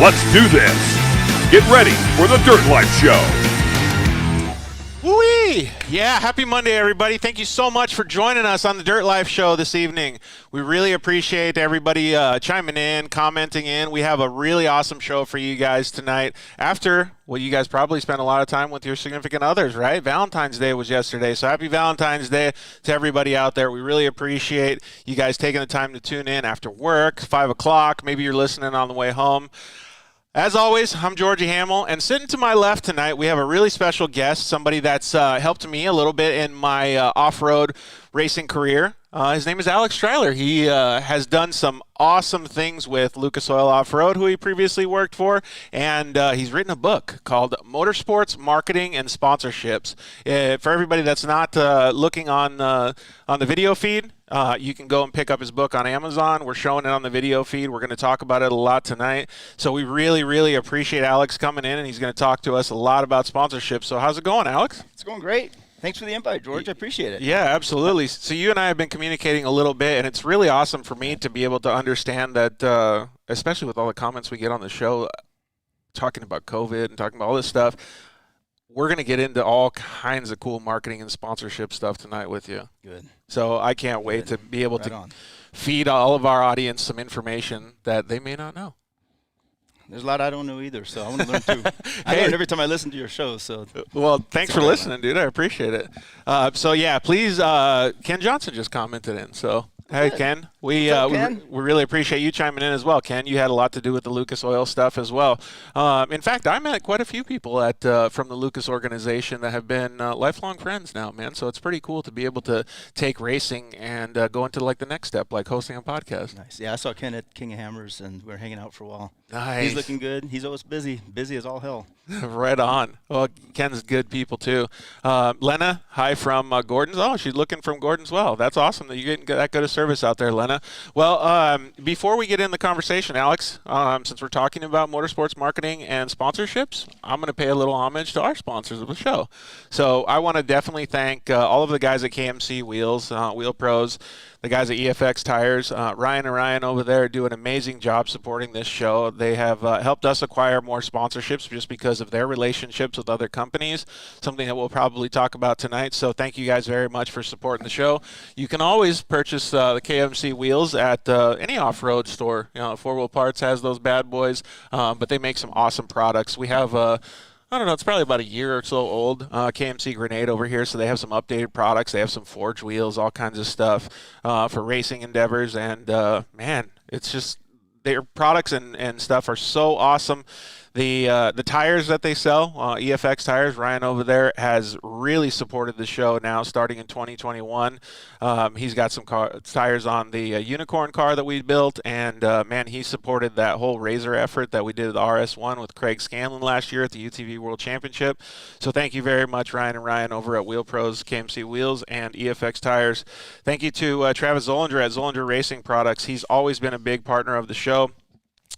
Let's do this. Get ready for the Dirt Life Show. Woo-wee! Yeah, happy Monday, everybody. Thank you so much for joining us on the Dirt Life Show this evening. We really appreciate everybody chiming in, commenting in. We have a really awesome show for you guys tonight. After, well, you guys probably spent a lot of time with your significant others, right? Valentine's Day was yesterday, so happy Valentine's Day to everybody out there. We really appreciate you guys taking the time to tune in after work, 5 o'clock. Maybe you're listening on the way home. As always, I'm Georgie Hamill, and sitting to my left tonight, we have a really special guest, somebody that's helped me a little bit in my off-road racing career. His name is Alex Striler. He has done some awesome things with Lucas Oil Offroad, who he previously worked for, and he's written a book called Motorsports, Marketing, and Sponsorships. For everybody that's not looking on the video feed, you can go and pick up his book on Amazon. We're showing it on the video feed. We're going to talk about it a lot tonight. So we really, really appreciate Alex coming in, and he's going to talk to us a lot about sponsorship. So how's it going, Alex? It's going great. Thanks for the invite, George. I appreciate it. Yeah, absolutely. So you and I have been communicating a little bit, and it's really awesome for me to be able to understand that, especially with all the comments we get on the show, talking about COVID and talking about all this stuff, we're going to get into all kinds of cool marketing and sponsorship stuff tonight with you. Good. So I can't wait to be able to feed all of our audience some information that they may not know. There's a lot I don't know either, so I want to learn too. I learn every time I listen to your show. So, well, thanks for listening, dude. I appreciate it. So yeah, please. Ken Johnson just commented in. So hey, Ken. We really appreciate you chiming in as well, Ken. You had a lot to do with the Lucas Oil stuff as well. In fact, I met quite a few people at from the Lucas organization that have been lifelong friends now, man. So it's pretty cool to be able to take racing and go into like the next step, like hosting a podcast. Nice. Yeah, I saw Ken at King of Hammers, and we were hanging out for a while. Nice. He's looking good. He's always busy as all hell. Right on. Well, Ken's good people too. Lena, hi from Gordon's. Oh, she's looking from Gordon's. Well, that's awesome that you're getting that good of service out there, Lena. Well, before we get in the conversation, Alex, since we're talking about motorsports marketing and sponsorships, I'm going to pay a little homage to our sponsors of the show. So I want to definitely thank all of the guys at KMC Wheels, Wheel Pros, the guys at EFX Tires. Ryan and Ryan over there do an amazing job supporting this show. They have helped us acquire more sponsorships just because of their relationships with other companies, something that we'll probably talk about tonight. So thank you guys very much for supporting the show. You can always purchase the KMC wheels at any off-road store. You know, Four Wheel Parts has those bad boys, but they make some awesome products. We have I don't know, it's probably about a year or so old, KMC Grenade over here, so they have some updated products. They have some forged wheels, all kinds of stuff for racing endeavors, and man, it's just their products and stuff are so awesome. The tires that they sell, EFX Tires, Ryan over there has really supported the show now starting in 2021. He's got some tires on the Unicorn car that we built, and man, he supported that whole Razor effort that we did at the RS1 with Craig Scanlon last year at the UTV World Championship. So thank you very much, Ryan and Ryan over at Wheel Pros, KMC Wheels, and EFX Tires. Thank you to Travis Zollinger at Zollinger Racing Products. He's always been a big partner of the show.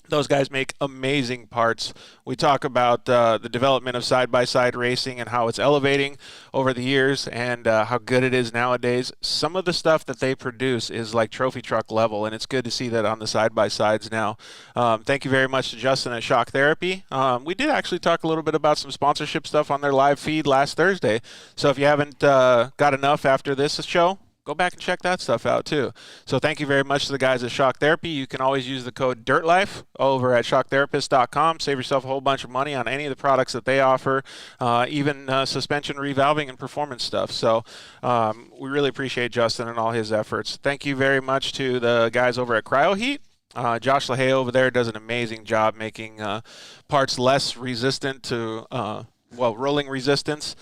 Those guys make amazing parts. We talk about the development of side-by-side racing and how it's elevating over the years and how good it is nowadays. Some of the stuff that they produce is like trophy truck level, and it's good to see that on the side-by-sides now. Thank you very much to Justin at Shock Therapy. We did actually talk a little bit about some sponsorship stuff on their live feed last Thursday. So if you haven't got enough after this show, go back and check that stuff out too. So thank you very much to the guys at Shock Therapy. You can always use the code DIRTLIFE over at shocktherapist.com. Save yourself a whole bunch of money on any of the products that they offer, even suspension revalving and performance stuff. So we really appreciate Justin and all his efforts. Thank you very much to the guys over at CryoHeat. Josh LaHaye over there does an amazing job making parts less resistant to rolling resistance.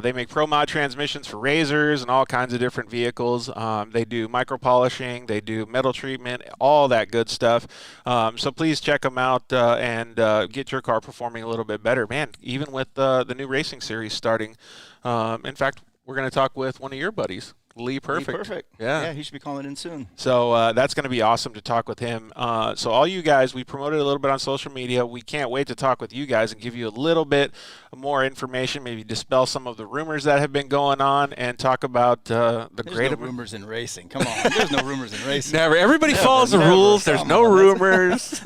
They make Pro Mod transmissions for Razors and all kinds of different vehicles. They do micro polishing, they do metal treatment, all that good stuff. So please check them out and get your car performing a little bit better. Man, even with the new racing series starting. In fact, we're going to talk with one of your buddies, Lee Perfect. Perfect. Yeah. Yeah, he should be calling in soon. So that's going to be awesome to talk with him. So all you guys, we promoted a little bit on social media. We can't wait to talk with you guys and give you a little bit more information, maybe dispel some of the rumors that have been going on, and talk about the There's no rumors in racing. Come on. There's no rumors in racing. Never. Everybody follows the rules. There's no rumors.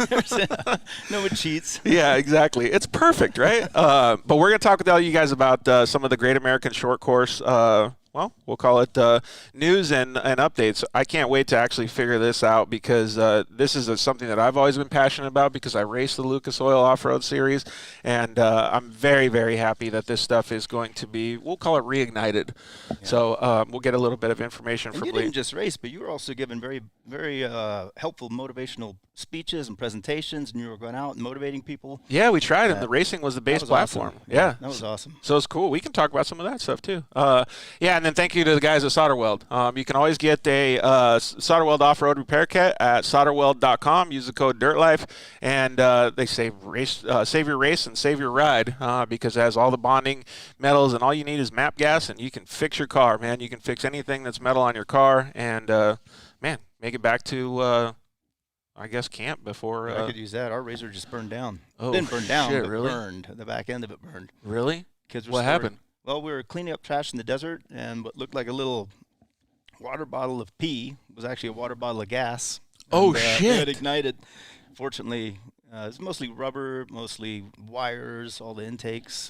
No one cheats. Yeah, exactly. It's perfect, right? But we're going to talk with all you guys about some of the Great American Short Course, well, we'll call it news and updates. I can't wait to actually figure this out, because this is something that I've always been passionate about, because I race the Lucas Oil Offroad series, and I'm very, very happy that this stuff is going to be, we'll call it reignited. Yeah. So we'll get a little bit of information from Lee. You didn't just race, but you were also given very, very helpful motivational speeches and presentations, and you were going out and motivating people. Yeah, we tried, and the racing was the base platform. Awesome. Yeah. That was awesome. So it's cool. We can talk about some of that stuff too. Yeah, and then thank you to the guys at Solderweld. You can always get a Solderweld off-road repair kit at solderweld.com. Use the code DIRTLIFE, and they save your race and save your ride, because it has all the bonding metals, and all you need is MAP gas, and you can fix your car, man. You can fix anything that's metal on your car, and man, make it back to I guess camp before. I could use that. Our Razor just burned down. Oh, didn't burn down, shit, but really? burned. The back end of it burned. Really? What happened? Well, we were cleaning up trash in the desert, and what looked like a little water bottle of pee was actually a water bottle of gas. Oh, and, shit. It ignited. Fortunately, it's mostly rubber, mostly wires, all the intakes.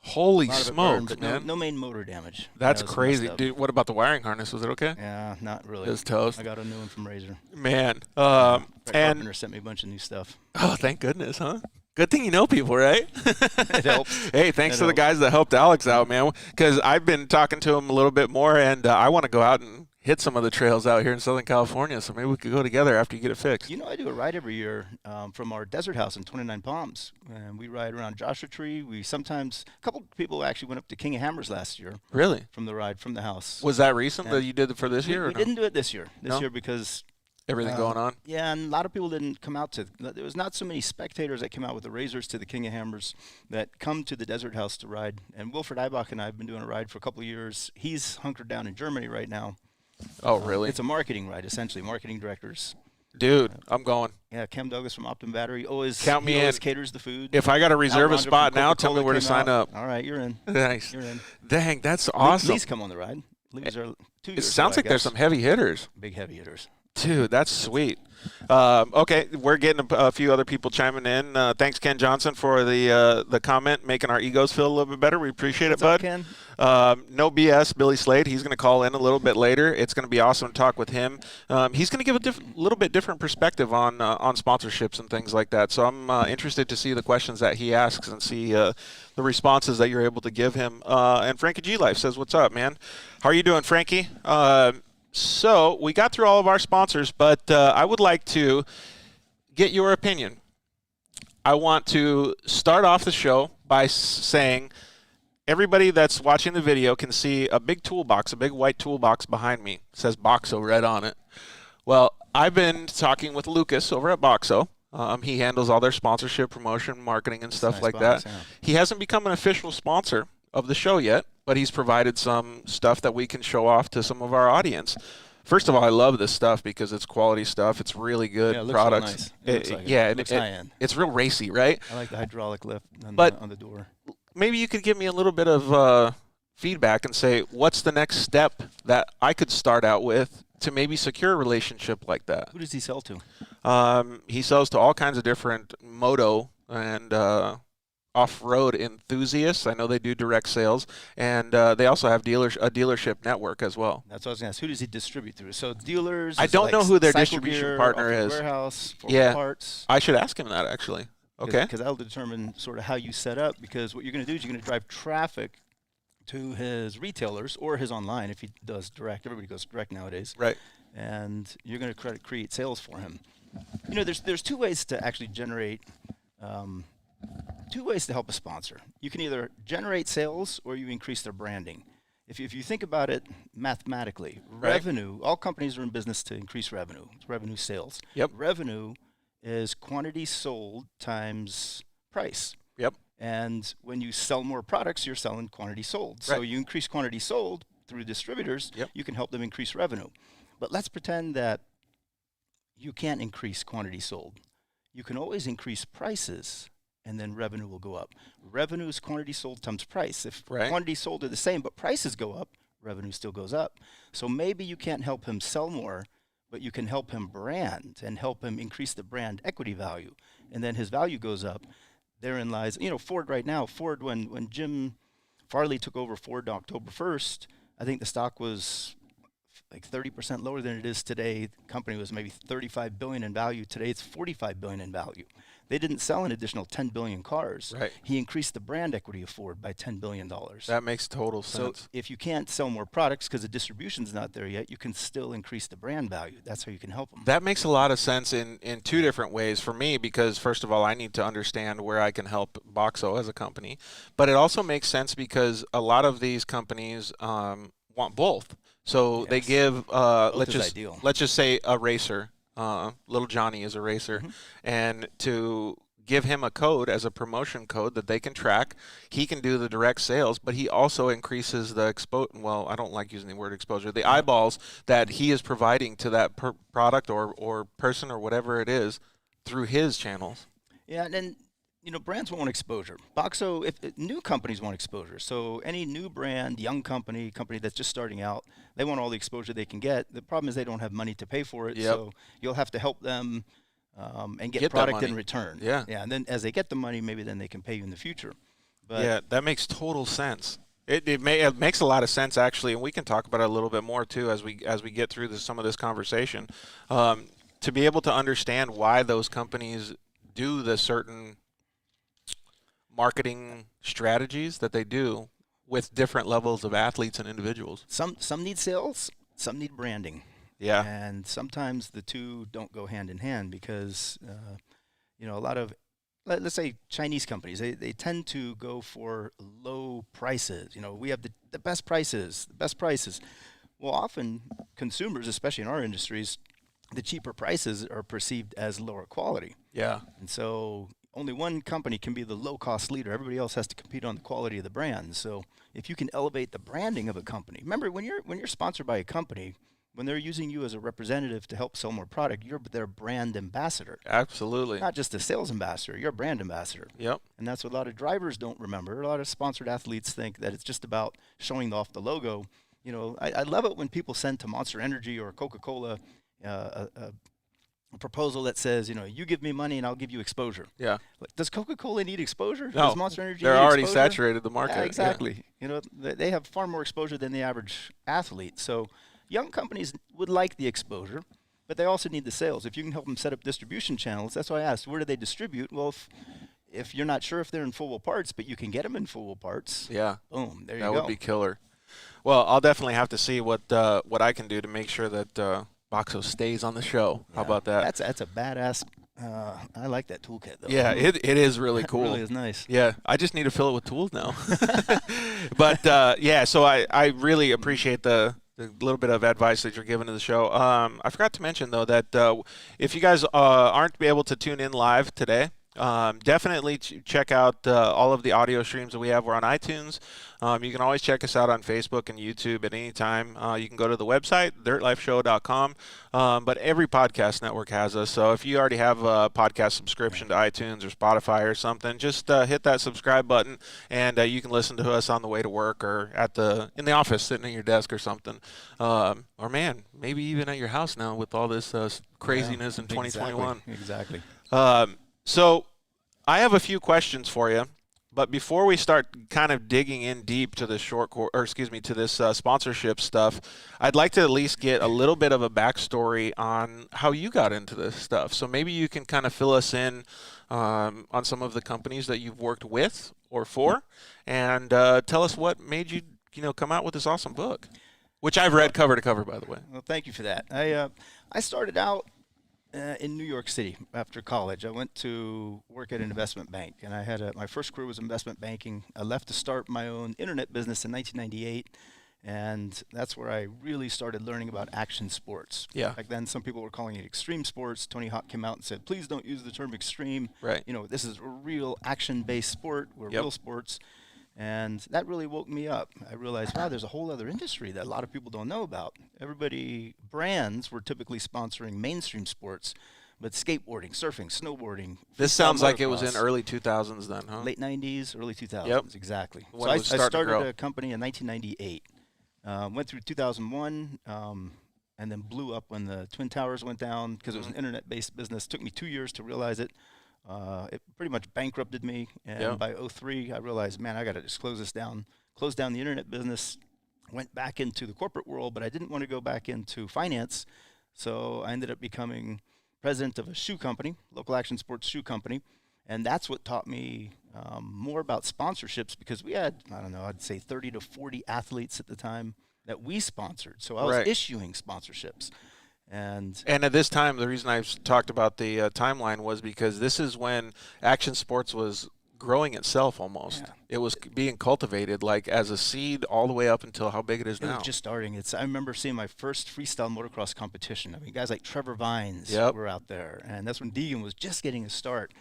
Holy smokes, but man. No main motor damage. That's crazy. Dude, what about the wiring harness? Was it okay? Yeah, not really. It was toast. I got a new one from Razor. Man. And Carpenter sent me a bunch of new stuff. Oh, thank goodness, huh? Good thing you know people, right? It helps. Hey, thanks to the guys that helped Alex out, man, because I've been talking to him a little bit more, and I want to go out and hit some of the trails out here in Southern California, so maybe we could go together after you get it fixed. You know, I do a ride every year from our desert house in 29 Palms, and we ride around Joshua Tree. We sometimes, a couple of people actually went up to King of Hammers last year. Really? From the ride from the house. Was that recent that you did it for this year? We didn't do it this year. This year because everything going on? Yeah, and a lot of people didn't come out to, there was not so many spectators that came out with the Razors to the King of Hammers that come to the desert house to ride. And Wilfred Eibach and I have been doing a ride for a couple of years. He's hunkered down in Germany right now. Oh, really? It's a marketing ride, essentially, marketing directors. Dude, I'm going. Yeah, Cam Douglas from Optum Battery always count me in. Caters the food. If I got to reserve a spot now, tell me where to sign up. All right, you're in. Nice. You're in. Dang, that's awesome. Please come on the ride. It sounds like there's some heavy hitters. Big heavy hitters. Dude, that's sweet. Okay, we're getting a few other people chiming in. Thanks, Ken Johnson, for the comment, making our egos feel a little bit better. We appreciate it, bud. Ken? No BS, Billy Slade. He's going to call in a little bit later. It's going to be awesome to talk with him. He's going to give a little bit different perspective on sponsorships and things like that. So I'm interested to see the questions that he asks and see the responses that you're able to give him. And Frankie G Life says, "What's up, man? How are you doing, Frankie?" So we got through all of our sponsors, but I would like to get your opinion. I want to start off the show by saying everybody that's watching the video can see a big toolbox, a big white toolbox behind me. It says Boxo right on it. Well, I've been talking with Lucas over at Boxo. He handles all their sponsorship, promotion, marketing, and stuff like that. Yeah. He hasn't become an official sponsor of the show yet, but he's provided some stuff that we can show off to some of our audience. First of all, I love this stuff because it's quality stuff. It's really good products. It looks like it looks high-end. It's real racy, right? I like the hydraulic lift on the door. Maybe you could give me a little bit of feedback and say, what's the next step that I could start out with to maybe secure a relationship like that? Who does he sell to? He sells to all kinds of different moto and off-road enthusiasts. I know they do direct sales, and they also have a dealership network as well. That's what I was going to ask. Who does he distribute through? So dealers? I don't know who their distribution partner is. Warehouse, parts. I should ask him that, actually. Okay. Because that'll determine sort of how you set up, because what you're going to do is you're going to drive traffic to his retailers or his online if he does direct. Everybody goes direct nowadays. Right. And you're going to create sales for him. You know, there's two ways to actually generate two ways to help a sponsor. You can either generate sales or you increase their branding. If you think about it mathematically, revenue, all companies are in business to increase revenue. It's revenue sales. Yep. Revenue is quantity sold times price. Yep. And when you sell more products, you're selling quantity sold. So you increase quantity sold through distributors, Yep. you can help them increase revenue. But let's pretend that you can't increase quantity sold. You can always increase prices, and then revenue will go up. Revenue is quantity sold times price. If Right. quantity sold are the same, but prices go up, revenue still goes up. So maybe you can't help him sell more, but you can help him brand and help him increase the brand equity value. And then his value goes up. Therein lies, Ford right now, when Jim Farley took over Ford on October 1st, I think the stock was like 30% lower than it is today. The company was maybe 35 billion in value. Today it's 45 billion in value. They didn't sell an additional 10 billion cars. Right. He increased the brand equity of Ford by $10 billion. That makes total So sense. if you can't sell more products because the distribution's not there yet, you can still increase the brand value. That's how you can help them. That makes a lot of sense in two different ways for me, because first of all, I need to understand where I can help Boxo as a company, but it also makes sense because a lot of these companies want both. So they Yes. give Both is ideal. let's just say a racer, little Johnny is a racer, and to give him a code as a promotion code that they can track, he can do the direct sales, but he also increases the well, I don't like using the word exposure, the eyeballs that he is providing to that product or person or whatever it is through his channels. Yeah, and then, brands want exposure. Boxo, if new companies want exposure. So any new brand, young company that's just starting out, they want all the exposure they can get. The problem is they don't have money to pay for it. Yep. So you'll have to help them and get Get that product in money. return. Yeah. Yeah, and then as they get the money, maybe then they can pay you in the future. But Yeah, that makes total sense. It makes a lot of sense, actually, and we can talk about it a little bit more too as we get through some of this conversation. To be able to understand why those companies do the certain marketing strategies that they do with different levels of athletes and individuals. some need sales, some need branding. Yeah. And sometimes the two don't go hand in hand because, a lot of, let's say Chinese companies, they tend to go for low prices. We have the best prices, Well, often consumers, especially in our industries, the cheaper prices are perceived as lower quality. Yeah. And so only one company can be the low-cost leader. Everybody else has to compete on the quality of the brand. So if you can elevate the branding of a company, remember when you're sponsored by a company, when they're using you as a representative to help sell more product, you're their brand ambassador. Absolutely. Not just a sales ambassador, you're a brand ambassador. Yep. And that's what a lot of drivers don't remember. A lot of sponsored athletes think that it's just about showing off the logo. I love it when people send to Monster Energy or Coca-Cola a proposal that says, you give me money and I'll give you exposure. Yeah. Does Coca-Cola need exposure? No, Does Monster Energy they're need already exposure? saturated the market. Yeah, exactly. They have far more exposure than the average athlete. So young companies would like the exposure, but they also need the sales. If you can help them set up distribution channels, that's why I asked, where do they distribute? Well, if you're not sure if they're in full parts, but you can get them in full parts, Yeah. boom, there you That go. would be killer. Well, I'll definitely have to see what I can do to make sure that Boxo stays on the show. How about that? That's a badass. I like that toolkit though. Yeah, it is really cool. It really is nice. Yeah, I just need to fill it with tools now. But so I really appreciate the little bit of advice that you're giving to the show. I forgot to mention though that if you guys aren't able to tune in live today, definitely check out all of the audio streams that we have. We're on iTunes. You can always check us out on Facebook and YouTube at any time. You can go to the website, dirtlifeshow.com. But every podcast network has us. So if you already have a podcast subscription to iTunes or Spotify or something, just hit that subscribe button, and you can listen to us on the way to work or in the office, sitting at your desk or something. Or maybe even at your house now with all this craziness in 2021. Exactly. So I have a few questions for you, but before we start kind of digging in deep to this to this sponsorship stuff, I'd like to at least get a little bit of a backstory on how you got into this stuff. So maybe you can kind of fill us in on some of the companies that you've worked with or for, and tell us what made you come out with this awesome book, which I've read cover to cover, by the way. Well, thank you for that. I started out in New York City after college. I went to work at an investment bank, and I had my first career was investment banking. I left to start my own internet business in 1998, and that's where I really started learning about action sports. Yeah. Back then, some people were calling it extreme sports. Tony Hawk came out and said, please don't use the term extreme. Right. This is a real action-based sport. We're Yep. real sports. And that really woke me up. I realized, wow, there's a whole other industry that a lot of people don't know about. Brands were typically sponsoring mainstream sports, but skateboarding, surfing, snowboarding. This sounds like it was in early 2000s then, huh? Late 90s, early 2000s, Yep. exactly. When So it was I starting to started grow. a company in 1998. Went through 2001, and then blew up when the Twin Towers went down because it was an internet-based business. Took me 2 years to realize it. It pretty much bankrupted me, and by 03, I realized, man, I got to just close this down. Closed down the internet business, went back into the corporate world, but I didn't want to go back into finance, so I ended up becoming president of a shoe company, local action sports shoe company, and that's what taught me more about sponsorships because we had, I don't know, I'd say 30 to 40 athletes at the time that we sponsored. So I was issuing sponsorships. And at this time, the reason I talked about the timeline was because this is when action sports was growing itself almost. Yeah. It was being cultivated like as a seed all the way up until how big it is it now. was just starting. I remember seeing my first freestyle motocross competition. I mean, guys like Trevor Vines were out there, and that's when Deegan was just getting his start.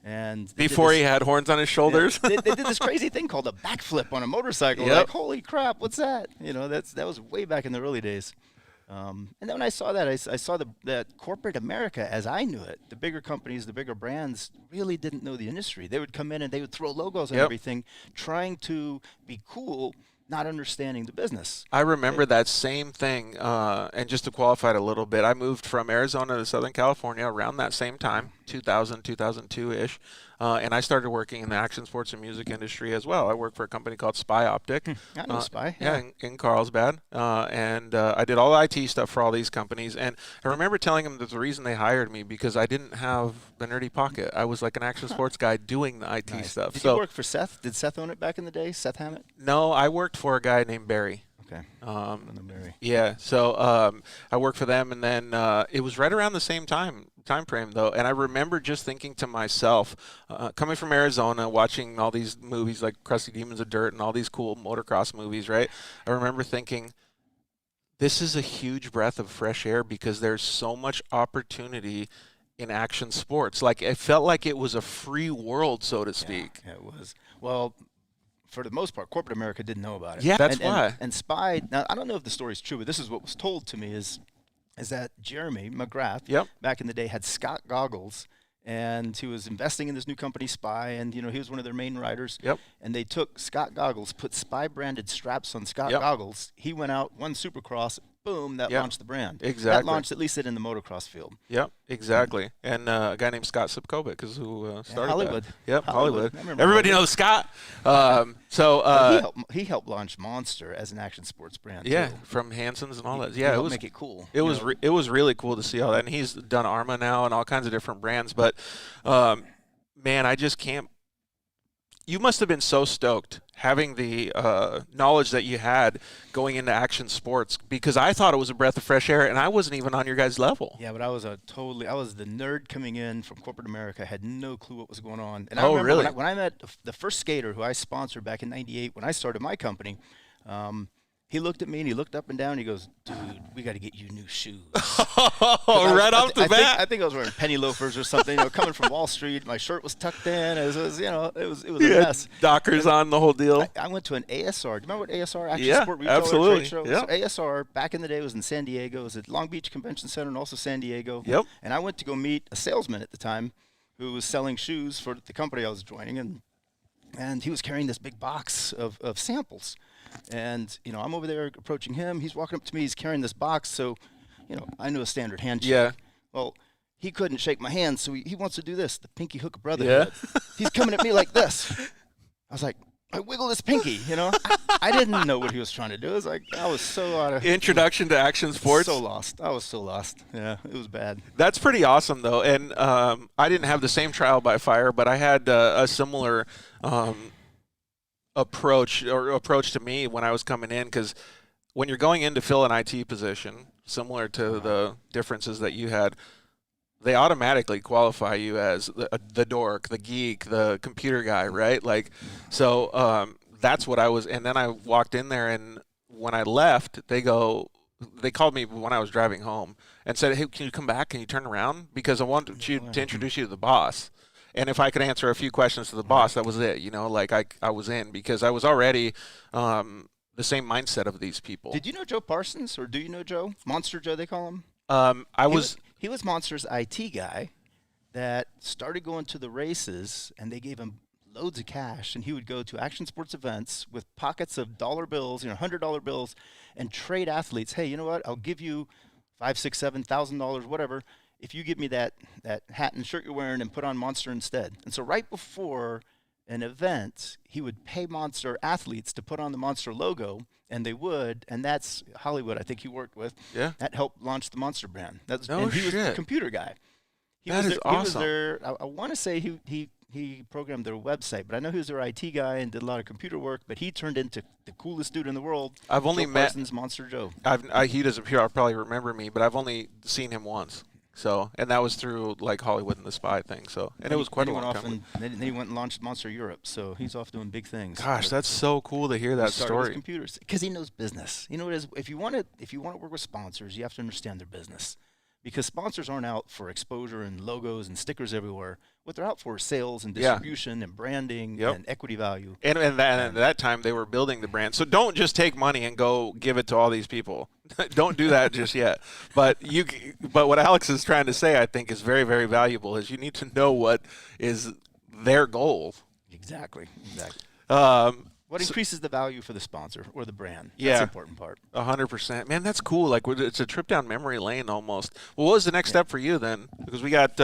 And before he had horns on his shoulders. They did this crazy thing called a backflip on a motorcycle. Like, holy crap, what's that? You know, that was way back in the early days. And then when I saw that, I saw that corporate America, as I knew it, the bigger companies, the bigger brands, really didn't know the industry. They would come in and they would throw logos and everything, trying to be cool, not understanding the business. I remember that same thing, and just to qualify it a little bit, I moved from Arizona to Southern California around that same time, 2000, 2002-ish, and I started working in the action sports and music industry as well. I worked for a company called Spy Optic. I know Spy. Yeah, in Carlsbad, and I did all the IT stuff for all these companies, and I remember telling them that the reason they hired me because I didn't have the nerdy pocket. I was like an action sports guy doing the IT stuff. Did you work for Seth? Did Seth own it back in the day, Seth Hammett? No, I worked for a guy named Barry. Okay. Barry. Yeah, so I worked for them, and then it was right around the same time frame though, and I remember just thinking to myself, coming from Arizona, watching all these movies like Crusty Demons of Dirt and all these cool motocross movies, right? I remember thinking, this is a huge breath of fresh air because there's so much opportunity in action sports. Like, it felt like it was a free world, so to speak. Yeah, it was. Well, for the most part, corporate America didn't know about it. Yeah, that's why. And Spy, now I don't know if the story's true, but this is what was told to me is that Jeremy McGrath back in the day had Scott goggles, and he was investing in this new company, Spy, and he was one of their main riders. And they took Scott goggles, put Spy branded straps on Scott goggles. He went out, won Supercross, boom, that launched the brand. Exactly. That launched at least it in the motocross field. Yep, exactly. And a guy named Scott Sipkovic is who started Hollywood. that. Yep, Hollywood. Everybody Hollywood. Knows Scott. He helped launch Monster as an action sports brand. Yeah, too. from Hanson's and all that. He Yeah, helped make it cool. It was really cool to see all that. And he's done Arma now and all kinds of different brands. But man, I just can't. You must have been so stoked having the knowledge that you had going into action sports, because I thought it was a breath of fresh air, and I wasn't even on your guys' level. Yeah, but I was the nerd coming in from corporate America. I had no clue what was going on. And I remember really? When I met the first skater who I sponsored back in '98 when I started my company, he looked at me and he looked up and down. And he goes, "Dude, we got to get you new shoes." Right off the bat. I think I was wearing penny loafers or something. Coming from Wall Street, my shirt was tucked in. It was a mess. Dockers on the whole deal. I went to an ASR. Do you remember what ASR? Action Sport Retailer absolutely. Trade Show. Yep. So ASR back in the day was in San Diego. It was at Long Beach Convention Center and also San Diego. Yep. And I went to go meet a salesman at the time who was selling shoes for the company I was joining, and he was carrying this big box of samples. And, I'm over there approaching him. He's walking up to me. He's carrying this box. So, I knew a standard handshake. Yeah. Well, he couldn't shake my hand, so he wants to do this, the pinky hook of brotherhood. Yeah. He's coming at me like this. I was like, I wiggle his pinky, I didn't know what he was trying to do. It was like, I was so out of... Introduction to action sports? So lost. I was so lost. Yeah, it was bad. That's pretty awesome, though. And I didn't have the same trial by fire, but I had a similar... approach to me when I was coming in, because when you're going in to fill an IT position, similar to the differences that you had, they automatically qualify you as the dork, the geek, the computer guy, right? Like, so that's what I was. And then I walked in there, and when I left, they called me when I was driving home and said, "Hey, can you come back? Can you turn around? Because I want to introduce you to the boss." And if I could answer a few questions to the boss, that was it. You know, like I was in because I was already the same mindset of these people. Did you know Joe Parsons, or do you know Joe? Monster Joe, they call him. He was Monster's IT guy that started going to the races, and they gave him loads of cash, and he would go to action sports events with pockets of dollar bills, $100 bills, and trade athletes. Hey, you know what? I'll give you $5,000, $6,000, $7,000, whatever, if you give me that hat and shirt you're wearing and put on Monster instead. And so right before an event, he would pay Monster athletes to put on the Monster logo, and they would, and that's Hollywood, I think he worked with. Yeah. That helped launch the Monster brand. And he was shit. the computer guy. That is awesome. He was their, I want to say he programmed their website, but I know he was their IT guy and did a lot of computer work, but he turned into the coolest dude in the world. I've only met Parsons, Monster Joe. He doesn't appear, I'll probably remember me, but I've only seen him once. So, and that was through like Hollywood and the Spy thing. So, and it was quite a long time. Then he went and launched Monster Europe. So he's off doing big things. Gosh, that's so cool to hear that story. With computers, because he knows business. You know what it is? If you want to work with sponsors, you have to understand their business, because sponsors aren't out for exposure and logos and stickers everywhere. What they're out for is sales and distribution and branding and equity value. And at that time, they were building the brand. So don't just take money and go give it to all these people. Don't do that just yet. But what Alex is trying to say, I think, is very, very valuable, is you need to know what is their goal. Exactly. What So- increases the value for the sponsor or the brand? That's Yeah. the important part. 100%. Man, that's cool. Like, it's a trip down memory lane almost. Well, what was the next step for you then? Because we got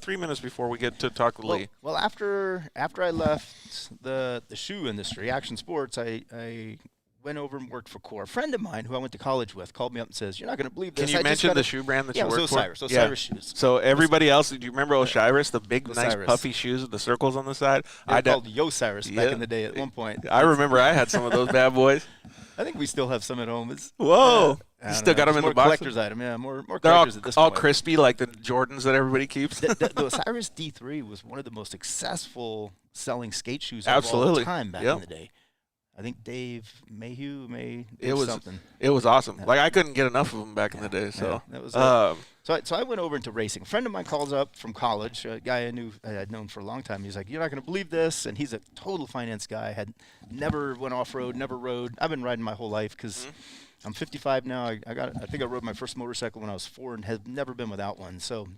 3 minutes before we get to talk with Lee. Well, after I left the shoe industry, action sports, I went over and worked for Core. A friend of mine who I went to college with called me up and says, "You're not going to believe this." Can you mention the shoe brand that you work for? Osiris. Osiris shoes. So everybody else, do you remember Osiris, the big, nice, Osiris. puffy shoes with the circles on the side? They were called Yosiris back in the day at one point. I remember I had some of those bad boys. I think we still have some at home. Whoa. You still got them in the box? Collector's item, yeah. More They're collectors at this all point. crispy like the Jordans that everybody keeps. The Osiris D3 was one of the most successful selling skate shoes of Absolutely. all time back in the day. I think Dave Mayhew did something. It was awesome. Like, I couldn't get enough of them back in the day. So that was so I went over into racing. A friend of mine calls up from college, a guy I had known for a long time. He's like, "You're not going to believe this," and he's a total finance guy. Had never went off road, never rode. I've been riding my whole life because I'm 55 now. I think I rode my first motorcycle when I was 4 and have never been without one. So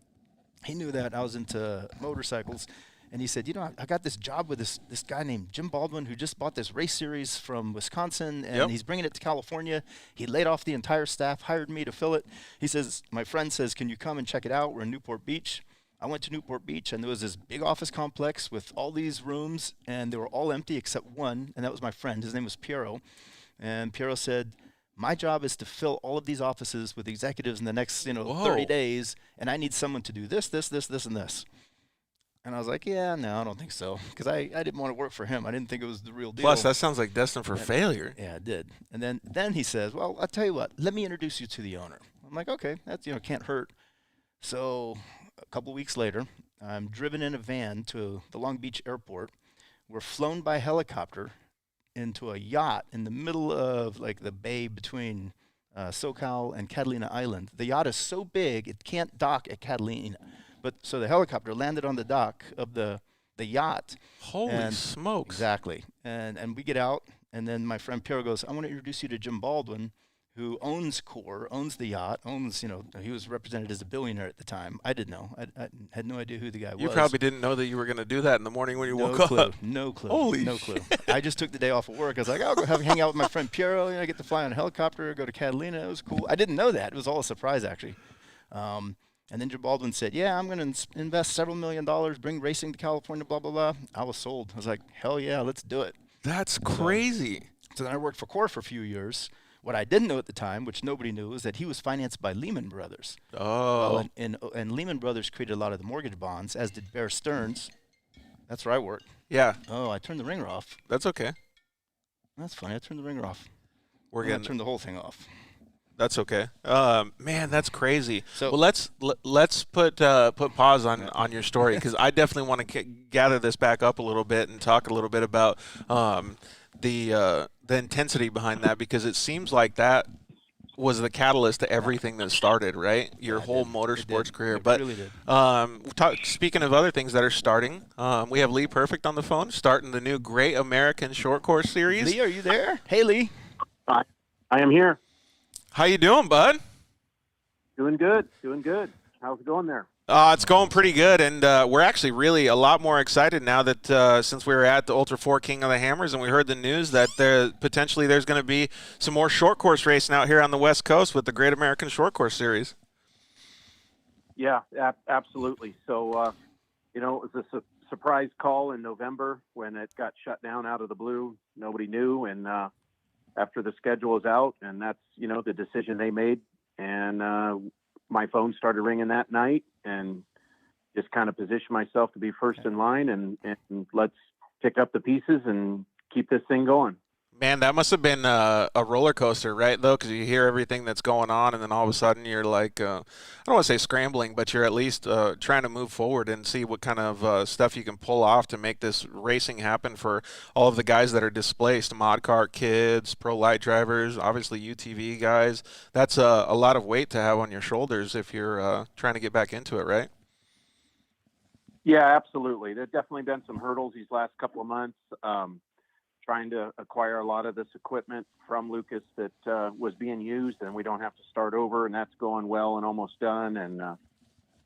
he knew that I was into motorcycles. And he said, I got this job with this guy named Jim Baldwin, who just bought this race series from Wisconsin, and he's bringing it to California. He laid off the entire staff, hired me to fill it. He says, my friend says, "Can you come and check it out? We're in Newport Beach." I went to Newport Beach, and there was this big office complex with all these rooms, and they were all empty except one, and that was my friend. His name was Piero. And Piero said, "My job is to fill all of these offices with executives in the next 30 days, and I need someone to do this, this, this, this, and this." And I was like, "Yeah, no, I don't think so," because I didn't want to work for him. I didn't think it was the real deal. Plus, that sounds like destined for failure. Yeah, it did. And then he says, "Well, I'll tell you what. Let me introduce you to the owner." I'm like, "Okay, that's can't hurt." So a couple weeks later, I'm driven in a van to the Long Beach airport. We're flown by helicopter into a yacht in the middle of like the bay between SoCal and Catalina Island. The yacht is so big it can't dock at Catalina. But so the helicopter landed on the dock of the yacht. Holy smokes. Exactly. And we get out, and then my friend Piero goes, "I want to introduce you to Jim Baldwin, who owns Core, owns the yacht, he was represented as a billionaire at the time." I didn't know. I had no idea who the guy was. You probably didn't know that you were going to do that in the morning when you woke up. No clue. Holy no clue. I just took the day off of work. I was like, I'll go hang out with my friend Piero. I get to fly on a helicopter, go to Catalina. It was cool. I didn't know that. It was all a surprise, actually. And then Jim Baldwin said, "Yeah, I'm going to invest several $1 million, bring racing to California, blah, blah, blah." I was sold. I was like, hell yeah, let's do it. That's crazy. So then I worked for Core for a few years. What I didn't know at the time, which nobody knew, is that he was financed by Lehman Brothers. Oh. Well, and Lehman Brothers created a lot of the mortgage bonds, as did Bear Stearns. That's where I worked. Yeah. Oh, I turned the ringer off. That's okay. That's funny. I turned the ringer off. We're going getting to turn the whole thing off. That's okay. Man, that's crazy. So, well, let's put pause on your story, because I definitely want to gather this back up a little bit and talk a little bit about the intensity behind that, because it seems like that was the catalyst to everything that started, right? Your whole motorsports career. But really did. Speaking of other things that are starting, we have Lee Perfect on the phone, starting the new Great American Shortcourse series. Lee, are you there? Hey, Lee. I am here. How you doing, bud? Doing good. How's it going there? It's going pretty good, and we're actually really a lot more excited now that since we were at the Ultra 4 King of the Hammers and we heard the news that potentially there's going to be some more short course racing out here on the West Coast with the Great American Shortcourse Series. Yeah, absolutely. So, it was a surprise call in November when it got shut down out of the blue. Nobody knew, and after the schedule was out, and that's, the decision they made, and my phone started ringing that night, and just kind of positioned myself to be first in line, and let's pick up the pieces and keep this thing going. Man, that must have been a roller coaster, right, though, because you hear everything that's going on, and then all of a sudden you're like, I don't want to say scrambling, but you're at least trying to move forward and see what kind of stuff you can pull off to make this racing happen for all of the guys that are displaced, mod kart kids, pro light drivers, obviously UTV guys. That's a lot of weight to have on your shoulders if you're trying to get back into it, right? Yeah, absolutely. There's definitely been some hurdles these last couple of months. Trying to acquire a lot of this equipment from Lucas that was being used, and we don't have to start over, and that's going well and almost done, and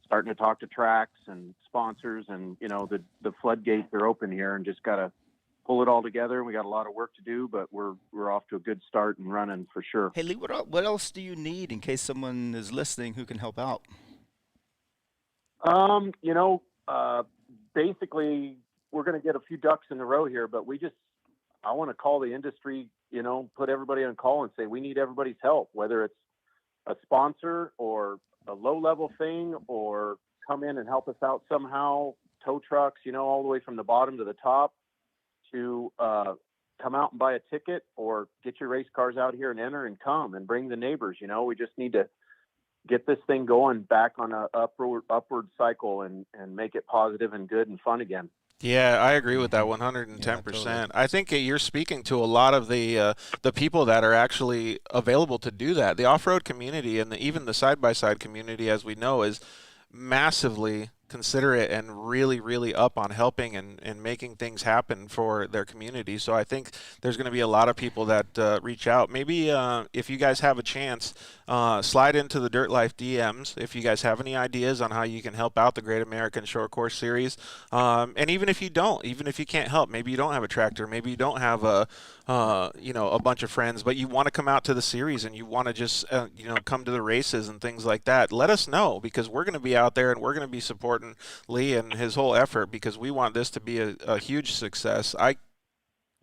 starting to talk to tracks and sponsors, and the floodgates are open here, and just got to pull it all together. We got a lot of work to do, but we're off to a good start and running for sure. Hey, Lee, what else do you need in case someone is listening who can help out? Basically we're going to get a few ducks in a row here, but I want to call the industry, put everybody on call and say, we need everybody's help, whether it's a sponsor or a low-level thing, or come in and help us out somehow, tow trucks, all the way from the bottom to the top, to come out and buy a ticket, or get your race cars out here and enter and come and bring the neighbors. We just need to get this thing going back on a upward cycle and make it positive and good and fun again. Yeah, I agree with that 110%. Yeah, totally. I think you're speaking to a lot of the people that are actually available to do that. The off-road community and even the side-by-side community, as we know, is massively considerate and really, really up on helping and making things happen for their community. So I think there's going to be a lot of people that reach out. Maybe if you guys have a chance, slide into the Dirt Life DMs if you guys have any ideas on how you can help out the Great American Shortcourse Series. And even if you can't help, maybe you don't have a tractor, maybe you don't have a bunch of friends, but you want to come out to the series and you want to just come to the races and things like that, let us know, because we're going to be out there and we're going to be supporting Lee and his whole effort, because we want this to be a huge success. I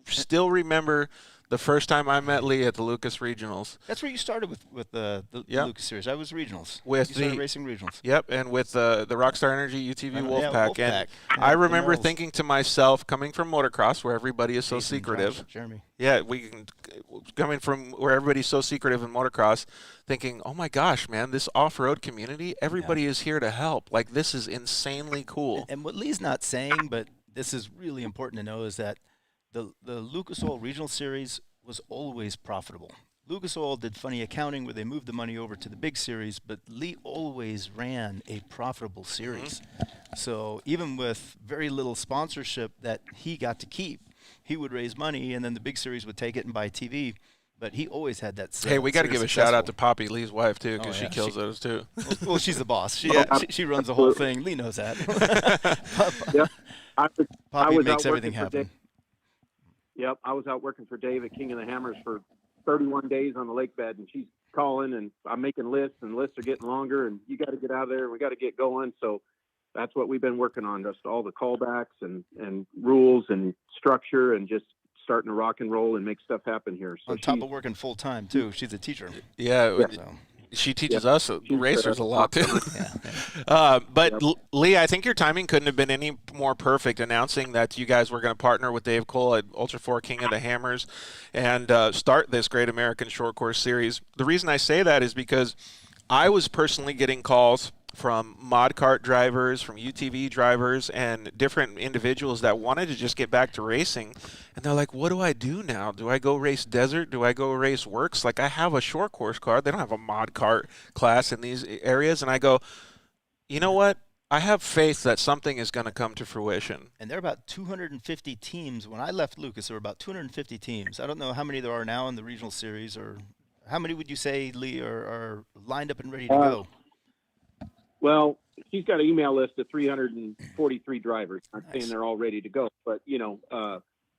still remember the first time I met Lee at the Lucas Regionals. That's where you started with the Lucas series. I was regionals. You started racing regionals. Yep, and with the Rockstar Energy UTV Wolfpack. Yeah, and I remember thinking to myself, coming from motocross where everybody is so secretive. Jeremy. Yeah, coming from where everybody's so secretive in motocross, thinking, oh my gosh, man, this off-road community, everybody is here to help. Like, this is insanely cool. And what Lee's not saying, but this is really important to know, is that the Lucas Oil Regional Series was always profitable. Lucas Oil did funny accounting where they moved the money over to the big series, but Lee always ran a profitable series. So even with very little sponsorship that he got to keep, he would raise money, and then the big series would take it and buy TV. But he always had that. Hey, we got to give a shout out to Poppy, Lee's wife, too, because she kills those too. Well, she's the boss. She runs the whole thing. Lee knows that. Poppy makes everything happen. Yep, I was out working for Dave at King of the Hammers for 31 days on the lake bed, and she's calling, and I'm making lists, and lists are getting longer, and you got to get out of there, and we got to get going. So that's what we've been working on, just all the callbacks and rules and structure, and just starting to rock and roll and make stuff happen here. So on top of working full time too, she's a teacher. Yeah. So. She teaches us racers a lot too. But Lee, I think your timing couldn't have been any more perfect, announcing that you guys were going to partner with Dave Cole at Ultra 4 King of the Hammers and start this Great American Shortcourse Series. The reason I say that is because I was personally getting calls from mod kart drivers, from UTV drivers, and different individuals that wanted to just get back to racing. And they're like, what do I do now? Do I go race desert? Do I go race works? Like, I have a short course car. They don't have a mod kart class in these areas. And I go, you know what? I have faith that something is going to come to fruition. And there are about 250 teams. When I left Lucas, there were about 250 teams. I don't know how many there are now in the regional series, or how many would you say, Lee, are lined up and ready to go? Well, he's got an email list of 343 drivers. I'm saying they're all ready to go, but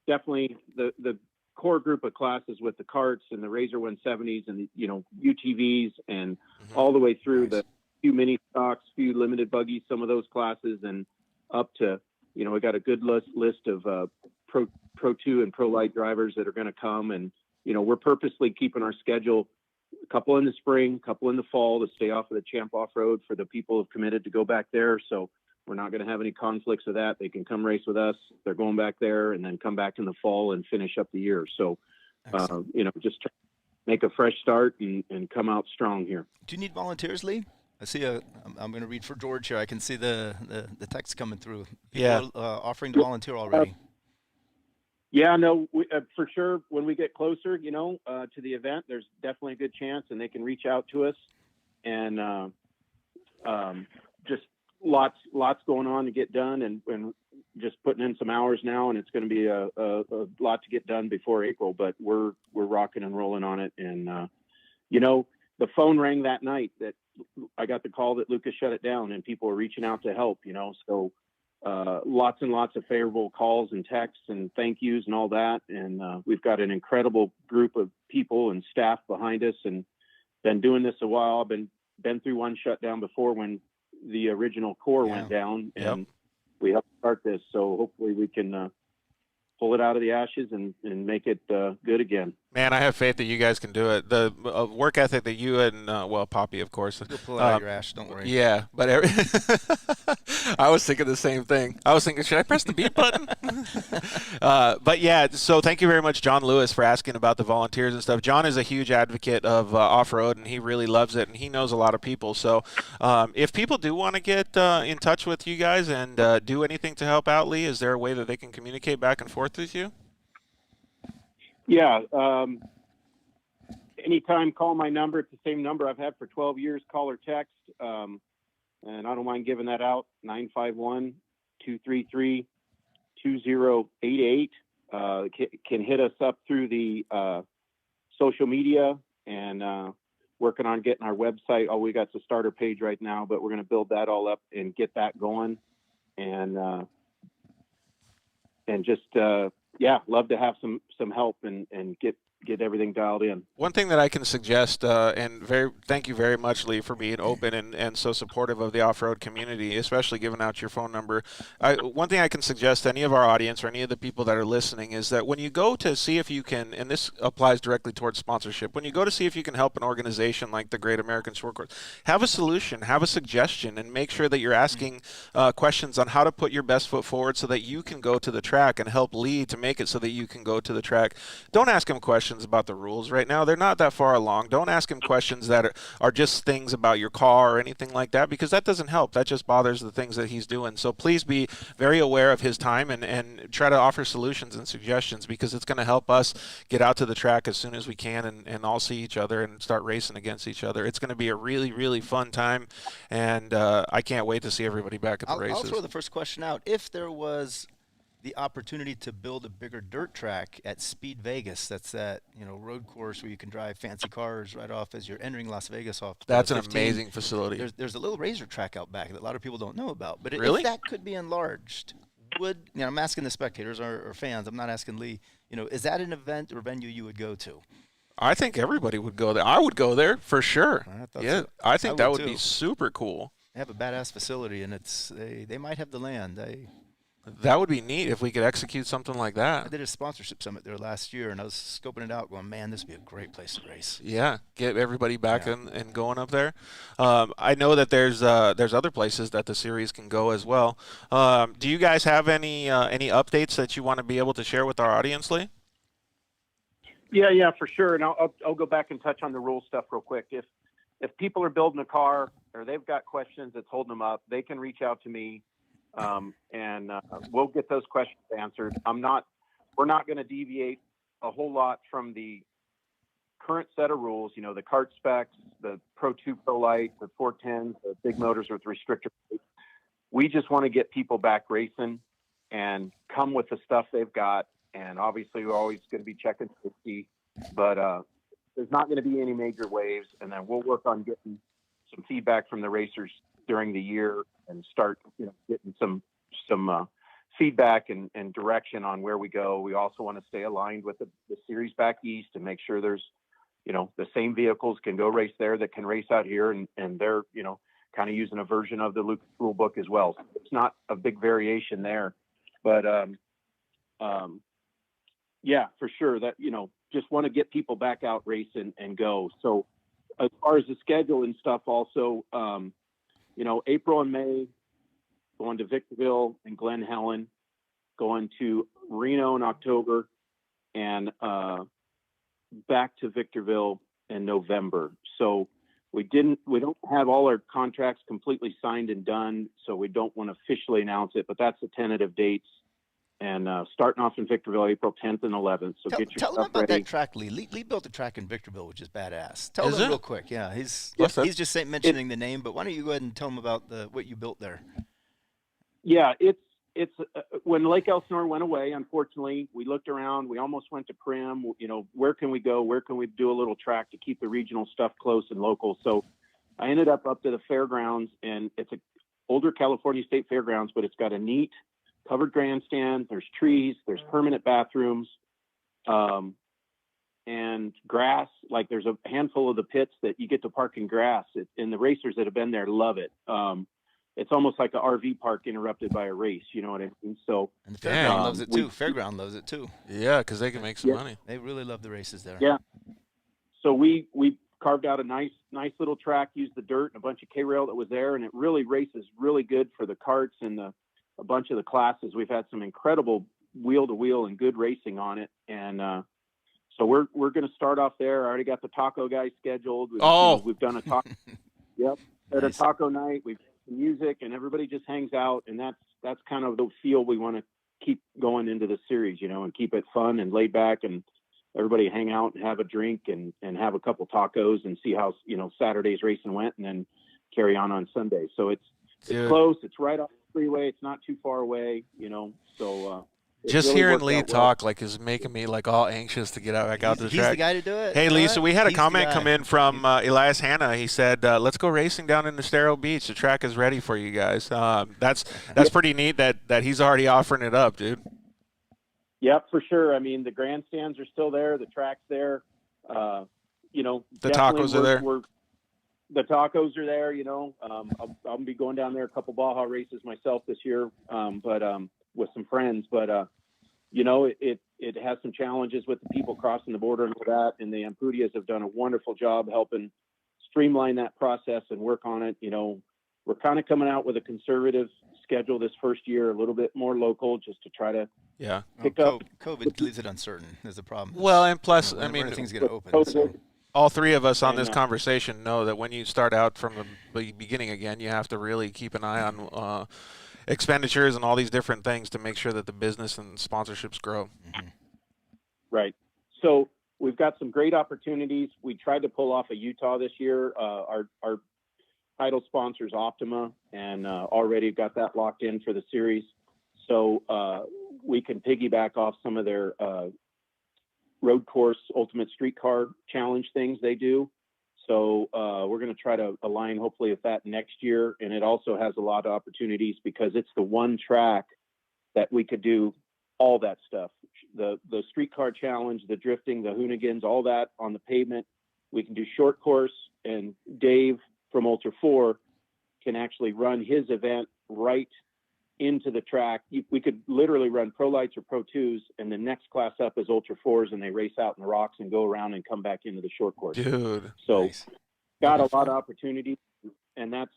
definitely the core group of classes with the karts and the Razor 170s and the, UTVs and all the way through the few mini stocks, few limited buggies, some of those classes, and up to, we got a good list of Pro 2 and Pro Light drivers that are going to come. And, we're purposely keeping our schedule, a couple in the spring, a couple in the fall, to stay off of the Champ Off-Road for the people who've committed to go back there. So we're not going to have any conflicts with that. They can come race with us. They're going back there and then come back in the fall and finish up the year. So, just try to make a fresh start and come out strong here. Do you need volunteers, Lee? I see I'm going to read for George here. I can see the text coming through. People offering to volunteer already. Yeah, no, for sure. When we get closer, to the event, there's definitely a good chance, and they can reach out to us. And just lots going on to get done, and just putting in some hours now, and it's going to be a lot to get done before April. But we're rocking and rolling on it. And the phone rang that night that I got the call that Lucas shut it down, and people were reaching out to help. So lots and lots of favorable calls and texts and thank yous and all that. And we've got an incredible group of people and staff behind us, and been doing this a while. I've been through one shutdown before when the original core went down, and we helped start this. So hopefully we can pull it out of the ashes and make it good again. Man, I have faith that you guys can do it. The work ethic that you and, Poppy, of course. You'll pull it out of your ash, don't worry. Yeah, but I was thinking the same thing. I was thinking, should I press the beat button? But yeah, so thank you very much, John Lewis, for asking about the volunteers and stuff. John is a huge advocate of off-road, and he really loves it, and he knows a lot of people. So if people do want to get in touch with you guys and do anything to help out, Lee, is there a way that they can communicate back and forth with you? Yeah. Anytime, call my number. It's the same number I've had for 12 years, call or text. And I don't mind giving that out, 951-233-2088. Can hit us up through the social media, and working on getting our website. Oh, we got the starter page right now, but we're going to build that all up and get that going. And just, love to have some help and get everything dialed in. One thing that I can suggest, thank you very much, Lee, for being open and so supportive of the off-road community, especially giving out your phone number. One thing I can suggest to any of our audience or any of the people that are listening is that when you go to see if you can, and this applies directly towards sponsorship, when you go to see if you can help an organization like the Great American Shortcourse, have a solution, have a suggestion, and make sure that you're asking questions on how to put your best foot forward so that you can go to the track and help Lee to make it so that you can go to the track. Don't ask him questions about the rules right now. They're not that far along. Don't ask him questions that are just things about your car or anything like that, because that doesn't help. That just bothers the things that he's doing. So please be very aware of his time and try to offer solutions and suggestions, because it's going to help us get out to the track as soon as we can and all see each other and start racing against each other. It's going to be a really, really fun time, and I can't wait to see everybody back at the races. I'll throw the first question out. If there was the opportunity to build a bigger dirt track at Speed Vegas, that's that road course where you can drive fancy cars right off as you're entering Las Vegas off. That's an amazing facility. There's a little razor track out back that a lot of people don't know about. But really? If that could be enlarged, I'm asking the spectators or fans. I'm not asking Lee. Is that an event or venue you would go to? I think everybody would go there. I would go there for sure. I think that would be super cool. They have a badass facility, and they might have the land. That would be neat if we could execute something like that. I did a sponsorship summit there last year, and I was scoping it out going, man, this would be a great place to race. Yeah, get everybody back and going up there. I know that there's other places that the series can go as well. Do you guys have any updates that you want to be able to share with our audience, Lee? Yeah, for sure. And I'll go back and touch on the rule stuff real quick. If people are building a car or they've got questions that's holding them up, they can reach out to me, and we'll get those questions answered. We're not going to deviate a whole lot from the current set of rules, you know, the kart specs, the Pro 2 Pro Light, the 410s, the big motors with restrictor plates. We just want to get people back racing and come with the stuff they've got. And obviously we're always going to be checking safety, but there's not going to be any major waves. And then we'll work on getting some feedback from the racers during the year and start, you know, getting some feedback and direction on where we go. We also want to stay aligned with the series back east and make sure there's, you know, the same vehicles can go race there that can race out here, and they're, you know, kind of using a version of the Lucas rule book as well. So it's not a big variation there, but yeah, for sure that, you know, just want to get people back out racing and go. So as far as the schedule and stuff also, you know, April and May, going to Victorville and Glen Helen, going to Reno in October, and back to Victorville in November. So we don't have all our contracts completely signed and done, so we don't want to officially announce it, but that's the tentative dates. And starting off in Victorville, April 10th and 11th. So get your tell stuff them about ready. that track, Lee. Lee built a track in Victorville, which is badass. Tell them real quick. Yeah, he's just mentioning the name, but why don't you go ahead and tell them about what you built there? Yeah, it's when Lake Elsinore went away, unfortunately, we looked around. We almost went to Primm. You know, where can we go? Where can we do a little track to keep the regional stuff close and local? So I ended up to the fairgrounds, and it's a older California State Fairgrounds, but it's got a neat covered grandstand. There's trees. There's permanent bathrooms, and grass. Like there's a handful of the pits that you get to park in grass, and the racers that have been there love it. It's almost like an RV park interrupted by a race. You know what I mean? So and the fairground loves it too. Fairground loves it too. Yeah, because they can make some money. They really love the races there. Yeah. So we carved out a nice little track, used the dirt and a bunch of K-rail that was there, and it really races really good for the karts and a bunch of the classes. We've had some incredible wheel-to-wheel and good racing on it, and so we're going to start off there. I already got the taco guys scheduled. We've done a taco. Yep, at a taco night. We've music, and everybody just hangs out, and that's kind of the feel we want to keep going into the series, you know, and keep it fun and laid back, and everybody hang out and have a drink and have a couple tacos and see how, you know, Saturday's racing went, and then carry on Sunday. So it's close. It's right off the freeway. It's not too far away, you know. So just really hearing Lee talk well. is making me like all anxious to get back out to the track. He's the guy to do it. Hey, Lee, so we had a comment come in from Elias Hanna. He said, let's go racing down in Estero Beach. The track is ready for you guys. That's pretty neat that he's already offering it up, dude. Yep, for sure. I mean, the grandstands are still there. The track's there. You know, the tacos are there. The tacos are there, you know. I'll be going down there a couple Baja races myself this year, but with some friends. But, you know, it has some challenges with the people crossing the border and all that. And the Ampudias have done a wonderful job helping streamline that process and work on it. You know, we're kind of coming out with a conservative schedule this first year, a little bit more local, just to try to pick up. COVID leaves it uncertain. There's a problem. Well, and plus, I mean, everything's going to open. COVID, so. All three of us on this conversation know that when you start out from the beginning again, you have to really keep an eye on expenditures and all these different things to make sure that the business and sponsorships grow. Mm-hmm. Right. So we've got some great opportunities. We tried to pull off a Utah this year. Our title sponsors Optima, and already got that locked in for the series. So we can piggyback off some of their road course ultimate streetcar challenge things they do. So we're going to try to align hopefully with that next year. And it also has a lot of opportunities because it's the one track that we could do all that stuff. The streetcar challenge, the drifting, the Hoonigans, all that on the pavement. We can do short course, and Dave from Ultra 4 can actually run his event right into the track. We could literally run Pro Lights or Pro 2s, and the next class up is Ultra 4s, and they race out in the rocks and go around and come back into the short course. Dude. So nice. Got a lot of opportunity, and that's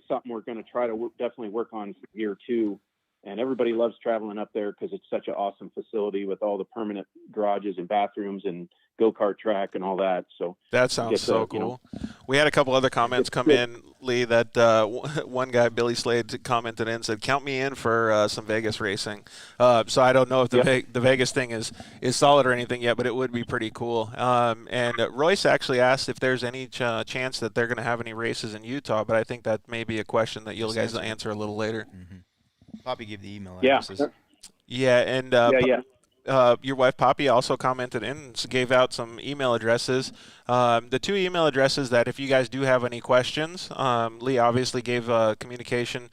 something we're going to try to definitely work on for year 2. and everybody loves traveling up there because it's such an awesome facility with all the permanent garages and bathrooms and go-kart track and all that. So that sounds so cool. We had a couple other comments come in, Lee, that one guy, Billy Slade, commented in and said, count me in for some Vegas racing. So I don't know if the Vegas thing is solid or anything yet, but it would be pretty cool. And Royce actually asked if there's any chance that they're going to have any races in Utah, but I think that may be a question that you'll guys answer a little later. Poppy gave the email addresses. Yeah, and your wife Poppy also commented in and gave out some email addresses. The 2 email addresses that if you guys do have any questions, Lee obviously gave communication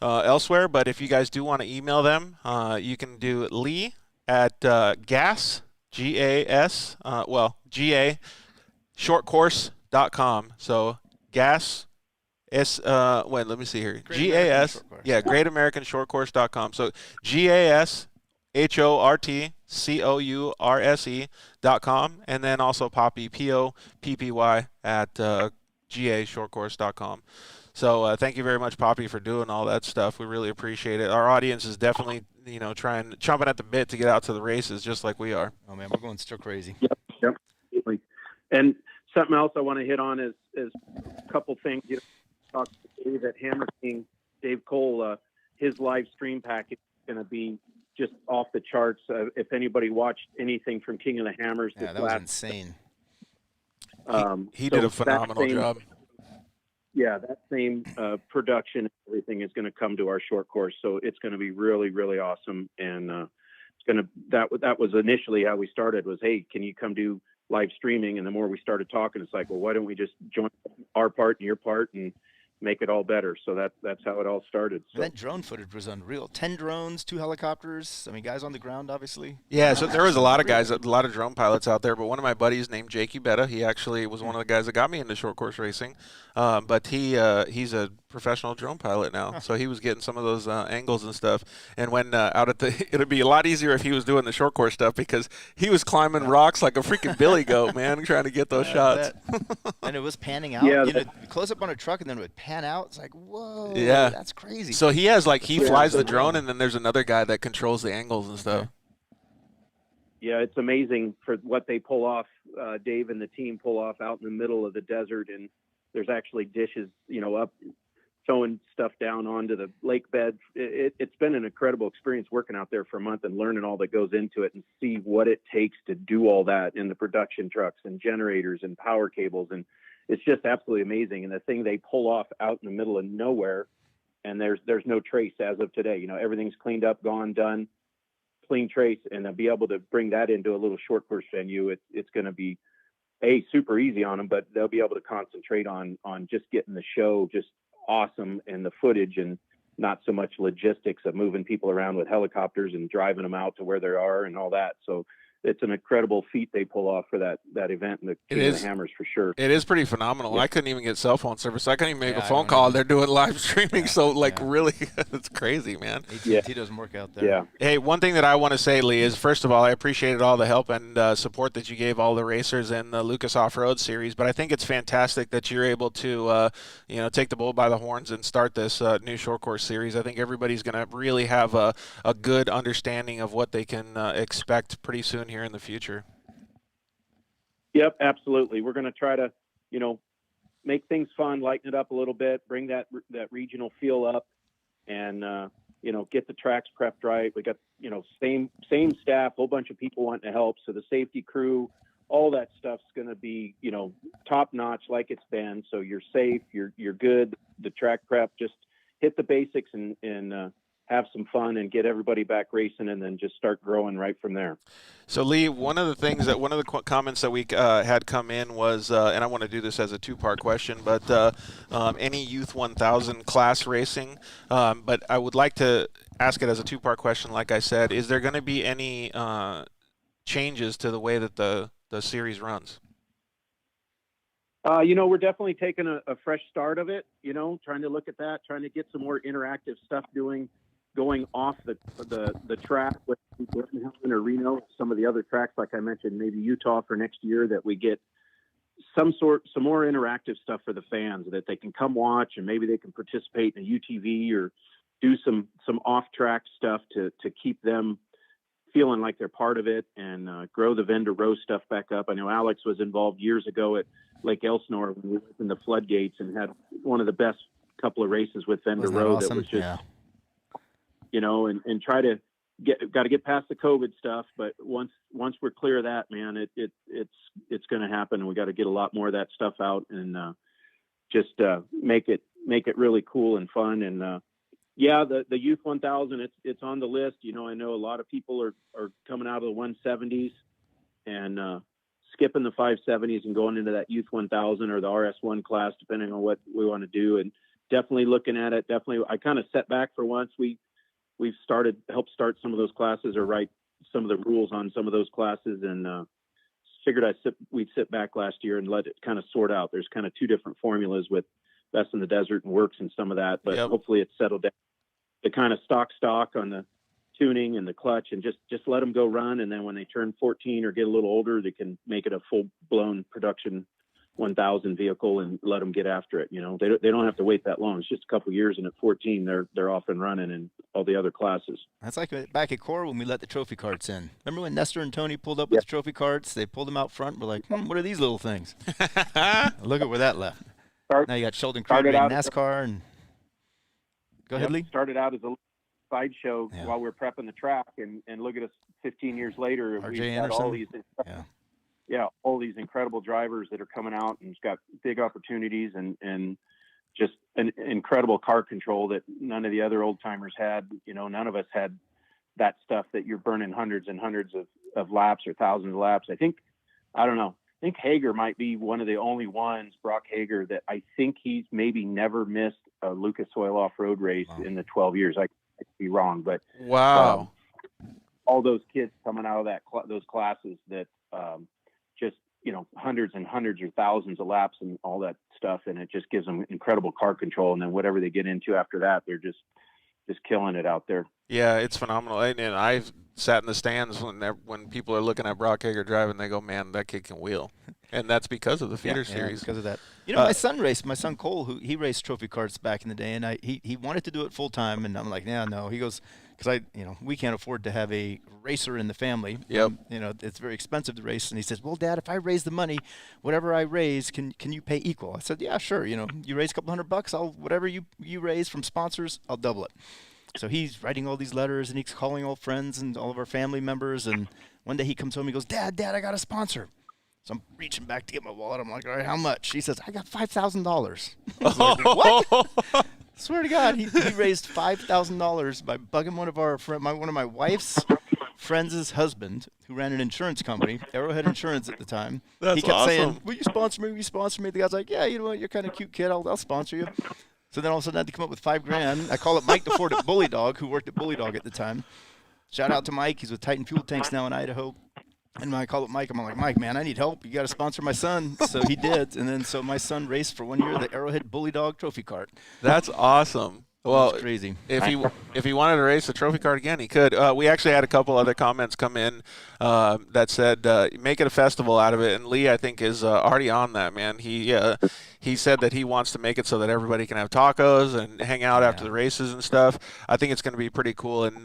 elsewhere, but if you guys do want to email them, you can do Lee at gas, G-A-S, G-A, shortcourse.com. So gas, let me see here. GAS, greatamericanshortcourse.com. So GASHORTCOURSE.com, and then also Poppy, POPPY at GAShortcourse.com. So thank you very much, Poppy, for doing all that stuff. We really appreciate it. Our audience is definitely, chomping at the bit to get out to the races just like we are. Oh man, we're going still crazy. Yep. And something else I want to hit on is a couple things. Talked to Dave at Hammer King, Dave Cole. His live stream package is going to be just off the charts. If anybody watched anything from King of the Hammers, that was insane. He did a phenomenal job. Yeah, that same production and everything is going to come to our short course, so it's going to be really, really awesome. And it's going to that was initially how we started. Was, hey, can you come do live streaming? And the more we started talking, it's like, well, why don't we just join our part and your part and make it all better? So that's how it all started. So. That drone footage was unreal. 10 drones, 2 helicopters. I mean, guys on the ground, obviously. Yeah, so there was a lot of guys, a lot of drone pilots out there. But one of my buddies named Jakey Betta, he actually was one of the guys that got me into short course racing. But he's a professional drone pilot now, so he was getting some of those angles and stuff. And when out at it'd be a lot easier if he was doing the short course stuff, because he was climbing rocks like a freaking billy goat, man, trying to get those shots. And it was panning out. Yeah, close up on a truck and then it would pan out. It's like, whoa, yeah, that's crazy. So he has he flies the drone, and then there's another guy that controls the angles and stuff. Yeah, it's amazing for what they pull off. Dave and the team pull off out in the middle of the desert, and there's actually dishes, up throwing stuff down onto the lake bed. It's been an incredible experience working out there for a month and learning all that goes into it, and see what it takes to do all that in the production trucks and generators and power cables. And it's just absolutely amazing. And the thing they pull off out in the middle of nowhere, and there's no trace as of today. Everything's cleaned up, gone, done, clean trace, and to be able to bring that into a little short course venue, it's going to be super easy on them, but they'll be able to concentrate on just getting the show just awesome, and the footage, and not so much logistics of moving people around with helicopters and driving them out to where they are and all that. So it's an incredible feat they pull off for that event in the King of the Hammers, for sure. It is pretty phenomenal. Yeah. I couldn't even get cell phone service. I couldn't even make a phone call. They're doing live streaming, really, it's crazy, man. AT&T doesn't work out there. Yeah. Hey, one thing that I want to say, Lee, is first of all, I appreciated all the help and support that you gave all the racers in the Lucas Off-Road series, but I think it's fantastic that you're able to, take the bull by the horns and start this new short course series. I think everybody's going to really have a good understanding of what they can expect pretty soon here in the future. Yep, absolutely. We're going to try to, make things fun, lighten it up a little bit, bring that regional feel up, and get the tracks prepped right. We got same staff, whole bunch of people wanting to help. So the safety crew, all that stuff's going to be top notch like it's been. So you're safe, you're good. The track prep, just hit the basics and have some fun and get everybody back racing, and then just start growing right from there. So Lee, one of the comments that we had come in was, and I want to do this as a 2-part question, but any Youth 1000 class racing, but I would like to ask it as a 2-part question. Like I said, is there going to be any changes to the way that the series runs? We're definitely taking a fresh start of it, trying to look at that, trying to get some more interactive stuff going off the track with Birmingham or Reno, some of the other tracks, like I mentioned, maybe Utah for next year, that we get some more interactive stuff for the fans that they can come watch, and maybe they can participate in a UTV or do some off-track stuff to keep them feeling like they're part of it, and grow the vendor row stuff back up. I know Alex was involved years ago at Lake Elsinore when we opened the floodgates and had one of the best couple of races with vendor row. Awesome? That was just, you know, and try to get past the COVID stuff. But once we're clear of that, man, it's going to happen. And we got to get a lot more of that stuff out and just make it really cool and fun. And yeah, the Youth 1000, it's on the list. You know, I know a lot of people are coming out of the 170s and skipping the 570s and going into that Youth 1000 or the RS1 class, depending on what we want to do. And definitely looking at it. Definitely, I kind of set back for once. We've helped start some of those classes or write some of the rules on some of those classes, and figured we'd sit back last year and let it kind of sort out. There's kind of two different formulas with Best in the Desert and Works and some of that, but hopefully it's settled down. The kind of stock on the tuning and the clutch, and just let them go run. And then when they turn 14 or get a little older, they can make it a full blown production 1000 vehicle and let them get after it. You know, they don't have to wait that long. It's just a couple of years, and at 14, they're off and running in all the other classes. That's like back at Core when we let the trophy carts in. Remember when Nestor and Tony pulled up with the trophy carts? They pulled them out front. We're like, what are these little things? Look at where that left. Now you got Sheldon Kruger in NASCAR. And go ahead, Lee. Started out as a sideshow while we were prepping the track, and look at us 15 years later. RJ we've Anderson. Had all these all these incredible drivers that are coming out and got big opportunities and just an incredible car control that none of the other old timers had. You know, none of us had that stuff that you're burning hundreds and hundreds of laps or thousands of laps. I think Hager might be one of the only ones, Brock Hager, that I think he's maybe never missed a Lucas Oil Offroad race in the 12 years. I could be wrong, but all those kids coming out of those classes that just, you know, hundreds and hundreds or thousands of laps and all that stuff, and it just gives them incredible car control. And then whatever they get into after that, they're just killing it out there. Yeah, it's phenomenal. And I've sat in the stands when people are looking at Brock Hager driving, they go, man, that kid can wheel. And that's because of the feeder series. Because of that. You know, my son Cole, he raced trophy carts back in the day, and he wanted to do it full time, and I'm like, no. He goes, because we can't afford to have a racer in the family. Yep. You know, it's very expensive to race. And he says, well, Dad, if I raise the money, whatever I raise, can you pay equal? I said, yeah, sure. You know, you raise a couple $100, whatever you raise from sponsors, I'll double it. So he's writing all these letters, and he's calling all friends and all of our family members. And one day he comes home, he goes, Dad, I got a sponsor. So I'm reaching back to get my wallet. I'm like, all right, how much? He says, I got $5,000. Like, what? Swear to God, he raised $5,000 by bugging one of my wife's friends' husband, who ran an insurance company, Arrowhead Insurance at the time. That's he kept awesome. saying, will you sponsor me? Will you sponsor me? The guy's like, yeah, you know what? You're kind of cute kid. I'll sponsor you. So then all of a sudden I had to come up with $5,000. I call up Mike DeFord at Bully Dog, who worked at Bully Dog at the time. Shout out to Mike. He's with Titan Fuel Tanks now in Idaho. And when I call up Mike, I'm like, Mike, man, I need help. You got to sponsor my son. So he did. And then so my son raced for 1 year the Arrowhead Bully Dog trophy cart. That's awesome. Well, that's crazy. If he wanted to race the trophy cart again, he could. We actually had a couple other comments come in that said, make it a festival out of it. And Lee, I think, is already on that, man. He said that he wants to make it so that everybody can have tacos and hang out after the races and stuff. I think it's going to be pretty cool. And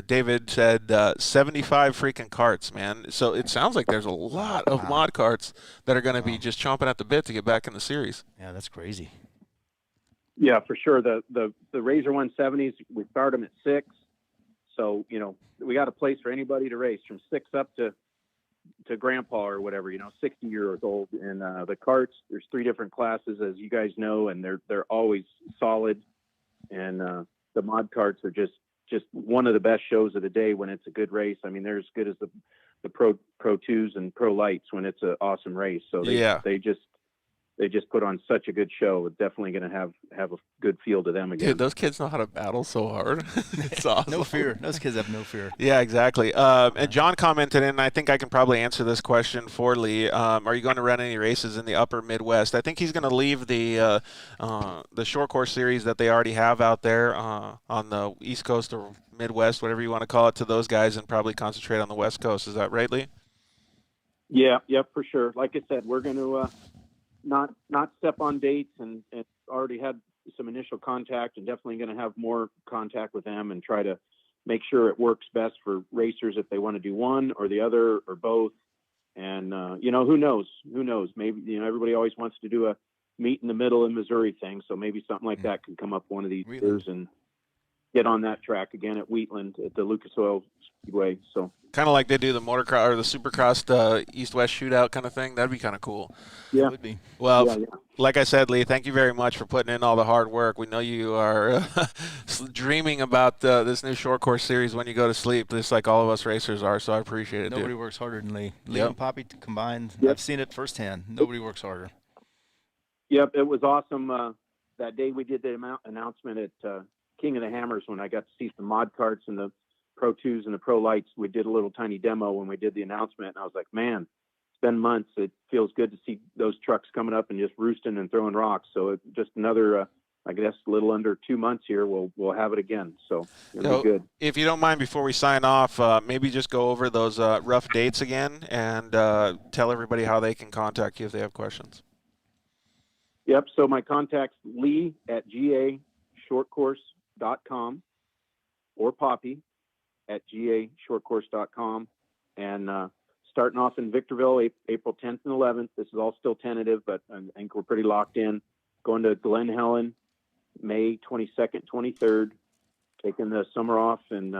David said 75 freaking carts, man. So it sounds like there's a lot of mod carts that are going to be just chomping at the bit to get back in the series. Yeah, that's crazy. Yeah, for sure. The Razor 170s, we start them at 6. So, you know, we got a place for anybody to race from 6 up to grandpa or whatever, you know, 60 years old. And the carts, there's 3 different classes, as you guys know, and they're always solid. And the mod carts are just one of the best shows of the day when it's a good race. I mean, they're as good as the Pro 2s and Pro Lights when it's an awesome race. So they just put on such a good show. It's definitely going to have a good feel to them again. Dude, those kids know how to battle so hard. It's awesome. No fear. Those kids have no fear. Yeah, exactly. And John commented, and I think I can probably answer this question for Lee. Are you going to run any races in the upper Midwest? I think he's going to leave the short course series that they already have out there on the East Coast or Midwest, whatever you want to call it, to those guys, and probably concentrate on the West Coast. Is that right, Lee? Yeah, for sure. Like I said, we're going to not step on dates and already had some initial contact, and definitely going to have more contact with them and try to make sure it works best for racers if they want to do one or the other or both. And, who knows? Maybe, everybody always wants to do a meet in the middle in Missouri thing. So maybe something like that can come up one of these years and get on that track again at Wheatland at the Lucas Oil Speedway. So kind of like they do the motocross or the supercross East-West shootout kind of thing. That'd be kind of cool. Yeah. It would be. Well, yeah. Like I said, Lee, thank you very much for putting in all the hard work. We know you are dreaming about this new short course series when you go to sleep, just like all of us racers are, so I appreciate it, Nobody dude. works harder than Lee. Lee Yep. and Poppy combined. Yep. I've seen it firsthand. Nobody works harder. Yep, it was awesome. That day we did the announcement at King of the Hammers when I got to see some mod carts and the Pro 2s and the Pro Lights. We did a little tiny demo when we did the announcement, and I was like, man, it's been months. It feels good to see those trucks coming up and just roosting and throwing rocks. So just another, I guess, a little under 2 months here, we'll have it again. So it'll be good. If you don't mind, before we sign off, maybe just go over those rough dates again and tell everybody how they can contact you if they have questions. Yep. So my contact's Lee at gashortcourse.com or Poppy at gashortcourse.com. And starting off in Victorville, April 10th and 11th. This is all still tentative, but I think we're pretty locked in. Going to Glen Helen, May 22nd, 23rd. Taking the summer off and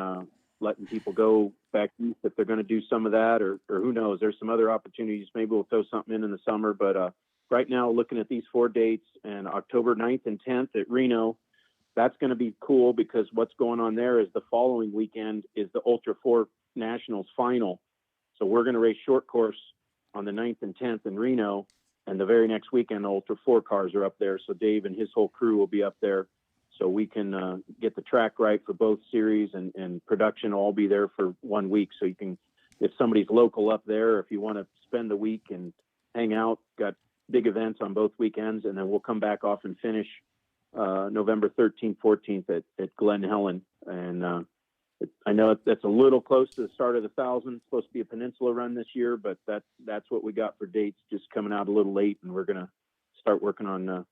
letting people go back east if they're going to do some of that, or who knows. There's some other opportunities. Maybe we'll throw something in the summer, but right now, looking at these 4 dates, and October 9th and 10th at Reno, that's going to be cool because what's going on there is the following weekend is the Ultra 4 Nationals final. So we're going to race short course on the 9th and 10th in Reno, and the very next weekend, the Ultra 4 cars are up there. So Dave and his whole crew will be up there. So we can get the track right for both series, and production will all be there for 1 week. So you can, if somebody's local up there, if you want to spend the week and hang out, got big events on both weekends, and then we'll come back off and finish November 13th, 14th at Glen Helen. And I know that's a little close to the start of the 1,000. It's supposed to be a peninsula run this year, but that's what we got for dates, just coming out a little late, and we're going to start working on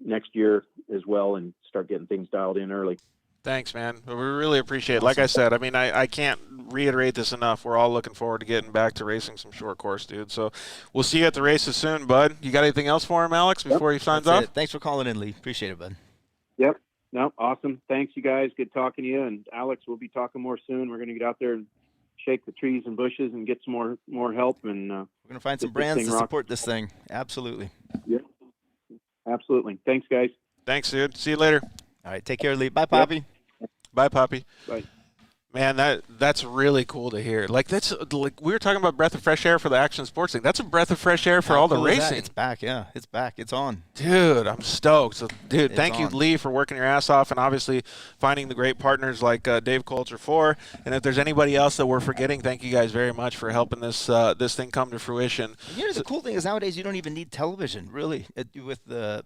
next year as well and start getting things dialed in early. Thanks, man. We really appreciate it. Like I said, I mean, I can't reiterate this enough. We're all looking forward to getting back to racing some short course, dude. So we'll see you at the races soon, bud. You got anything else for him, Alex, before he signs off? Thanks for calling in, Lee. Appreciate it, bud. Yep. No, awesome. Thanks, you guys. Good talking to you. And Alex, we'll be talking more soon. We're going to get out there and shake the trees and bushes and get some more help. And we're going to find some brands to support this thing. Absolutely. Yep. Absolutely. Thanks, guys. Thanks, dude. See you later. All right. Take care, Lee. Bye, Poppy. Yep. Bye, Poppy. Bye. Man, that's really cool to hear. Like, that's like we were talking about breath of fresh air for the action sports thing. That's a breath of fresh air for all the racing. It's back, yeah. It's back. It's on. Dude, I'm stoked. So, dude, thank you, on. Lee, for working your ass off and obviously finding the great partners like Dave Coulter 4. And if there's anybody else that we're forgetting, thank you guys very much for helping this thing come to fruition. You know, the cool thing is nowadays you don't even need television, really, with the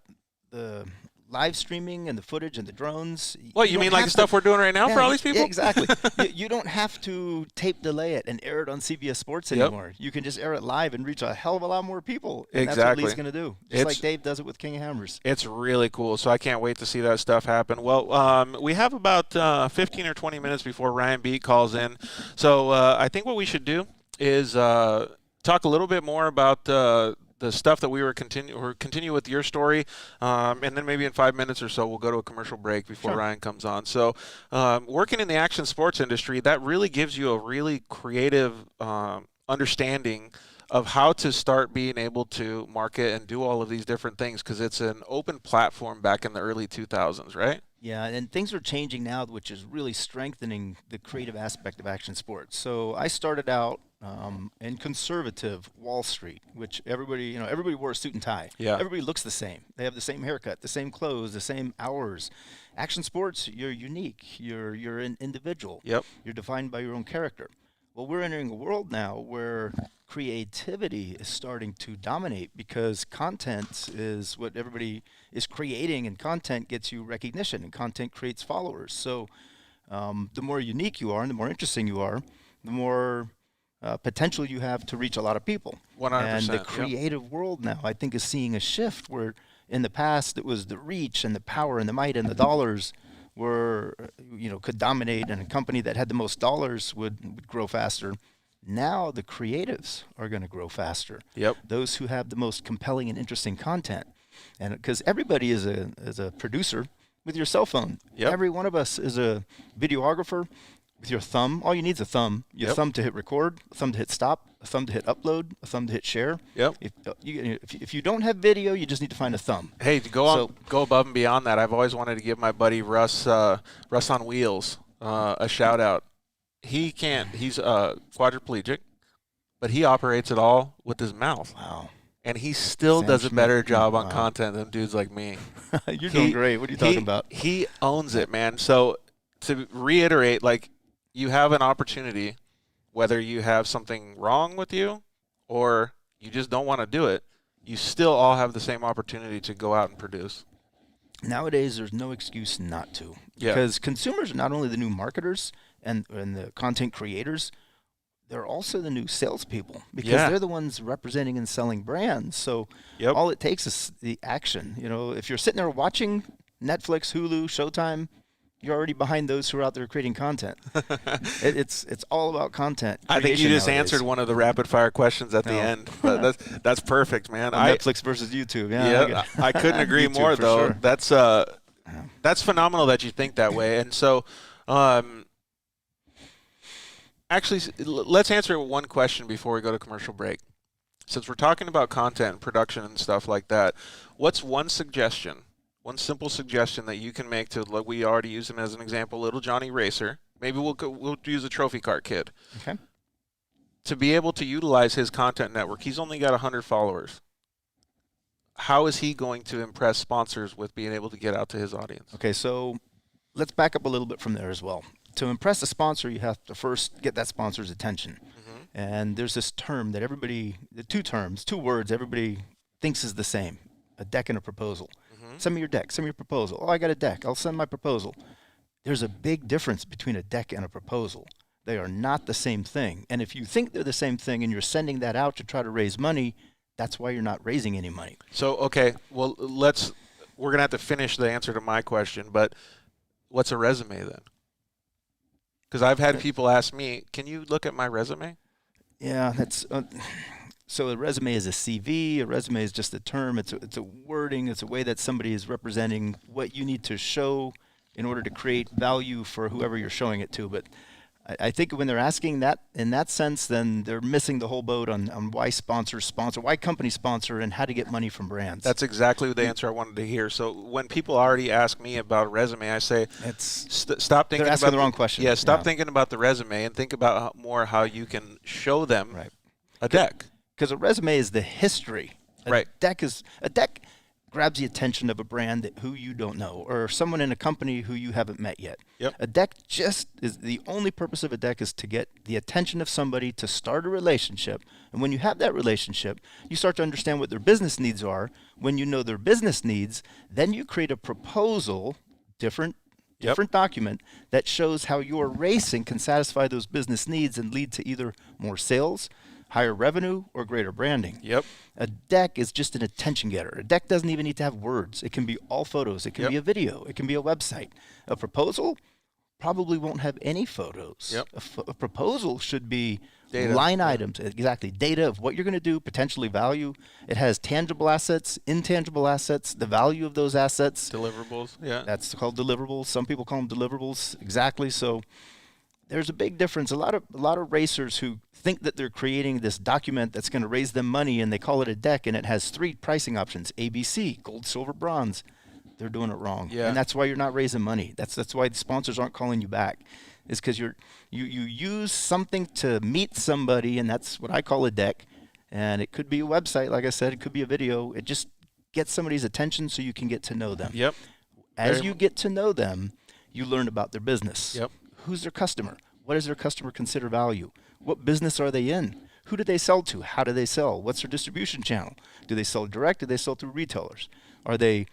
live streaming and the footage and the drones. What, you mean like the stuff we're doing right now for all these people? Yeah, exactly. you don't have to tape delay it and air it on CBS Sports anymore. You can just air it live and reach a hell of a lot more people. And Exactly. That's what Lee's going to do. Just like Dave does it with King of Hammers. It's really cool, so I can't wait to see that stuff happen. Well, we have about 15 or 20 minutes before Ryan Beat calls in. So I think what we should do is talk a little bit more about the stuff that we were continue with your story, and then maybe in 5 minutes or so we'll go to a commercial break before Ryan comes on. So working in the action sports industry, that really gives you a really creative understanding of how to start being able to market and do all of these different things, because it's an open platform back in the early 2000s, right? Yeah, and things are changing now, which is really strengthening the creative aspect of action sports. So I started out in conservative Wall Street, which everybody wore a suit and tie. Yeah. Everybody looks the same. They have the same haircut, the same clothes, the same hours. Action sports, you're unique. You're an individual. Yep. You're defined by your own character. Well, we're entering a world now where creativity is starting to dominate, because content is what everybody is creating, and content gets you recognition, and content creates followers. So the more unique you are and the more interesting you are, the more potential you have to reach a lot of people. 100%. And the creative world now, I think, is seeing a shift where In the past, it was the reach and the power and the might and the dollars were, could dominate, and a company that had the most dollars would grow faster. Now the creatives are going to grow faster. Yep. Those who have the most compelling and interesting content. And because everybody is a producer with your cell phone. Yep. Every one of us is a videographer with your thumb. All you need is a thumb. Your thumb to hit record, a thumb to hit stop, a thumb to hit upload, a thumb to hit share. Yep. If you don't have video, you just need to find a thumb. Hey, to go above and beyond that, I've always wanted to give my buddy Russ on Wheels a shout out. He's quadriplegic, but he operates it all with his mouth. Wow. And he still does a better job on content than dudes like me. You're doing great. What are you talking about? He owns it, man. So to reiterate, like, you have an opportunity, whether you have something wrong with you or you just don't want to do it, you still all have the same opportunity to go out and produce. Nowadays, there's no excuse not to. Yeah. Because consumers are not only the new marketers and the content creators, they're also the new salespeople, because they're the ones representing and selling brands. So all it takes is the action. If you're sitting there watching Netflix, Hulu, Showtime, you're already behind those who are out there creating content. It's all about content. I think you just answered one of the rapid fire questions at the end. But that's perfect, man. Netflix versus YouTube. Yeah, I couldn't agree more, though. Sure. That's phenomenal that you think that way. And so, actually, let's answer one question before we go to commercial break. Since we're talking about content and production and stuff like that, what's one simple suggestion that you can make to, like, we already use him as an example, little Johnny Racer. Maybe we'll use a trophy car kid. Okay. To be able to utilize his content network, he's only got 100 followers. How is he going to impress sponsors with being able to get out to his audience? Okay, so let's back up a little bit from there as well. To impress a sponsor, you have to first get that sponsor's attention. Mm-hmm. And there's this term that two words everybody thinks is the same: a deck and a proposal. Mm-hmm. Send me your deck, send me your proposal. Oh, I got a deck, I'll send my proposal. There's a big difference between a deck and a proposal. They are not the same thing. And if you think they're the same thing and you're sending that out to try to raise money, that's why you're not raising any money. So, okay, well, we're going to have to finish the answer to my question, but what's a resume then? Because I've had people ask me, can you look at my resume? Yeah, that's so a resume is a CV. A resume is just a term. It's a wording. It's a way that somebody is representing what you need to show in order to create value for whoever you're showing it to. But I think when they're asking that in that sense, then they're missing the whole boat on why sponsors sponsor, why companies sponsor, and how to get money from brands. That's exactly the answer I wanted to hear. So when people already ask me about a resume, I say, stop thinking they're asking the wrong question. Yeah, stop thinking about the resume and think about more how you can show them a deck. Because a resume is the history. A deck grabs the attention of a brand who you don't know, or someone in a company who you haven't met yet. Yep. A deck just is the only purpose of a deck is to get the attention of somebody to start a relationship. And when you have that relationship, you start to understand what their business needs are. When you know their business needs, then you create a proposal, different document that shows how your racing can satisfy those business needs and lead to either more sales, higher revenue, or greater branding. Yep. A deck is just an attention getter. A deck doesn't even need to have words. It can be all photos. It can be a video. It can be a website. A proposal probably won't have any photos. Yep. A proposal should be data. Line items, exactly. Data of what you're going to do, potentially value. It has tangible assets, intangible assets, the value of those assets. Deliverables, yeah. That's called deliverables. Some people call them deliverables. Exactly. So there's a big difference. A lot of racers who think that they're creating this document that's going to raise them money, and they call it a deck, and it has 3 pricing options: ABC, gold, silver, bronze. They're doing it wrong. Yeah. And that's why you're not raising money. That's why the sponsors aren't calling you back. Is because you use something to meet somebody, and that's what I call a deck. And it could be a website, like I said. It could be a video. It just gets somebody's attention so you can get to know them. Yep. As you get to know them, you learn about their business. Yep. Who's their customer? What does their customer consider value? What business are they in? Who do they sell to? How do they sell? What's their distribution channel? Do they sell direct? Do they sell through retailers? Are they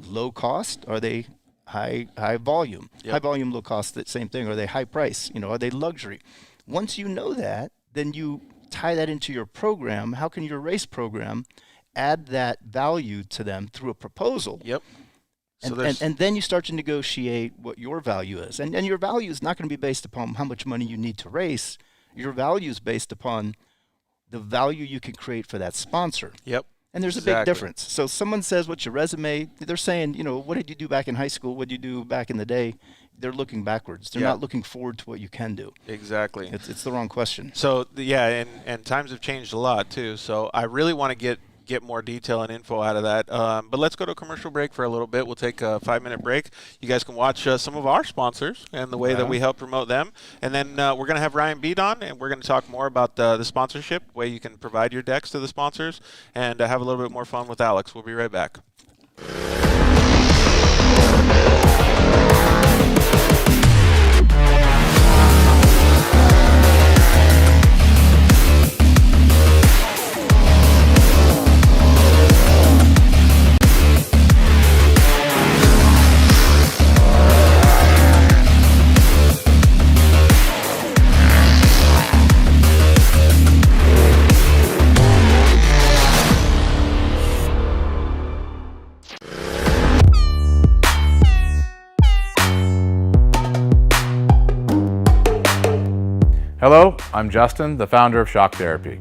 low cost? Are they high volume? Yep. High volume, low cost, the same thing. Are they high price? Are they luxury? Once you know that, then you tie that into your program. How can your race program add that value to them through a proposal. Yep. And then you start to negotiate what your value is. And your value is not going to be based upon how much money you need to race. Your value is based upon the value you can create for that sponsor. Yep. And there's a big difference. So someone says, what's your resume? They're saying, what did you do back in high school? What did you do back in the day? They're looking backwards. They're not looking forward to what you can do. Exactly. It's the wrong question. So, and times have changed a lot, too. So I really want to get more detail and info out of that. But let's go to a commercial break for a little bit. We'll take a 5-minute break. You guys can watch some of our sponsors and the way that we help promote them. And then we're going to have Ryan Beat on, and we're going to talk more about the sponsorship, way you can provide your decks to the sponsors, and have a little bit more fun with Alex. We'll be right back. Hello, I'm Justin, the founder of Shock Therapy.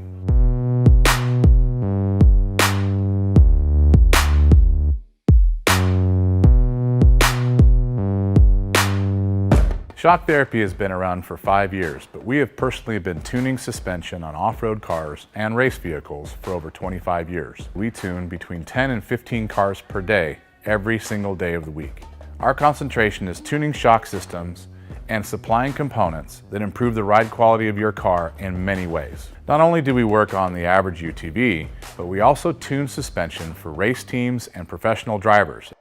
Shock Therapy has been around for 5 years, but we have personally been tuning suspension on off-road cars and race vehicles for over 25 years. We tune between 10 and 15 cars per day, every single day of the week. Our concentration is tuning shock systems and supplying components that improve the ride quality of your car in many ways. Not only do we work on the average UTV, but we also tune suspension for race teams and professional drivers.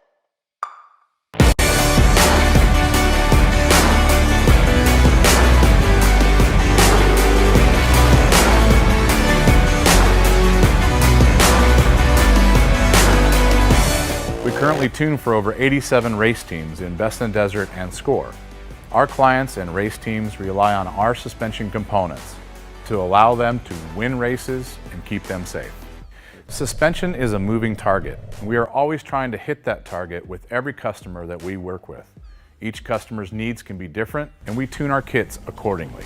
We currently tune for over 87 race teams in Best in the Desert and Score. Our clients and race teams rely on our suspension components to allow them to win races and keep them safe. Suspension is a moving target, and we are always trying to hit that target with every customer that we work with. Each customer's needs can be different, and we tune our kits accordingly.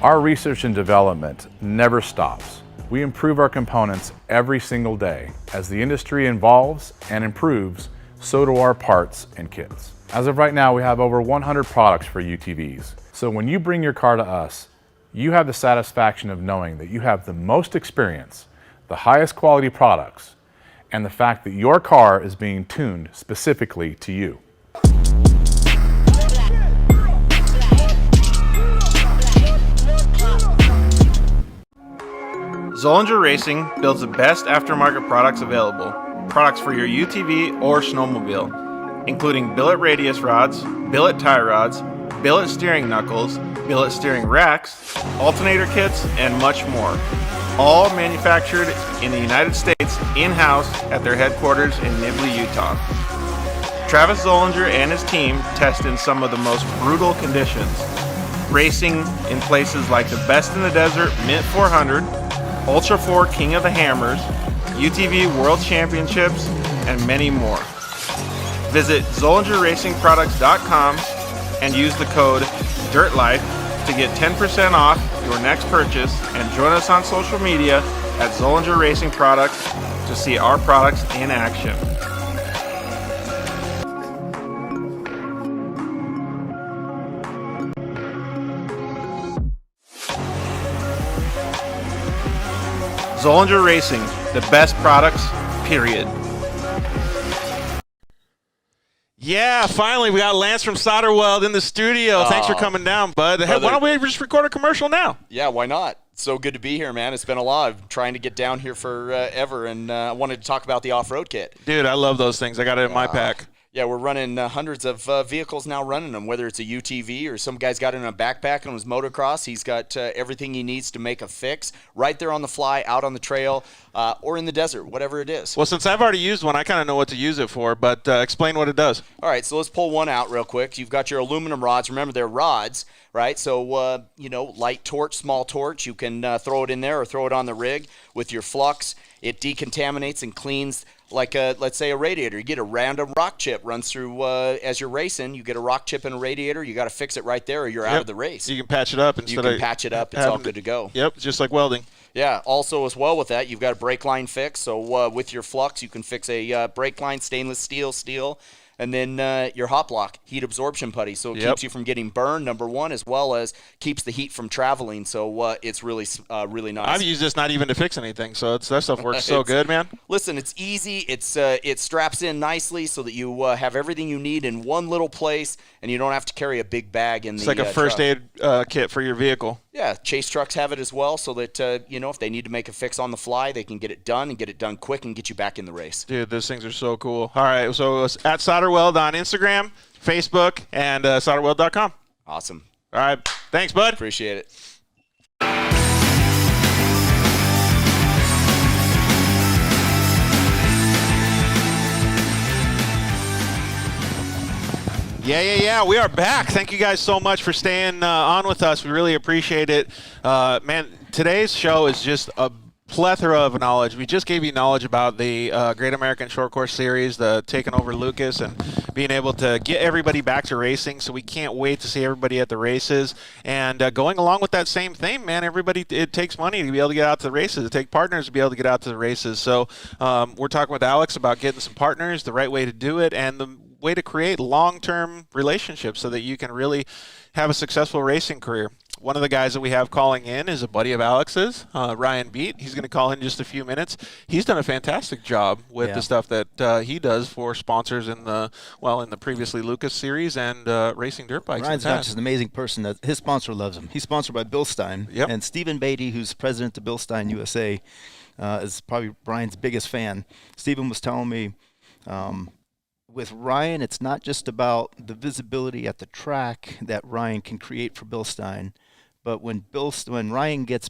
Our research and development never stops. We improve our components every single day. As the industry evolves and improves, so do our parts and kits. As of right now, we have over 100 products for UTVs. So when you bring your car to us, you have the satisfaction of knowing that you have the most experience, the highest quality products, and the fact that your car is being tuned specifically to you. Zollinger Racing builds the best aftermarket products available. Products for your UTV or snowmobile, including billet radius rods, billet tie rods, billet steering knuckles, billet steering racks, alternator kits, and much more. All manufactured in the United States in-house at their headquarters in Nibley, Utah. Travis Zollinger and his team test in some of the most brutal conditions, racing in places like the Best in the Desert Mint 400, Ultra 4 King of the Hammers, UTV World Championships, and many more. Visit ZollingerRacingProducts.com and use the code DIRTLIFE to get 10% off your next purchase, and join us on social media at Zollinger Racing Products to see our products in action. Zollinger Racing, the best products, period. Yeah, finally, we got Lance from Solderweld in the studio. Thanks for coming down, bud. Hey, why don't we just record a commercial now? Yeah, why not? So good to be here, man. It's been a lot. I've been trying to get down here forever, and I wanted to talk about the off-road kit. Dude, I love those things. I got it in my pack. Yeah, we're running hundreds of vehicles now running them, whether it's a UTV or some guy's got it in a backpack on his motocross. He's got everything he needs to make a fix right there on the fly, out on the trail, or in the desert, whatever it is. Well, since I've already used one, I kind of know what to use it for, but explain what it does. All right, so let's pull one out real quick. You've got your aluminum rods. Remember, they're rods, right? So, light torch, small torch. You can throw it in there or throw it on the rig with your flux. It decontaminates and cleans like let's say a radiator. You get a random rock chip runs through as you're racing. You get a rock chip in a radiator. You got to fix it right there, or you're out of the race. You can patch it up instead of. You can patch it up. It's all good to go. Yep, just like welding. Yeah. Also, as well with that, you've got a brake line fix. So with your flux, you can fix a brake line, stainless steel. And then your hop lock, heat absorption putty, so it keeps you from getting burned, number one, as well as keeps the heat from traveling. So it's really nice. I've used this not even to fix anything, so that stuff works so good, man. Listen, it's easy. It straps in nicely so that you have everything you need in one little place, and you don't have to carry a big bag in it's the like a first truck. aid kit for your vehicle. Yeah, chase trucks have it as well, so that if they need to make a fix on the fly, they can get it done and get it done quick and get you back in the race. Dude, those things are so cool. All right, so it's at Solderweld on Instagram, Facebook, and solderweld.com. Awesome. All right, thanks, bud. Appreciate it. Yeah. We are back. Thank you guys so much for staying on with us. We really appreciate it. Man, today's show is just a plethora of knowledge. We just gave you knowledge about the Great American Shortcourse Series, the taking over Lucas, and being able to get everybody back to racing. So we can't wait to see everybody at the races. And going along with that same thing, man, it takes money to be able to get out to the races. It takes partners to be able to get out to the races. So we're talking with Alex about getting some partners, the right way to do it, and the way to create long-term relationships so that you can really have a successful racing career. One of the guys that we have calling in is a buddy of Alex's, Ryan Beat. He's going to call in just a few minutes. He's done a fantastic job with the stuff that he does for sponsors in the previously Lucas series and racing dirt bikes. Ryan's not just an amazing person. His sponsor loves him. He's sponsored by Bill Stein. Yep. And Stephen Beatty, who's president of Bill Stein USA, is probably Ryan's biggest fan. Stephen was telling me, with Ryan, it's not just about the visibility at the track that Ryan can create for Bill Stein, but when Ryan gets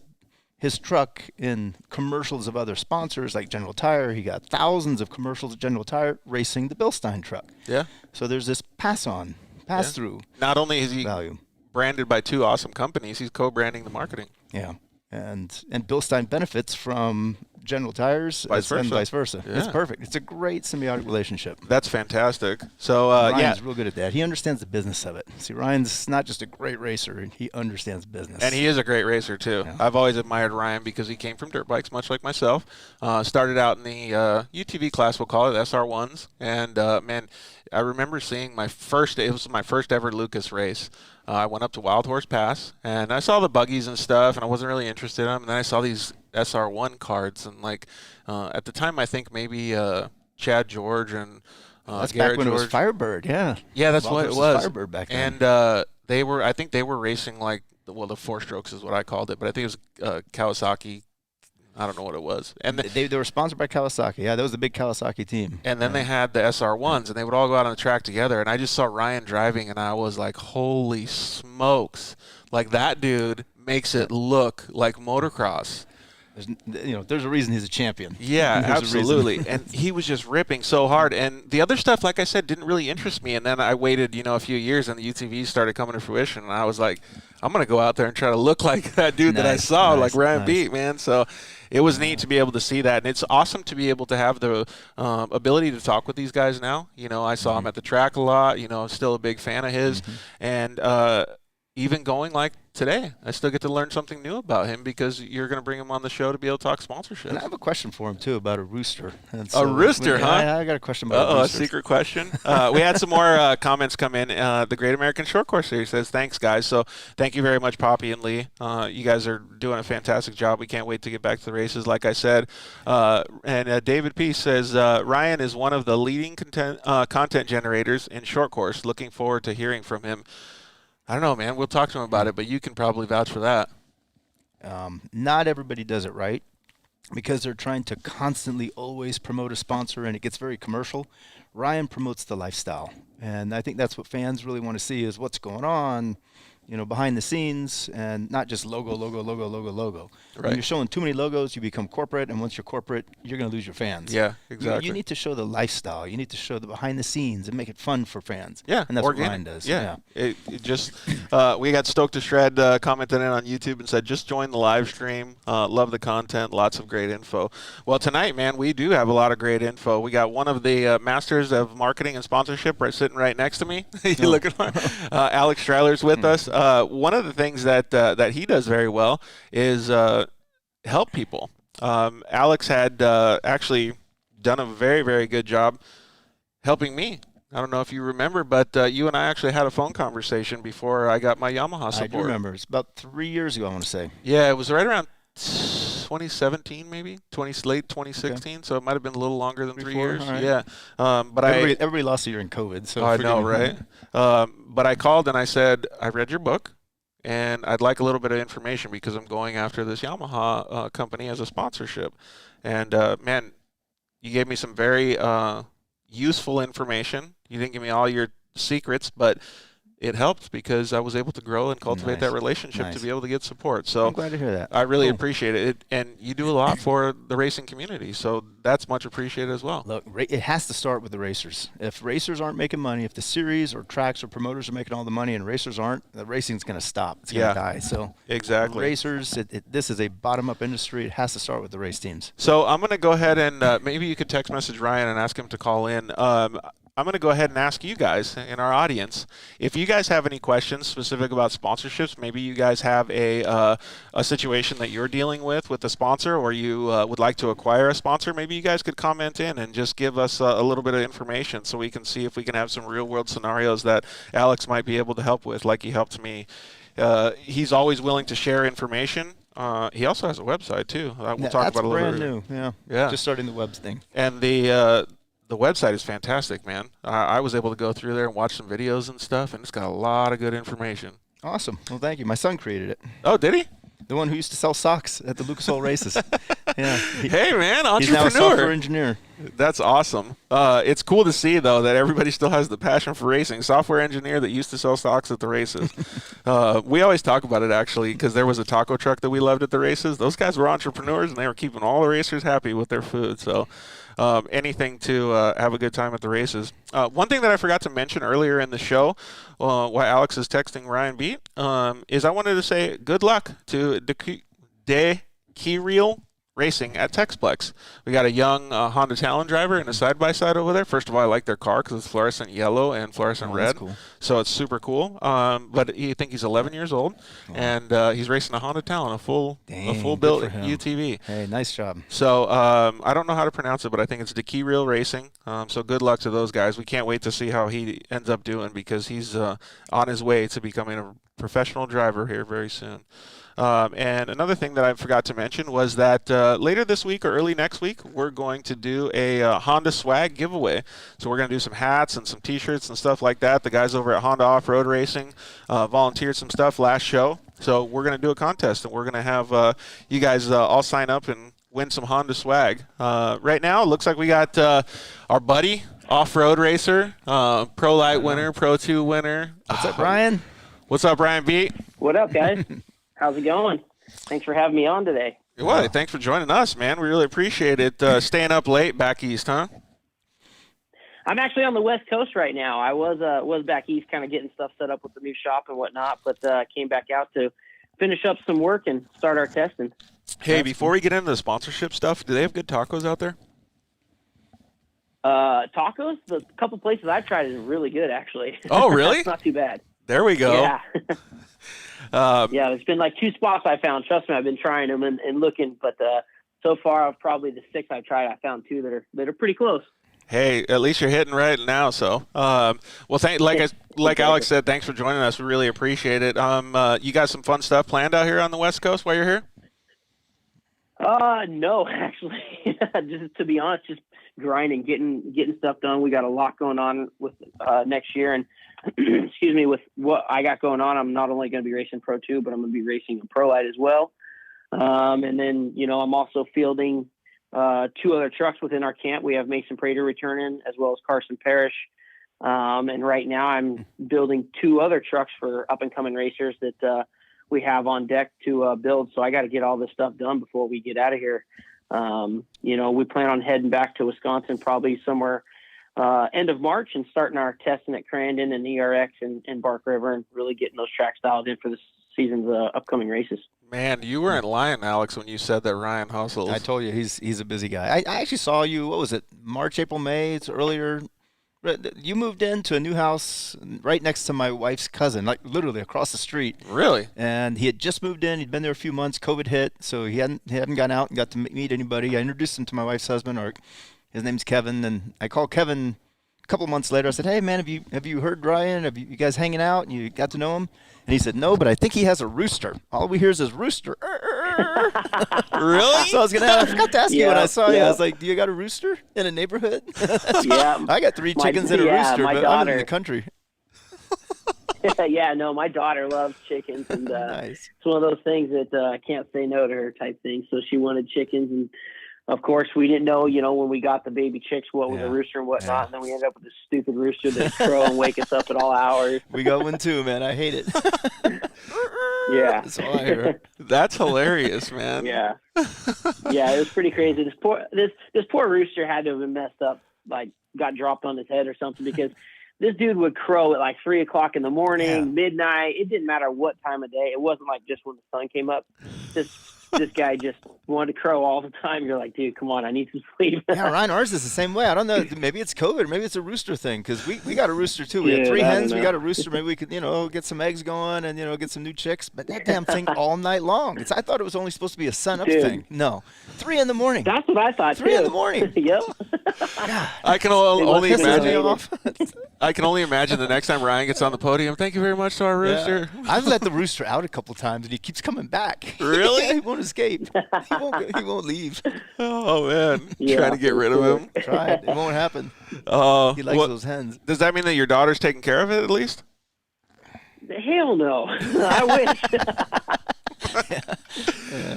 his truck in commercials of other sponsors like General Tire, he got thousands of commercials of General Tire racing the Bill Stein truck. Yeah. So there's this pass-through. Not only is he value branded by two awesome companies, he's co-branding the marketing. Yeah. And Bill Stein benefits from General Tires and vice versa. Yeah. It's perfect. It's a great symbiotic relationship. That's fantastic. So, Ryan's real good at that. He understands the business of it. See, Ryan's not just a great racer. He understands business. And he is a great racer, too. Yeah. I've always admired Ryan because he came from dirt bikes, much like myself. Started out in the UTV class, we'll call it, SR1s. And, man, I remember seeing it was my first ever Lucas race. I went up to Wild Horse Pass, and I saw the buggies and stuff, and I wasn't really interested in them. And then I saw these SR1 cards, and at the time, I think maybe Chad George and that's Garrett back when George. It was Firebird, yeah. Yeah, that's Wild what it Horse was. Firebird back then. And I think they were racing the four strokes is what I called it, but I think it was Kawasaki. I don't know what it was. And they were sponsored by Kawasaki. Yeah, that was the big Kawasaki team. And then they had the SR1s, and they would all go out on the track together. And I just saw Ryan driving, and I was like, holy smokes. Like, that dude makes it look like motocross. There's a reason he's a champion. Yeah, absolutely. And he was just ripping so hard. And the other stuff, like I said, didn't really interest me. And then I waited, a few years, and the UTVs started coming to fruition. And I was like, I'm going to go out there and try to look like that dude that I saw, like Ryan Beat, man. So it was neat to be able to see that. And it's awesome to be able to have the ability to talk with these guys now. I saw him at the track a lot. I'm still a big fan of his. And even going like today, I still get to learn something new about him because you're going to bring him on the show to be able to talk sponsorship. And I have a question for him, too, about a rooster. A rooster, huh? I got a question about a rooster. A secret question. We had some more comments come in. The Great American Shortcourse Series says, thanks, guys. So thank you very much, Poppy and Lee. You guys are doing a fantastic job. We can't wait to get back to the races, like I said. And David P. says, Ryan is one of the leading content generators in Shortcourse. Looking forward to hearing from him. I don't know, man. We'll talk to him about it, but you can probably vouch for that. Not everybody does it right because they're trying to constantly always promote a sponsor, and it gets very commercial. Ryan promotes the lifestyle, and I think that's what fans really want to see is what's going on behind the scenes and not just logo. Right. When you're showing too many logos, you become corporate, and once you're corporate, you're going to lose your fans. Yeah, exactly. You need to show the lifestyle. You need to show the behind the scenes and make it fun for fans. Yeah, and that's organic. what Ryan does. Yeah. It just we got Stoked to Shred commented in on YouTube and said, just join the live stream. Love the content. Lots of great info. Well, tonight, man, we do have a lot of great info. We got one of the masters of marketing and sponsorship sitting right next to me. You look at Alex Striler's with us. One of the things that he does very well is help people. Alex had actually done a very, very good job helping me. I don't know if you remember, but you and I actually had a phone conversation before I got my Yamaha support. I do remember. It's about 3 years ago, I want to say. Yeah, it was right around 2017, maybe late 2016. Okay. So it might have been a little longer than 3 years. Right. Yeah, but everybody lost a year in COVID. So I know, right? But I called and I said, I read your book, and I'd like a little bit of information because I'm going after this Yamaha company as a sponsorship. And man, you gave me some very useful information. You didn't give me all your secrets, but it helped because I was able to grow and cultivate that relationship to be able to get support. So I'm glad to hear that. I really appreciate it. And you do a lot for the racing community, so that's much appreciated as well. Look, it has to start with the racers. If racers aren't making money, if the series or tracks or promoters are making all the money and racers aren't, the racing's going to stop. It's going to die. So exactly, racers, this is a bottom-up industry. It has to start with the race teams. So I'm going to go ahead and maybe you could text message Ryan and ask him to call in. I'm going to go ahead and ask you guys in our audience, if you guys have any questions specific about sponsorships, maybe you guys have a situation that you're dealing with a sponsor, or you would like to acquire a sponsor, maybe you guys could comment in and just give us a little bit of information so we can see if we can have some real-world scenarios that Alex might be able to help with, like he helped me. He's always willing to share information. He also has a website, too. We'll talk about a little bit. That's brand new, yeah. Just starting the webs thing. And the website is fantastic, man. I was able to go through there and watch some videos and stuff, and it's got a lot of good information. Awesome. Well, thank you. My son created it. Oh, did he? The one who used to sell socks at the Lucas Oil races. Yeah. Hey, man, entrepreneur. He's now a software engineer. That's awesome. It's cool to see, though, that everybody still has the passion for racing. Software engineer that used to sell stocks at the races. We always talk about it, actually, because there was a taco truck that we loved at the races. Those guys were entrepreneurs, and they were keeping all the racers happy with their food. So anything to have a good time at the races. One thing that I forgot to mention earlier in the show, while Alex is texting Ryan Beat, is I wanted to say good luck to De Keyreel Racing at Texplex. We got a young Honda Talon driver in a side-by-side over there. First of all, I like their car because it's fluorescent yellow and fluorescent red. Cool. So it's super cool. But I think he's 11 years old, and he's racing a Honda Talon, a full-built UTV. Hey, nice job. So I don't know how to pronounce it, but I think it's De Keyreel Racing. So good luck to those guys. We can't wait to see how he ends up doing because he's on his way to becoming a professional driver here very soon. And another thing that I forgot to mention was that later this week or early next week, we're going to do a Honda swag giveaway. So we're going to do some hats and some T-shirts and stuff like that. The guys over at Honda Off-Road Racing volunteered some stuff last show. So we're going to do a contest, and we're going to have you guys all sign up and win some Honda swag. Right now, it looks like we got our buddy, off-road racer, Pro Light winner, Pro 2 winner. What's up, Brian? What's up, Brian B? What up, guys? How's it going? Thanks for having me on today. Well, thanks for joining us, man. We really appreciate it. Staying up late back east, huh? I'm actually on the West Coast right now. I was back east kind of getting stuff set up with the new shop and whatnot, but came back out to finish up some work and start our testing. Hey, before we get into the sponsorship stuff, do they have good tacos out there? Tacos? The couple places I've tried is really good, actually. Oh, really? It's not too bad. There we go. Yeah. Yeah, there's been like 2 spots I found. Trust me, I've been trying them and looking, but so far, of probably the 6 I've tried, I found 2 that are pretty close. Hey, at least you're hitting right now. So, well, like Alex said, thanks for joining us. We really appreciate it. You got some fun stuff planned out here on the West Coast while you're here? No, actually, just to be honest, just grinding, getting stuff done. We got a lot going on with next year, and excuse me, with what I got going on, I'm not only going to be racing Pro 2, but I'm going to be racing a Pro Light as well. And then, I'm also fielding 2 other trucks within our camp. We have Mason Prater returning, as well as Carson Parrish. And right now I'm building 2 other trucks for up and coming racers that we have on deck to build. So I got to get all this stuff done before we get out of here. We plan on heading back to Wisconsin probably somewhere end of March and starting our testing at Crandon and ERX and Bark River and really getting those tracks dialed in for the season's upcoming races. Man, you weren't lying, Alex, when you said that Ryan hustles. I told you he's a busy guy. I actually saw you, what was it, March, April, May? It's earlier. You moved into a new house right next to my wife's cousin, like literally across the street. Really? And he had just moved in. He'd been there a few months. COVID hit, so he hadn't gone out and got to meet anybody. I introduced him to my wife's husband, or his name's Kevin, and I called Kevin a couple months later. I said, "Hey, man, have you heard Ryan? Have you guys hanging out? And you got to know him?" And he said, "No, but I think he has a rooster. All we hear is his rooster." Really? So I forgot to ask you when I saw you. I was like, "Do you got a rooster in a neighborhood?" Yeah. I got 3 chickens and a rooster, my but daughter, I'm in the country. Yeah, no, my daughter loves chickens, and Nice. it's one of those things that I can't say no to her type thing. So she wanted chickens, and of course we didn't know, when we got the baby chicks, what was a rooster and whatnot, and then we ended up with this stupid rooster that crow and wake us up at all hours. We got one too, man. I hate it. Yeah. That's all I hear. That's hilarious, man. Yeah. Yeah, it was pretty crazy. This poor rooster had to have been messed up, like got dropped on his head or something, because this dude would crow at like 3 o'clock in the morning, midnight. It didn't matter what time of day. It wasn't like just when the sun came up. This guy just wanted to crow all the time. You're like, dude, come on, I need some sleep. Yeah, Ryan, ours is the same way. I don't know. Maybe it's COVID. Maybe it's a rooster thing, because we got a rooster too. We had 3 hens. We got a rooster. Maybe we could, get some eggs going and, get some new chicks. But that damn thing all night long. I thought it was only supposed to be a sun-up thing. No. 3 in the morning. That's what I thought, 3 in the morning. Yep. I can only imagine. me I can only imagine the next time Ryan gets on the podium. Thank you very much to our rooster. Yeah. I've let the rooster out a couple times, and he keeps coming back. Really? He won't escape. He won't leave. Oh man, Yeah. trying to get rid of him. Try it. It won't happen. Oh, He likes those hens. Does that mean that your daughter's taking care of it at least? Hell no. I wish.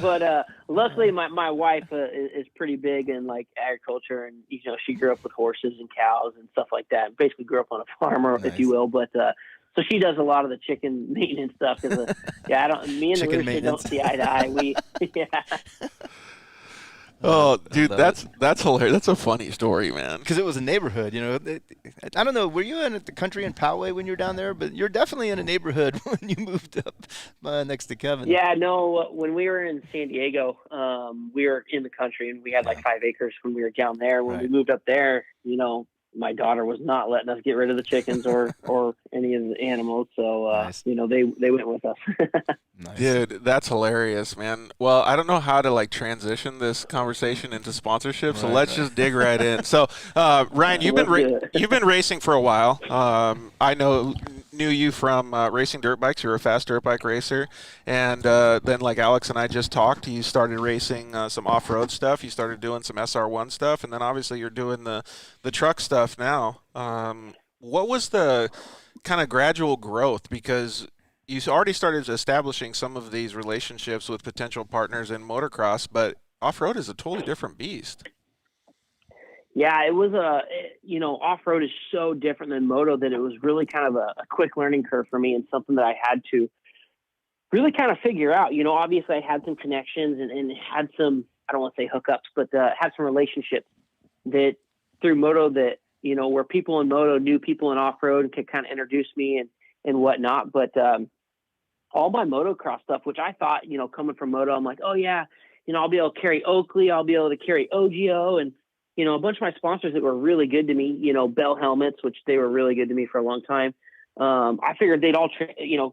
But luckily my wife is pretty big in like agriculture, and she grew up with horses and cows and stuff like that. Basically grew up on a farm, or if you will. But so she does a lot of the chicken maintenance stuff. Me and the rooster don't see eye to eye. Oh, dude, that's hilarious. That's a funny story, man. Because it was a neighborhood, I don't know. Were you in the country in Poway when you were down there? But you're definitely in a neighborhood when you moved up next to Kevin. Yeah, no. When we were in San Diego, we were in the country, and we had like 5 acres when we were down there. When we moved up there, my daughter was not letting us get rid of the chickens or any of the animals. So, Nice. they went with us. Nice. Dude, that's hilarious, man. Well, I don't know how to like transition this conversation into sponsorship, so let's just dig right in. So, Ryan, you've been racing for a while. I knew you from racing dirt bikes. You're a fast dirt bike racer, and then like Alex and I just talked, you started racing some off-road stuff. You started doing some SR1 stuff, and then obviously you're doing the truck stuff now. What was the kind of gradual growth? Because you already started establishing some of these relationships with potential partners in motocross, but off-road is a totally different beast. Yeah, it was off-road is so different than moto that it was really kind of a quick learning curve for me, and something that I had to really kind of figure out. Obviously I had some connections and had some, I don't want to say hookups, but had some relationships that through moto that, where people in moto knew people in off-road and could kind of introduce me and whatnot. But all my motocross stuff, which I thought, coming from moto, I'm like, oh yeah, I'll be able to carry Oakley, I'll be able to carry OGO, and a bunch of my sponsors that were really good to me, Bell helmets, which they were really good to me for a long time. I figured they'd all,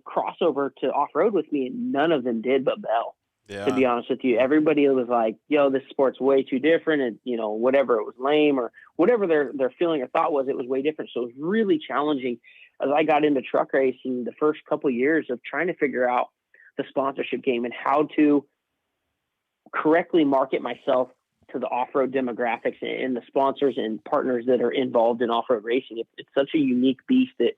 cross over to off-road with me, and none of them did but Bell. Yeah. To be honest with you, everybody was like, yo, this sport's way too different. And, whatever, it was lame or whatever their feeling or thought was, it was way different. So it was really challenging as I got into truck racing the first couple of years of trying to figure out the sponsorship game and how to correctly market myself to the off-road demographics and the sponsors and partners that are involved in off-road racing. It's such a unique beast that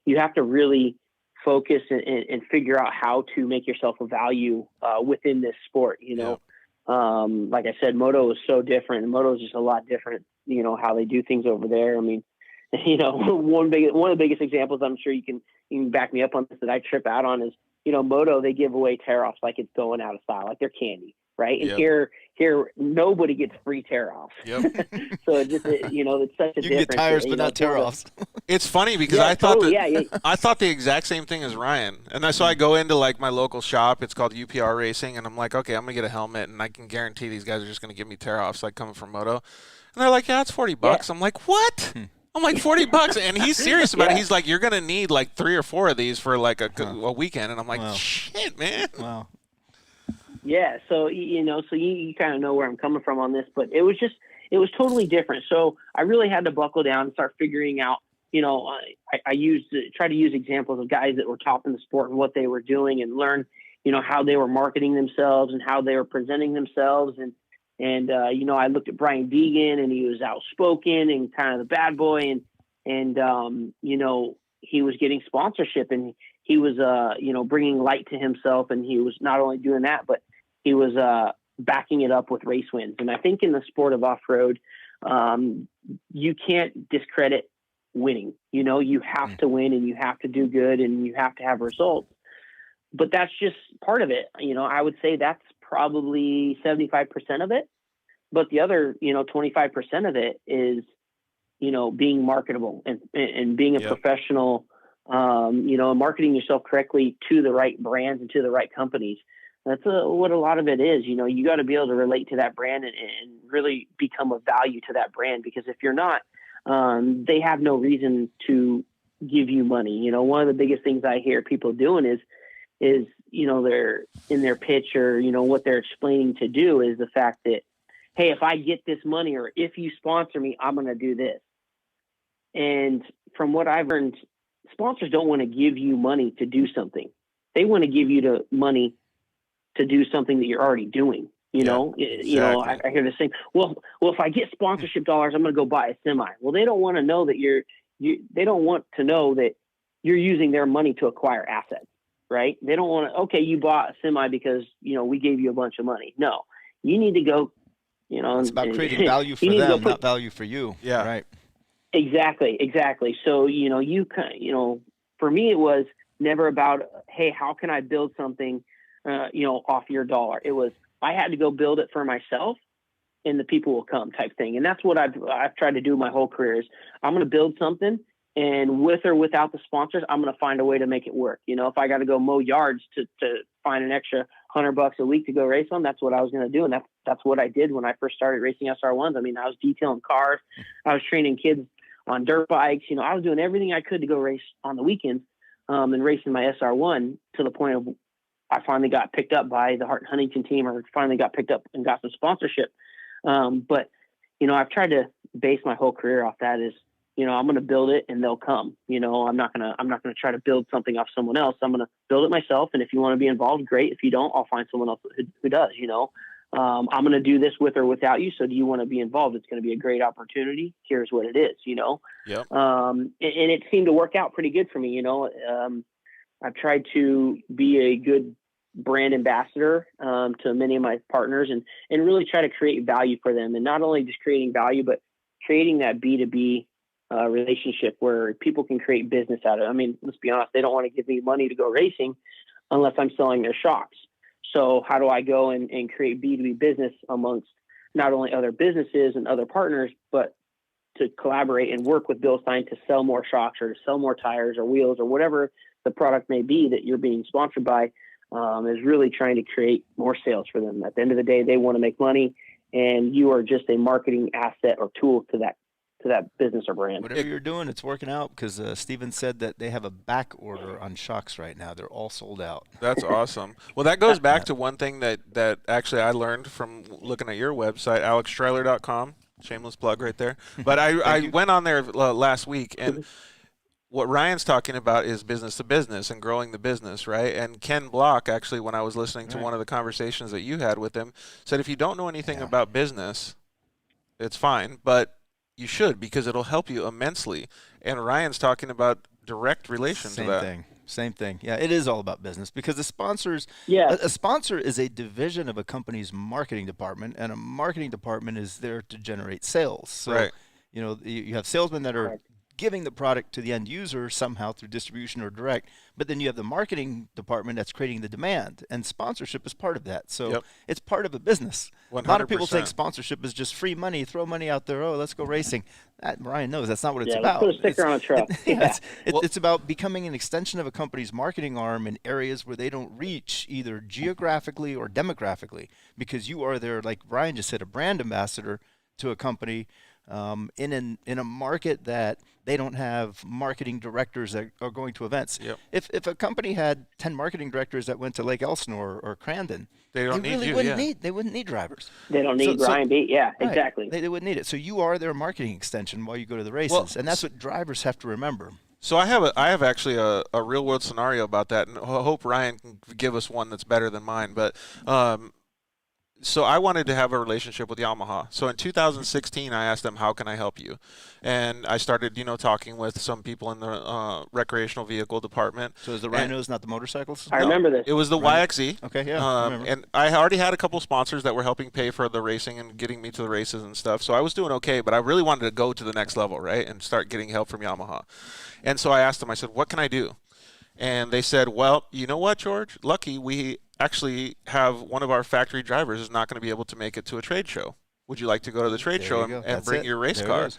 you have to really focus and figure out how to make yourself a value within this sport. Like I said, moto is so different. Moto is just a lot different, how they do things over there. I mean, one of the biggest examples, I'm sure you can back me up on this, that I trip out on is, Moto, they give away tear-offs like it's going out of style, like they're candy, right? And here nobody gets free tear-offs. Yep. So it's just, it's such a difference. You can get tires, but not tear-offs. It's funny because I thought I thought the exact same thing as Ryan. And so I go into like my local shop, it's called UPR Racing, and I'm like, okay, I'm gonna get a helmet, and I can guarantee these guys are just gonna give me tear-offs like coming from Moto. And they're like, yeah, it's $40. Yeah. I'm like, what? I'm like, $40, and he's serious about it. He's like, you're gonna need like 3 or 4 of these for like a weekend, and I'm like, shit, man. Wow. Yeah, so you kind of know where I'm coming from on this, but it was totally different. So I really had to buckle down and start figuring out. I try to use examples of guys that were top in the sport and what they were doing, and learn, how they were marketing themselves and how they were presenting themselves, and I looked at Brian Deegan, and he was outspoken and kind of the bad boy, and he was getting sponsorship, and he was, bringing light to himself, and he was not only doing that, but he was backing it up with race wins. And I think in the sport of off-road, you can't discredit winning. You have to win, and you have to do good, and you have to have results. But that's just part of it. I would say that's probably 75% of it, but the other, 25% of it is, being marketable and being a professional, marketing yourself correctly to the right brands and to the right companies. That's what a lot of it is. You got to be able to relate to that brand and really become a value to that brand, because if you're not, they have no reason to give you money. One of the biggest things I hear people doing is, they're in their pitch, or, what they're explaining to do is the fact that, hey, if I get this money, or if you sponsor me, I'm going to do this. And from what I've learned, sponsors don't want to give you money to do something. They want to give you the money to do something that you're already doing. Exactly. I hear the same. Well, if I get sponsorship dollars, I'm going to go buy a semi. Well, they don't want to know that they don't want to know that you're using their money to acquire assets. Right? They don't want to, okay, you bought a semi because, we gave you a bunch of money. No, you need to go, it's about creating value for them, not value for you. Yeah. Right. Exactly. So, for me, it was never about, hey, how can I build something, off your dollar? It was, I had to go build it for myself, and the people will come type thing. And that's what I've tried to do my whole career is I'm going to build something. And with or without the sponsors, I'm going to find a way to make it work. If I got to go mow yards to find an extra $100 a week to go race on, that's what I was going to do. And that's what I did when I first started racing SR1s. I mean, I was detailing cars. I was training kids on dirt bikes. I was doing everything I could to go race on the weekends, and racing my SR1 to the point of I finally got picked up by the Hart Huntington team, or finally got picked up and got some sponsorship. But I've tried to base my whole career off that is, I'm going to build it and they'll come. I'm not going to try to build something off someone else. I'm going to build it myself. And if you want to be involved, great. If you don't, I'll find someone else who does, I'm going to do this with or without you. So do you want to be involved? It's going to be a great opportunity. Here's what it is, Yep. And it seemed to work out pretty good for me. I've tried to be a good brand ambassador, to many of my partners and really try to create value for them. And not only just creating value, but creating that B2B relationship where people can create business out of it. I mean, let's be honest, they don't want to give me money to go racing unless I'm selling their shocks. So how do I go and create B2B business amongst not only other businesses and other partners, but to collaborate and work with Bilstein to sell more shocks or to sell more tires or wheels or whatever the product may be that you're being sponsored by, is really trying to create more sales for them. At the end of the day, they want to make money, and you are just a marketing asset or tool to that business or brand. Whatever you're doing, it's working out, because Steven said that they have a back order on shocks right now. They're all sold out. That's awesome. Well, that goes back to one thing that actually I learned from looking at your website, alexstriler.com. Shameless plug right there. But I went on there last week, and what Ryan's talking about is business to business and growing the business, right? And Ken Block, actually, when I was listening to one of the conversations that you had with him, said if you don't know anything about business, it's fine, but you should, because it'll help you immensely. And Ryan's talking about direct relation to that. Same thing. Yeah, it is all about business, because the sponsors, a sponsor is a division of a company's marketing department, and a marketing department is there to generate sales. So, you have salesmen that are giving the product to the end user somehow through distribution or direct. But then you have the marketing department that's creating the demand, and sponsorship is part of that. So it's part of a business. 100%. A lot of people think sponsorship is just free money, throw money out there. Oh, let's go racing. Ryan knows that's not what it's about. Let's put a sticker on a truck. It's about becoming an extension of a company's marketing arm in areas where they don't reach either geographically or demographically, because you are there, like Ryan just said, a brand ambassador to a company in a market that they don't have marketing directors that are going to events. If a company had 10 marketing directors that went to Lake Elsinore or Crandon, they wouldn't need drivers. They don't need Ryan Beat. Yeah, right, exactly. They wouldn't need it. So you are their marketing extension while you go to the races, and that's what drivers have to remember. So I have actually a real world scenario about that, and I hope Ryan can give us one that's better than mine. But so I wanted to have a relationship with Yamaha. So in 2016, I asked them, how can I help you? And I started, talking with some people in the recreational vehicle department. So is the Rhinos, not the motorcycles? I remember this. It was the YXE. Okay, yeah. And I already had a couple sponsors that were helping pay for the racing and getting me to the races and stuff. So I was doing okay, but I really wanted to go to the next level, right, and start getting help from Yamaha. And so I asked them, I said, what can I do? And they said, well, you know what, George? Lucky we actually have one of our factory drivers is not going to be able to make it to a trade show. Would you like to go to the trade show and bring your race car?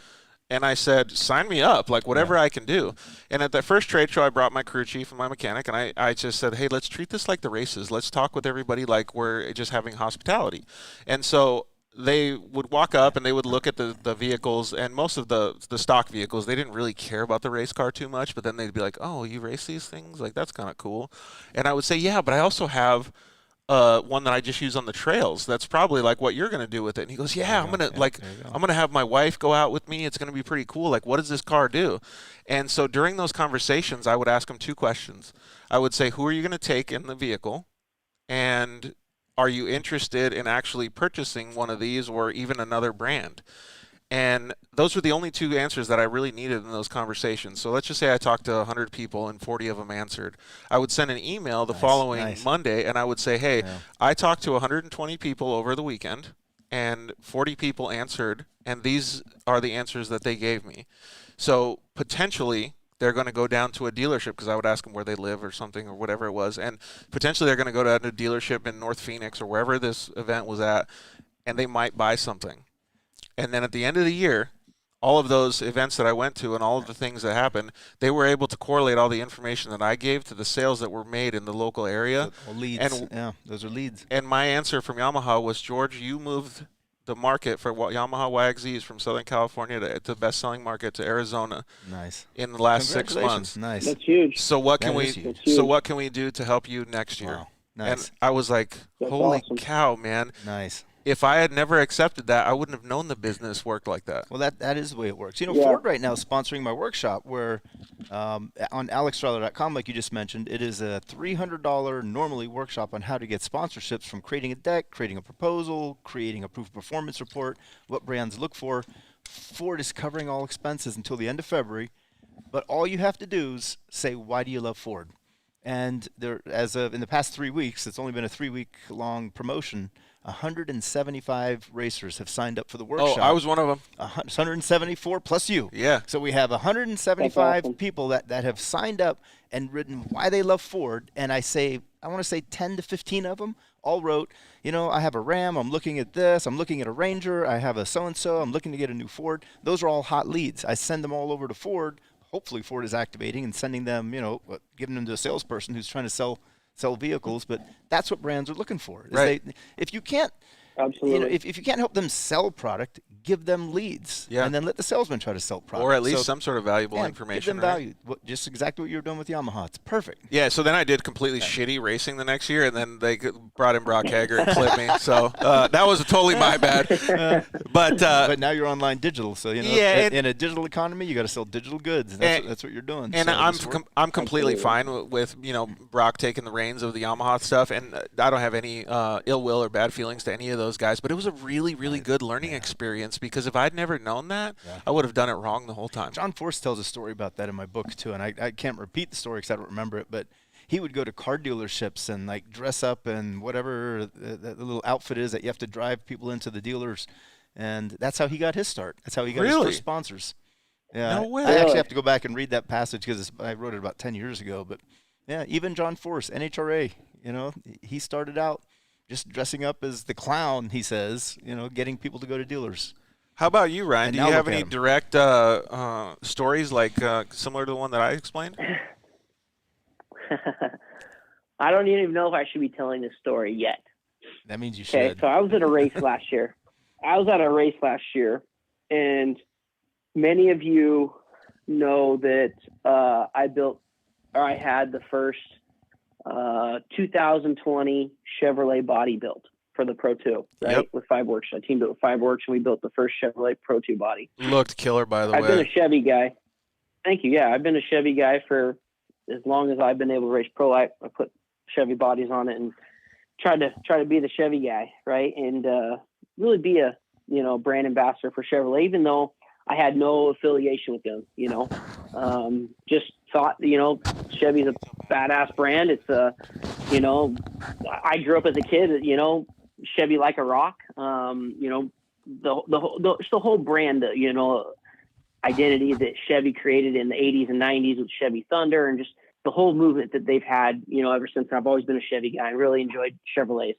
And I said, sign me up, like whatever I can do. And at that first trade show, I brought my crew chief and my mechanic, and I just said, hey, let's treat this like the races. Let's talk with everybody like we're just having hospitality. And so they would walk up and they would look at the vehicles, and most of the stock vehicles, they didn't really care about the race car too much, but then they'd be like, oh, you race these things? Like, that's kind of cool. And I would say, yeah, but I also have one that I just use on the trails. That's probably like what you're going to do with it. And he goes, yeah, I'm going to have my wife go out with me. It's going to be pretty cool. Like, what does this car do? And so during those conversations, I would ask him two questions. I would say, who are you going to take in the vehicle? And are you interested in actually purchasing one of these or even another brand? And those were the only two answers that I really needed in those conversations. So let's just say I talked to 100 people and 40 of them answered. I would send an email the following Monday, and I would say, hey, I talked to 120 people over the weekend, and 40 people answered, and these are the answers that they gave me. So potentially they're going to go down to a dealership, because I would ask them where they live or something or whatever it was. And potentially they're going to go to a dealership in North Phoenix or wherever this event was at, and they might buy something. And then at the end of the year, all of those events that I went to and all of the things that happened, they were able to correlate all the information that I gave to the sales that were made in the local area. Leads. Those are leads. And my answer from Yamaha was, George, you moved the market for Yamaha YXZs from Southern California to the best-selling market to Arizona. In the last 6 months. Nice. That's huge. So what can we do to help you next year? Wow. Nice. And I was like, holy cow, man. Nice. If I had never accepted that, I wouldn't have known the business worked like that. Well, that is the way it works. Ford right now is sponsoring my workshop, where on alexstriler.com, like you just mentioned, it is a $300 normally workshop on how to get sponsorships, from creating a deck, creating a proposal, creating a proof of performance report, what brands look for. Ford is covering all expenses until the end of February, but all you have to do is say, why do you love Ford? And there, as of in the past 3 weeks, it's only been a 3-week-long promotion, 175 racers have signed up for the workshop. Oh, I was one of them. 174 plus you. Yeah. So we have 175 people that have signed up and written why they love Ford. And I want to say 10 to 15 of them all wrote, I have a Ram, I'm looking at this, I'm looking at a Ranger, I have a so-and-so, I'm looking to get a new Ford. Those are all hot leads. I send them all over to Ford. Hopefully Ford is activating and sending them, giving them to a salesperson who's trying to sell vehicles. But that's what brands are looking for. Right. If you can't, if you can't help them sell product, give them leads, and then let the salesman try to sell product, or at least some sort of valuable information. Give them value. Just exactly what you're doing with Yamaha. It's perfect. Yeah. So then I did completely shitty racing the next year, and then they brought in Brock Hager and clipped me. So that was totally my bad. But now you're online digital, so in a digital economy, you got to sell digital goods. And that's what you're doing. And I'm completely fine with Brock taking the reins of the Yamaha stuff, and I don't have any ill will or bad feelings to any of those guys. But it was a really, really good learning experience, because if I'd never known that, I would have done it wrong the whole time. John Force tells a story about that in my book too, and I can't repeat the story because I don't remember it, but he would go to car dealerships and dress up in whatever the little outfit is that you have to drive people into the dealers, and that's how he got his start. That's how he got his first sponsors. Yeah, No way. I actually Really? have to go back and read that passage because I wrote it about 10 years ago. But yeah, even John Force, NHRA, he started out just dressing up as the clown, he says, getting people to go to dealers. How about you, Ryan? And Do now you have look at any him. direct stories like similar to the one that I explained? I don't even know if I should be telling this story yet. That means you Okay, should. so I was at a race last year. And many of you know that I had the first 2020 Chevrolet body built for the Pro 2, right? Yep. With Fiveworks. I teamed up with Fiveworks, and we built the first Chevrolet Pro 2 body. Looked killer, by the I've way. been a Chevy guy. Thank you. Yeah, I've been a Chevy guy for as long as I've been able to race pro life. I put Chevy bodies on it and try to be the Chevy guy, right? And really be a brand ambassador for Chevrolet, even though I had no affiliation with them. Just thought Chevy's a badass brand. It's I grew up as a kid, Chevy like a rock. The whole brand, identity that Chevy created in the 80s and 90s with Chevy Thunder, and just the whole movement that they've had, ever since. I've always been a Chevy guy and really enjoyed Chevrolets.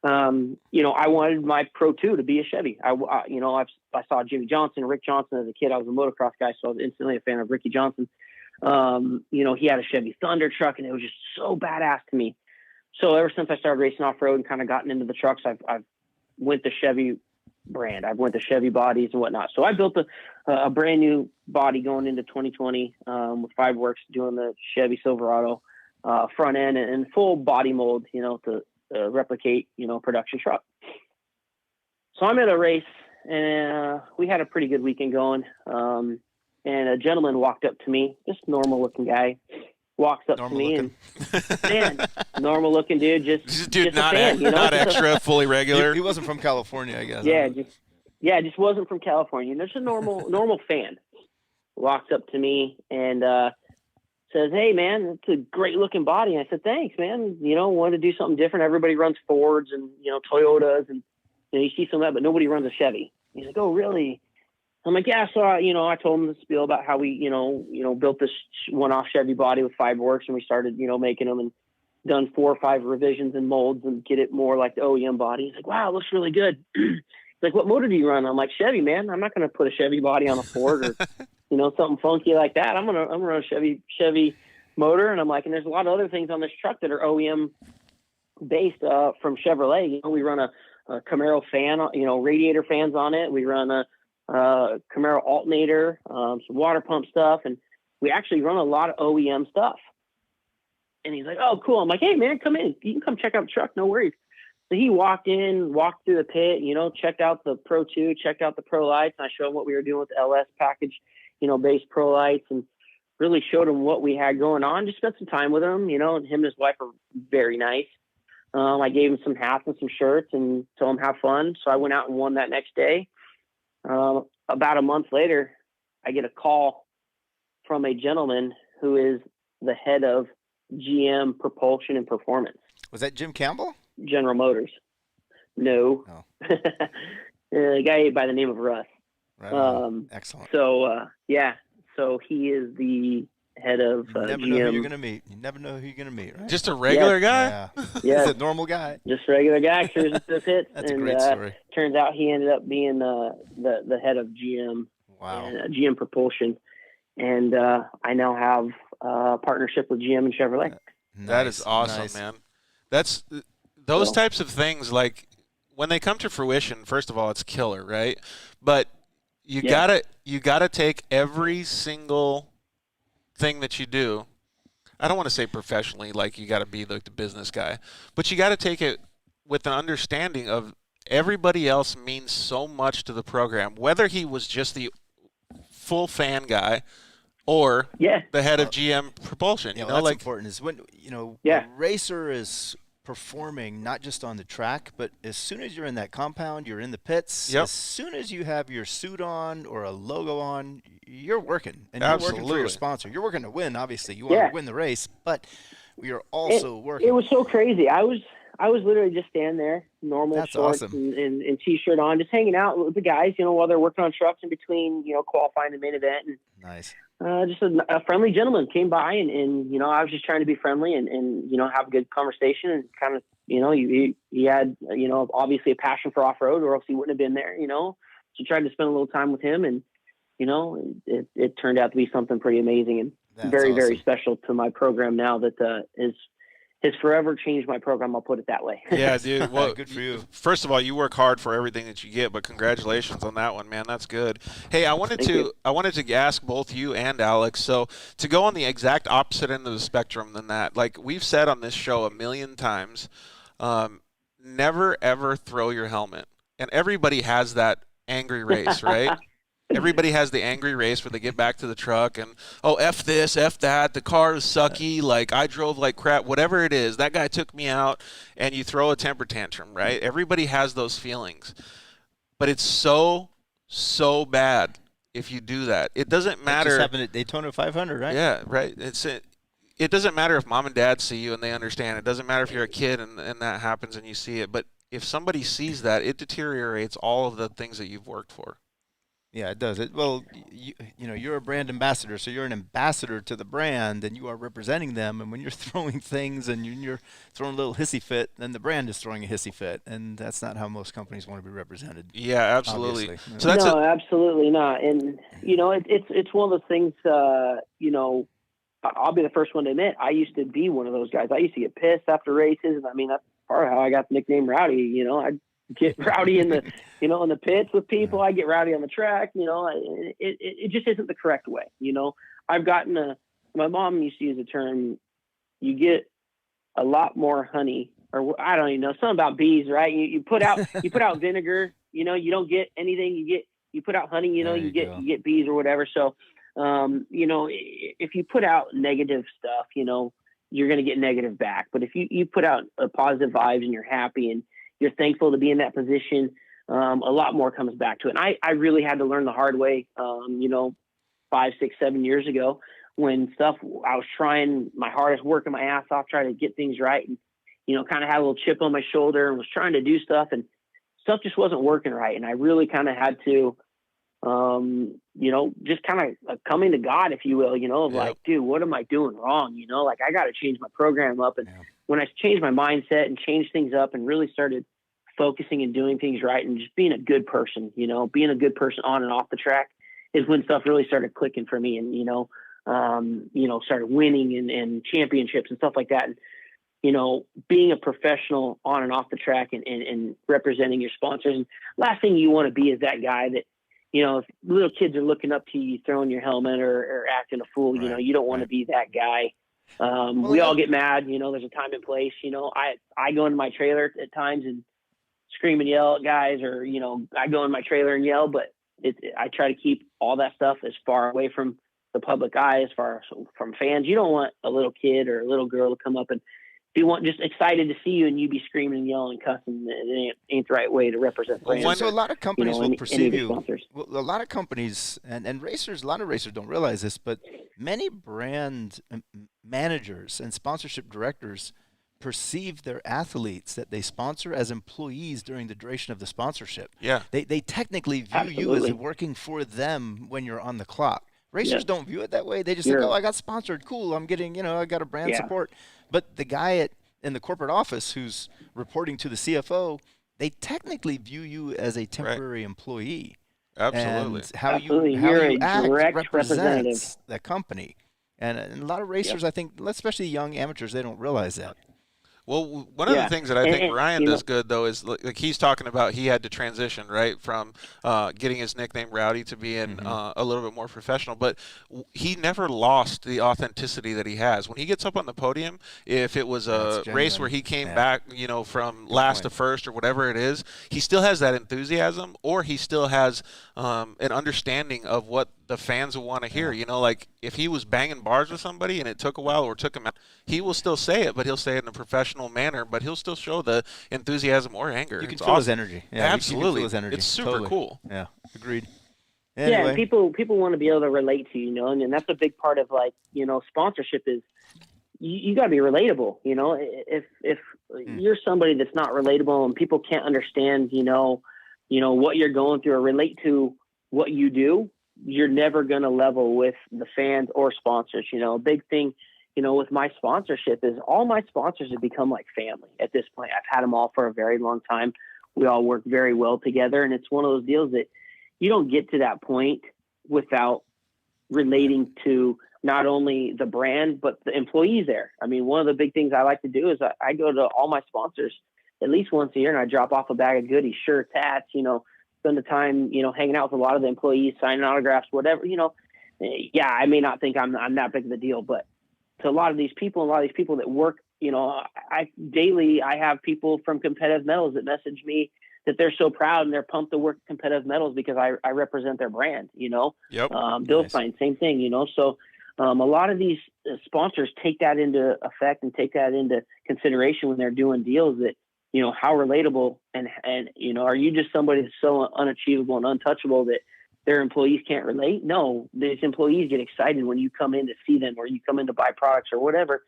I wanted my Pro 2 to be a Chevy. I saw Jimmy Johnson, Rick Johnson as a kid. I was a motocross guy, so I was instantly a fan of Ricky Johnson. He had a Chevy Thunder truck, and it was just so badass to me. So ever since I started racing off-road and kind of gotten into the trucks, I've went the Chevy brand. I've went to Chevy bodies and whatnot. So I built a brand new body going into 2020 with Fiveworks, doing the Chevy Silverado front end and full body mold, to replicate, production truck. So I'm at a race, and we had a pretty good weekend going. And a gentleman walked up to me, just normal looking guy, walks up to me and man, normal looking dude, just not a fan, not just extra, fully regular. He wasn't from California, I guess. just wasn't from California. Just a normal fan. Walks up to me and says, "Hey man, it's a great looking body." And I said, "Thanks, man. Wanted to do something different. Everybody runs Fords and Toyotas, and you see some of that, but nobody runs a Chevy." He's like, "Oh, really?" I'm like, "Yeah." So I told him the spiel about how we built this one-off Chevy body with Fiveworks, and we started making them and done 4 or 5 revisions and molds and get it more like the OEM body. He's like, "Wow, it looks really good." He's like, "What motor do you run?" I'm like, "Chevy, man. I'm not going to put a Chevy body on a Ford or something funky like that. I'm gonna run a Chevy motor." And I'm like, and there's a lot of other things on this truck that are OEM based from Chevrolet. We run a Camaro fan, radiator fans on it. We run a Camaro alternator, some water pump stuff, and we actually run a lot of OEM stuff. And he's like, "Oh, cool." I'm like, "Hey man, come in. You can come check out the truck. No worries." So he walked through the pit, checked out the Pro 2, checked out the Pro Lights, and I showed him what we were doing with the LS package, base Pro Lights, and really showed him what we had going on. Just spent some time with him, and him and his wife are very nice. I gave him some hats and some shirts and told him have fun. So I went out and won that next day. About a month later, I get a call from a gentleman who is the head of GM Propulsion and Performance. Was that Jim Campbell? General Motors. No. Oh. A guy by the name of Russ. Right. Excellent. So, so he is the head of You never GM. know who you're going to meet. You never know who you're going to meet, right? Just a regular guy? Yeah. Yeah. He's a normal guy. Just a regular guy, cruising through the pits. That's and, a great story. Turns out he ended up being the head of GM. Wow. And, GM Propulsion. And I now have a partnership with GM and Chevrolet. That is awesome, man. That's those types of things, like when they come to fruition, first of all, it's killer, right? But you gotta take every single thing that you do. I don't want to say professionally, like you got to be like the business guy, but you got to take it with an understanding of everybody else means so much to the program, whether he was just the full fan guy or the head of GM Propulsion. Yeah, that's important. Is when a racer is performing not just on the track, but as soon as you're in that compound, you're in the pits. As soon as you have your suit on or a logo on, you're working, and you're working for your sponsor. You're working to win. Obviously, you want to win the race, but we are also working. It was so crazy. I I was literally just standing there, normal That's shorts awesome. and t-shirt on, just hanging out with the guys, while they're working on trucks in between, qualifying the main event. And Nice. just a friendly gentleman came by and I was just trying to be friendly and have a good conversation and kind of, he had, obviously a passion for off-road or else he wouldn't have been there, so tried to spend a little time with him and, it turned out to be something pretty amazing and That's very, awesome. very special to my program now that has forever changed my program. I'll put it that way. Yeah, dude. Well, Good for you. First of all, you work hard for everything that you get, but congratulations on that one, man. That's good. Hey, I wanted to ask both you and Alex. So to go on the exact opposite end of the spectrum than that, like we've said on this show a million times, never ever throw your helmet. And everybody has that angry race, right? Everybody has the angry race where they get back to the truck and, oh, F this, F that, the car is sucky, like I drove like crap, whatever it is, that guy took me out, and you throw a temper tantrum, right? Everybody has those feelings. But it's so bad if you do that. It doesn't matter. Just happened at Daytona 500, right? Yeah, right. It doesn't matter if mom and dad see you and they understand. It doesn't matter if you're a kid and that happens and you see it. But if somebody sees that, it deteriorates all of the things that you've worked for. Yeah, it does. Well, you're a brand ambassador, so you're an ambassador to the brand, and you are representing them. And when you're throwing things and you're throwing a little hissy fit, then the brand is throwing a hissy fit, and that's not how most companies want to be represented. Yeah, absolutely. Obviously. So that's absolutely not. And it's one of those things. I'll be the first one to admit I used to be one of those guys. I used to get pissed after races, and I mean that's part of how I got the nickname Rowdy. I get rowdy in the in the pits with people. I get rowdy on the track. It just isn't the correct way. I've gotten my mom used to use the term, you get a lot more honey, or I don't even know, something about bees, right? You put out vinegar, you don't get anything. You put out honey, you get bees or whatever. So if you put out negative stuff, you're going to get negative back. But if you put out positive vibes and you're happy and you're thankful to be in that position, a lot more comes back to it. And I really had to learn the hard way, 5, 6, 7 years ago when I was trying my hardest, working my ass off, trying to get things right. And, kind of had a little chip on my shoulder and was trying to do stuff and stuff just wasn't working right. And I really kind of had to, just kind of coming to God, if you will, like, dude, what am I doing wrong? Like I got to change my program up. And when I changed my mindset and changed things up and really started focusing and doing things right and just being a good person, being a good person on and off the track is when stuff really started clicking for me and, started winning and championships and stuff like that. And, being a professional on and off the track and representing your sponsors. And last thing you want to be is that guy that, if little kids are looking up to you, throwing your helmet or acting a fool, right, you don't want to be that guy. We all get mad, there's a time and place, I go into my trailer at times and scream and yell at guys or, I go in my trailer and yell, but I try to keep all that stuff as far away from the public eye, as far as from fans. You don't want a little kid or a little girl to come up and be just excited to see you and you be screaming and yelling and cussing. It ain't the right way to represent brands. So a lot of companies will perceive you. Sponsors. Well, a lot of companies and racers, a lot of racers don't realize this, but many brand managers and sponsorship directors perceive their athletes that they sponsor as employees during the duration of the sponsorship. Yeah. They technically view you as working for them when you're on the clock. Racers don't view it that way. They just think, oh, I got sponsored. Cool. I'm getting, I got a brand support. But the guy in the corporate office who's reporting to the CFO, they technically view you as a temporary employee. Absolutely. And how You're you a act direct represents representative. the company. And a lot of racers, I think, especially young amateurs, they don't realize that. Well, one of the things that I think Ryan does good, though, is like he's talking about he had to transition, right, from getting his nickname Rowdy to being a little bit more professional. But he never lost the authenticity that he has. When he gets up on the podium, if it was a race where he came back, from last to first or whatever it is, he still has that enthusiasm or he still has an understanding of what the fans will want to hear. Like if he was banging bars with somebody and it took a while or took him out, he will still say it, but he'll say it in a professional manner, but he'll still show the enthusiasm or anger. You can feel his energy. Yeah, absolutely. You can feel his energy. It's super cool. Yeah, agreed. Anyway. Yeah, people want to be able to relate to you, and that's a big part of sponsorship is you got to be relatable. You know, if you're somebody that's not relatable and people can't understand, what you're going through or relate to what you do, you're never going to level with the fans or sponsors. Big thing, with my sponsorship is all my sponsors have become like family at this point. I've had them all for a very long time. We all work very well together. And it's one of those deals that you don't get to that point without relating to not only the brand, but the employees there. I mean, one of the big things I like to do is I go to all my sponsors at least once a year and I drop off a bag of goodies, shirts, hats, spend the time, hanging out with a lot of the employees, signing autographs, whatever, yeah, I may not think I'm that big of a deal, but to a lot of these people that work, daily, I have people from Competitive Metals that message me that they're so proud and they're pumped to work at Competitive Metals because I represent their brand, Yep. Bill Stein, same thing, so a lot of these sponsors take that into effect and take that into consideration when they're doing deals that, how relatable and, are you just somebody that's so unachievable and untouchable that their employees can't relate? No, these employees get excited when you come in to see them or you come in to buy products or whatever.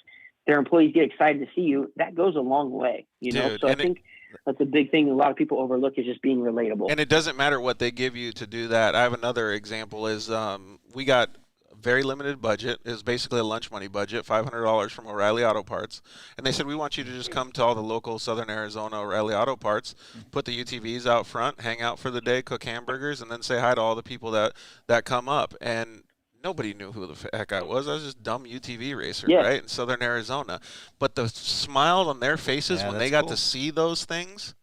Their employees get excited to see you. That goes a long way, Dude, So I think that's a big thing a lot of people overlook is just being relatable. And it doesn't matter what they give you to do that. I have another example is we got a very limited budget. It was basically a lunch money budget, $500 from O'Reilly Auto Parts. And they said, we want you to just come to all the local Southern Arizona O'Reilly Auto Parts, put the UTVs out front, hang out for the day, cook hamburgers, and then say hi to all the people that come up. And nobody knew who the heck I was. I was just a dumb UTV racer, right, in Southern Arizona. But the smile on their faces when they got to see those things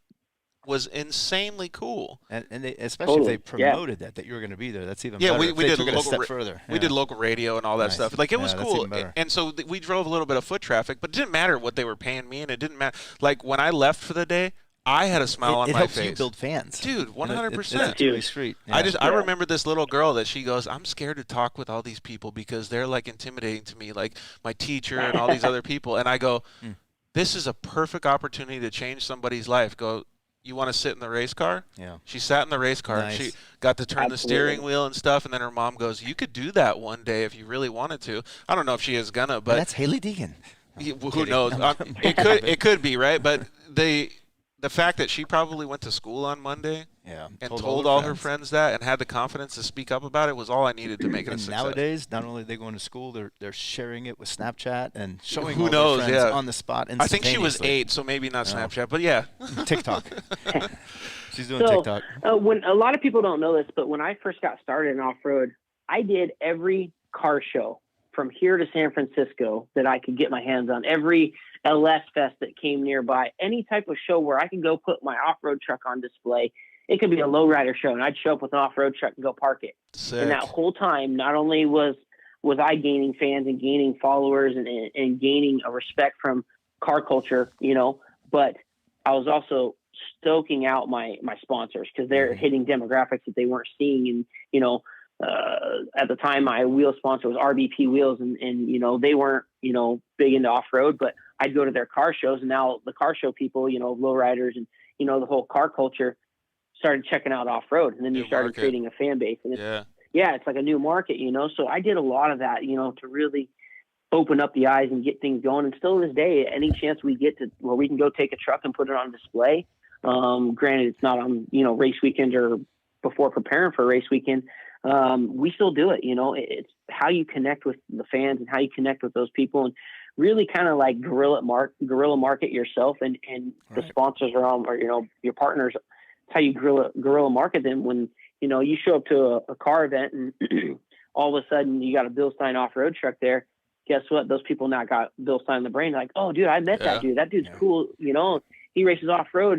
was insanely cool. And they, especially if they promoted that you were going to be there, that's even better. We did local step further. We did local radio and all that stuff. Like, it was cool. And so we drove a little bit of foot traffic, but it didn't matter what they were paying me, and it didn't matter. Like, when I left for the day, I had a smile on my face. It helps you build fans. Dude, 100%. It's a two-way street. Yeah. I remember this little girl that she goes, I'm scared to talk with all these people because they're like intimidating to me, like my teacher and all these other people. And I go, this is a perfect opportunity to change somebody's life. Go, you want to sit in the race car? Yeah. She sat in the race car and she got to turn the steering wheel and stuff. And then her mom goes, you could do that one day if you really wanted to. I don't know if she is gonna, but that's Haley Deegan. Who knows? It could be, right? But the fact that she probably went to school on Monday and told all her friends that and had the confidence to speak up about it was all I needed to make it a success. Nowadays, not only are they going to school, they're sharing it with Snapchat and showing their friends on the spot. I think she was 8, so maybe not Snapchat, but yeah. TikTok. She's doing TikTok. When a lot of people don't know this, but when I first got started in off-road, I did every car show from here to San Francisco that I could get my hands on, every LS Fest that came nearby, any type of show where I can go put my off-road truck on display. It could be a lowrider show, and I'd show up with an off-road truck and go park it. Sick. And that whole time, not only was I gaining fans and gaining followers and gaining a respect from car culture, but I was also stoking out my sponsors because they're hitting demographics that they weren't seeing. And, at the time, my wheel sponsor was RBP Wheels, and they weren't, big into off-road, but I'd go to their car shows, and now the car show people, lowriders and, the whole car culture started checking out off-road, and then you started creating a fan base. And it's like a new market, so I did a lot of that, to really open up the eyes and get things going. And still to this day, any chance we get to where we can go take a truck and put it on display, granted it's not on, race weekend or before preparing for a race weekend, we still do it. It's how you connect with the fans and how you connect with those people and really kind of like guerrilla market yourself and the sponsors are on, or, your partners. It's how you guerrilla market them when, you show up to a car event and all of a sudden you got a Bill Stein off-road truck there. Guess what? Those people now got Bill Stein in the brain. Like, oh dude, I met that dude. That dude's cool. He races off-road,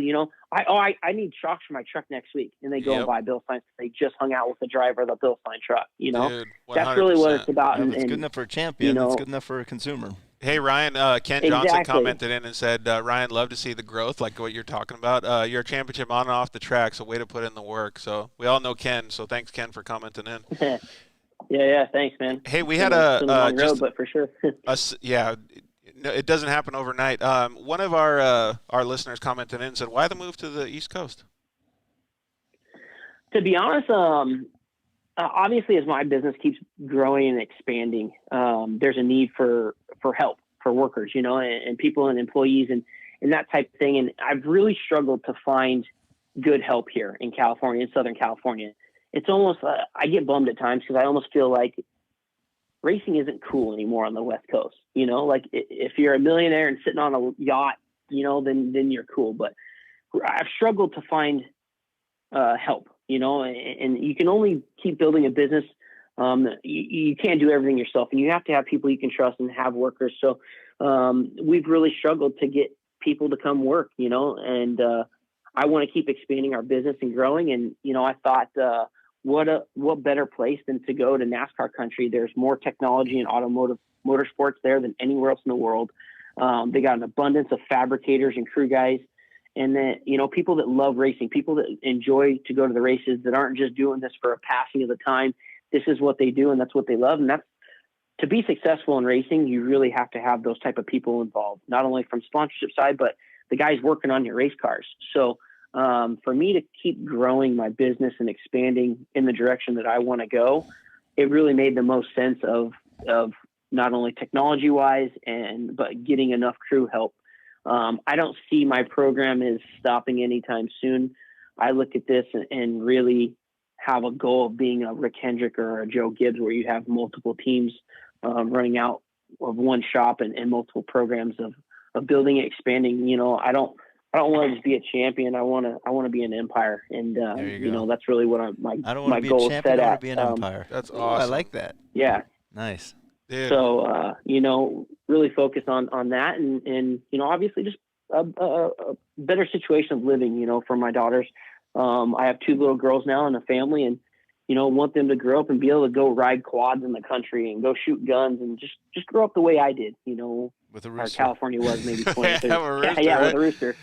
I need shocks for my truck next week. And they go and buy Bill Stein. They just hung out with the driver of the Bill Stein truck, Dude, that's really what it's about. It's good enough for a champion. It's good enough for a consumer. Hey, Ryan, Ken Johnson commented in and said, Ryan, love to see the growth, like what you're talking about. You're a championship on and off the track, so way to put in the work. So we all know Ken, so thanks, Ken, for commenting in. Yeah, thanks, man. Hey, we had but for sure. No, it doesn't happen overnight. One of our listeners commented in and said, why the move to the East Coast? To be honest, obviously as my business keeps growing and expanding, there's a need for help. workers, and people and employees and that type of thing. And I've really struggled to find good help here in California, in Southern California. It's almost, I get bummed at times because I almost feel like racing isn't cool anymore on the West Coast. Like if you're a millionaire and sitting on a yacht, then you're cool. But I've struggled to find help, and you can only keep building a business. You can't do everything yourself, and you have to have people you can trust and have workers. So we've really struggled to get people to come work, and I want to keep expanding our business and growing. And, I thought, what better place than to go to NASCAR country? There's more technology and motorsports there than anywhere else in the world. They got an abundance of fabricators and crew guys. And then, people that love racing, people that enjoy to go to the races, that aren't just doing this for a passing of the time. This is what they do, and that's what they love. And that's, to be successful in racing, you really have to have those type of people involved, not only from sponsorship side, but the guys working on your race cars. So for me to keep growing my business and expanding in the direction that I want to go, it really made the most sense of not only technology wise but getting enough crew help. I don't see my program is stopping anytime soon. I look at this and really have a goal of being a Rick Hendrick or a Joe Gibbs, where you have multiple teams running out of one shop and multiple programs of building it, expanding. I don't want to just be a champion. I want to be an empire, and that's really what my goal is set I want at. to be an empire. That's Oh, awesome. I like that. Yeah. Nice. Dude. So really focus on that, and obviously just a better situation of living. For my daughters. I have 2 little girls now and a family, and want them to grow up and be able to go ride quads in the country and go shoot guns and just grow up the way I did. With a Or rooster. California was maybe 20. Have a rooster, yeah, right? with a rooster.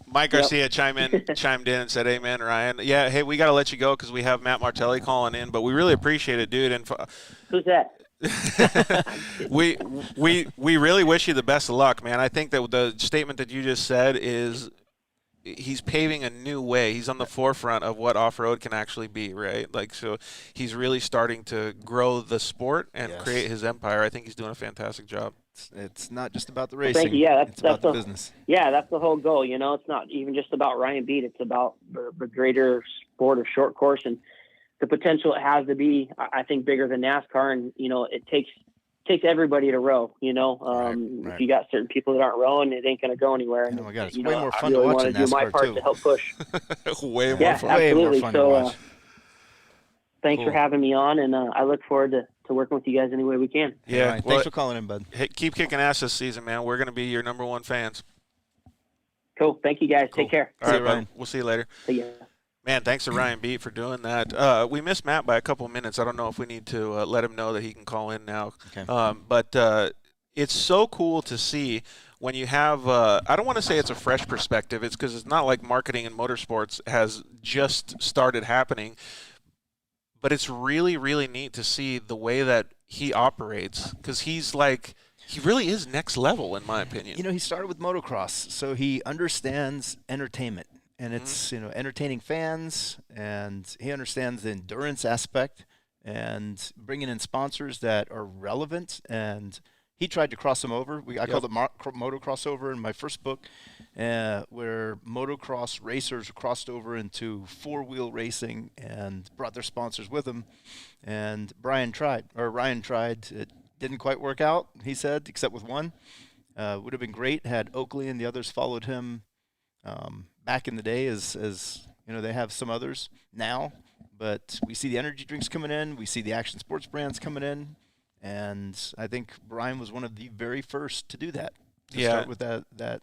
Mike Garcia chimed in and said, "Amen, Ryan." Yeah, hey, we got to let you go because we have Matt Martelli calling in, but we really appreciate it, dude. And Who's that? we really wish you the best of luck, man. I think that the statement that you just said is he's paving a new way. He's on the forefront of what off-road can actually be, right? Like, so he's really starting to grow the sport and create his empire. I think he's doing a fantastic job. It's not just about the racing. Thank you. Yeah, it's about the business. Yeah, that's the whole goal. It's not even just about Ryan Beat. It's about the greater sport of short course and the potential it has to be, I think, bigger than NASCAR. And, it takes everybody to row, Right. If you got certain people that aren't rowing, it ain't going to go anywhere. Oh my God, it's and, way more I fun to really watch want in to do my NASCAR part too. to help push. Way more Yeah, fun. absolutely. Way more fun to So, watch. thanks for having me on, and I look forward to working with you guys any way we can. Yeah, Ryan, thanks for calling in, bud. Hey, keep kicking ass this season, man. We're going to be your number 1 fans. Cool. Thank you, guys. Cool. Take care. All right, you, Ryan. bud. We'll see you later. See ya. Man, thanks to Ryan Beat for doing that. We missed Matt by a couple minutes. I don't know if we need to let him know that he can call in now. Okay. But it's so cool to see when you have I don't want to say it's a fresh perspective. It's because it's not like marketing in motorsports has just started happening. But it's really, really neat to see the way that he operates because he really is next level, in my opinion. He started with motocross, so he understands entertainment. And it's, entertaining fans, and he understands the endurance aspect and bringing in sponsors that are relevant. And he tried to cross them over. I called it moto crossover in my first book, where motocross racers crossed over into 4-wheel racing and brought their sponsors with them. And Ryan tried. It didn't quite work out, he said, except with one. Would have been great had Oakley and the others followed him back in the day, as they have some others now. But we see the energy drinks coming in. We see the action sports brands coming in. And I think Brian was one of the very first to do that. To start with that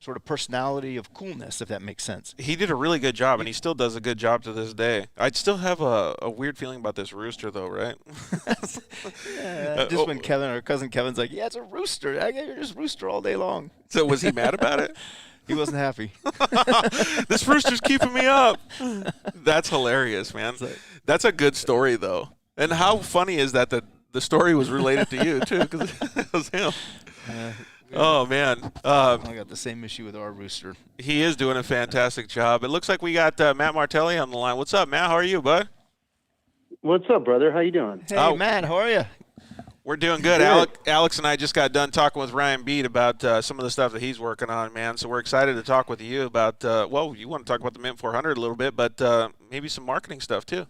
sort of personality of coolness, if that makes sense. He did a really good job, and he still does a good job to this day. I'd still have a weird feeling about this rooster, though, right? Just when our cousin Kevin's like, yeah, it's a rooster. I get just rooster all day long. So was he mad about it? He wasn't happy. This rooster's keeping me up. That's hilarious, man. That's a good story, though. And how funny is that the story was related to you, too, because it was him. Oh, man. I got the same issue with our rooster. He is doing a fantastic job. It looks like we got Matt Martelli on the line. What's up, Matt? How are you, bud? What's up, brother? How you doing? Hey, Matt, how are you? We're doing good. Alex and I just got done talking with Ryan Beat about some of the stuff that he's working on, man. So we're excited to talk with you about, well, you want to talk about the Mint 400 a little bit, but maybe some marketing stuff too.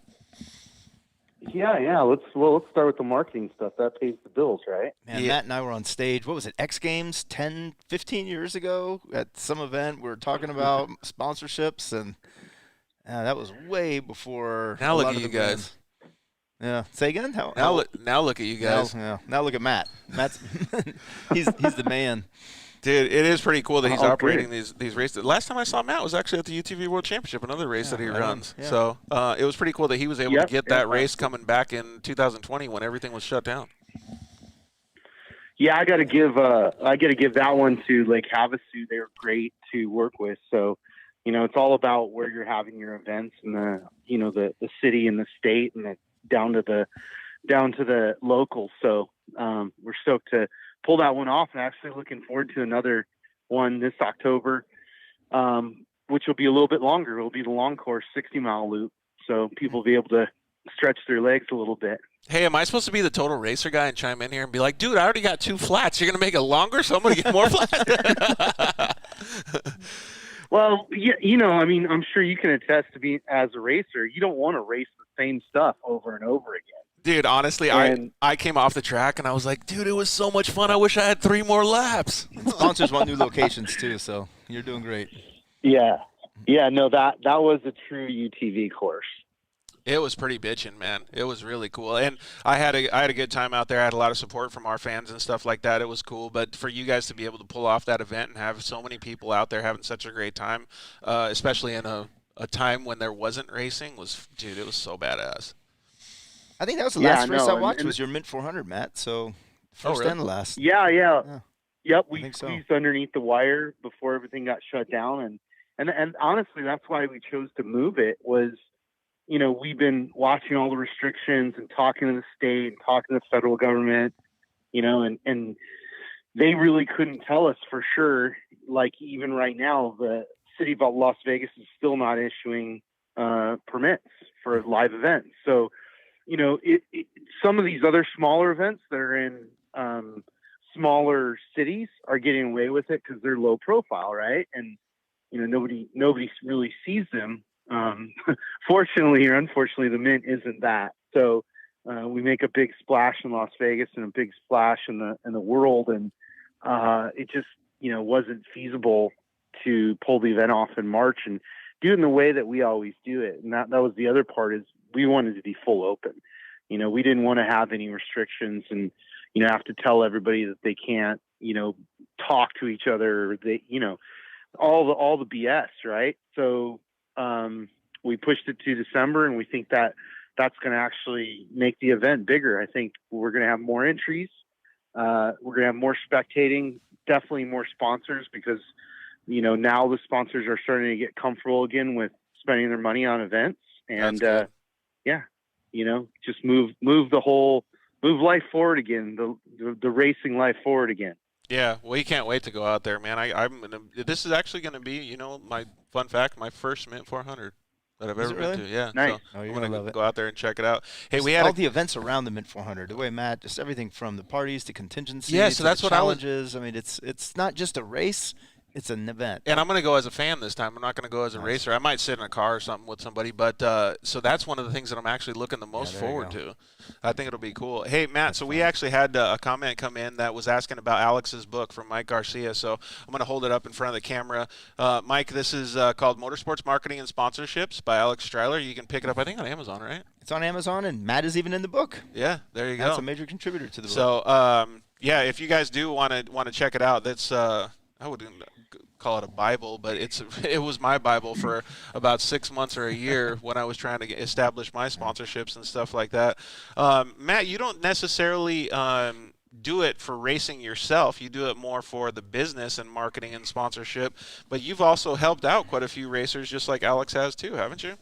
Yeah. Let's start with the marketing stuff. That pays the bills, right? Man, Matt and I were on stage. What was it? X Games 10, 15 years ago at some event. We were talking about sponsorships, and that was way before. Now look at you guys. Yeah. Say again. Now look at you guys. Now look at Matt. Matt's he's the man. Dude, it is pretty cool that he's operating these races. Last time I saw Matt was actually at the UTV World Championship, another race that he runs. Yeah. So it was pretty cool that he was able to get that race coming back in 2020 when everything was shut down. Yeah, I got to give that one to Lake Havasu. They were great to work with. So, it's all about where you're having your events and the city and the state and down to the locals. So we're stoked to pull that one off, and actually looking forward to another one this October, which will be a little bit longer. It'll be the long course 60-mile loop, so people will be able to stretch their legs a little bit. Hey, am I supposed to be the total racer guy and chime in here and be like, dude, I already got 2 flats. You're going to make it longer, so I'm going to get more flats? Well, yeah, I'm sure you can attest to being as a racer. You don't want to race the same stuff over and over again. Dude, honestly, I came off the track and I was like, dude, it was so much fun. I wish I had 3 more laps. Sponsors want new locations too, so you're doing great. Yeah. No, that was a true UTV course. It was pretty bitchin', man. It was really cool, and I had a good time out there. I had a lot of support from our fans and stuff like that. It was cool, but for you guys to be able to pull off that event and have so many people out there having such a great time, especially in a time when there wasn't racing, it was so badass. I think that was the last race I watched was your Mint 400, Matt. So first and last. Yeah. Yep, we squeezed underneath the wire before everything got shut down, and honestly, that's why we chose to move it. Was we've been watching all the restrictions and talking to the state and talking to the federal government, and they really couldn't tell us for sure. Like even right now, the city of Las Vegas is still not issuing permits for live events. So, some of these other smaller events that are in smaller cities are getting away with it because they're low profile, right? And nobody really sees them. Fortunately or unfortunately, the Mint isn't that. So we make a big splash in Las Vegas and a big splash in the world, and it just wasn't feasible to pull the event off in March and do it in the way that we always do it. And that was the other part, is we wanted to be full open. We didn't want to have any restrictions and have to tell everybody that they can't talk to each other. They all the BS, right? So we pushed it to December, and we think that that's going to actually make the event bigger. I think we're going to have more entries. We're going to have more spectating, definitely more sponsors, because, now the sponsors are starting to get comfortable again with spending their money on events. And, just move life forward again, the racing life forward again. Yeah, we can't wait to go out there, man. This is actually going to be, my fun fact, my first Mint 400 that I've ever been to. Yeah, nice. So I'm going to go out there and check it out. Hey, we had all the events around the Mint 400. The way Matt, just everything from the parties to contingencies. Yeah, so that's what challenges. I mean, it's not just a race. It's an event. And I'm going to go as a fan this time. I'm not going to go as a racer. I might sit in a car or something with somebody. But so that's one of the things that I'm actually looking the most forward to. I think it'll be cool. Hey, Matt, so we actually had a comment come in that was asking about Alex's book from Mike Garcia. So I'm going to hold it up in front of the camera. Mike, this is called Motorsports Marketing and Sponsorships by Alex Striler. You can pick it up, I think, on Amazon, right? It's on Amazon, and Matt is even in the book. Yeah, there you go. That's a major contributor to the book. So, yeah, if you guys do want to check it out, that's I wouldn't call it a Bible, but it was my Bible for about 6 months or a year when I was trying to establish my sponsorships and stuff like that. Matt, you don't necessarily do it for racing yourself. You do it more for the business and marketing and sponsorship, but you've also helped out quite a few racers, just like Alex has too, haven't you?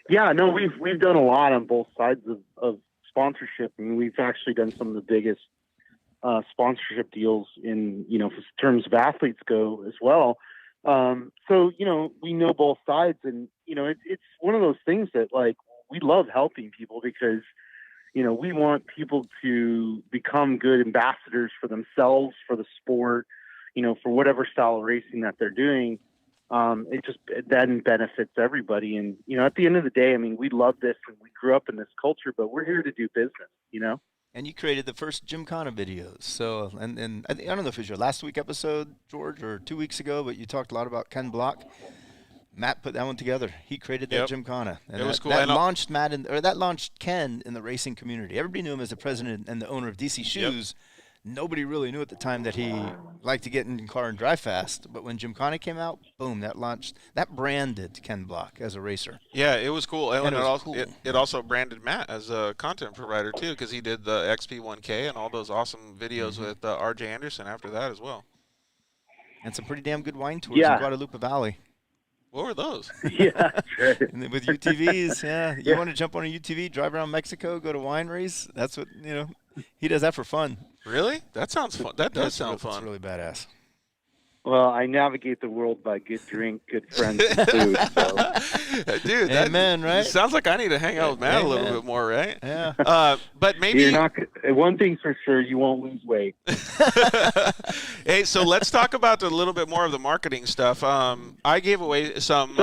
Yeah, no, we've done a lot on both sides of sponsorship. I mean, we've actually done some of the biggest sponsorship deals in, terms of athletes go as well. So, we know both sides, and, it's one of those things that, like, we love helping people because, we want people to become good ambassadors for themselves, for the sport, for whatever style of racing that they're doing. It then benefits everybody. And, at the end of the day, I mean, we love this and we grew up in this culture, but we're here to do business, And you created the first Gymkhana videos. So, and I don't know if it was your last week episode, George, or 2 weeks ago, but you talked a lot about Ken Block. Matt put that one together. He created that Gymkhana. And it was cool. That launched that launched Ken in the racing community. Everybody knew him as the president and the owner of DC Shoes. Nobody really knew at the time that he liked to get in the car and drive fast. But when Gymkhana came out, boom, that branded Ken Block as a racer. Yeah, it was cool. And cool. It also branded Matt as a content provider, too, because he did the XP1K and all those awesome videos with R.J. Anderson after that as well. And some pretty damn good wine tours in Guadalupe Valley. What were those? Yeah, and then with UTVs, You want to jump on a UTV, drive around Mexico, go to wine race? That's what, he does that for fun. Really? That sounds fun. That does sound fun. It's really badass. Well, I navigate the world by good drink, good friends, and food. So. Dude, Amen, right? Sounds like I need to hang out with Matt a little bit more, right? Yeah. But maybe you're not. One thing's for sure, you won't lose weight. Hey, so let's talk about a little bit more of the marketing stuff. I gave away some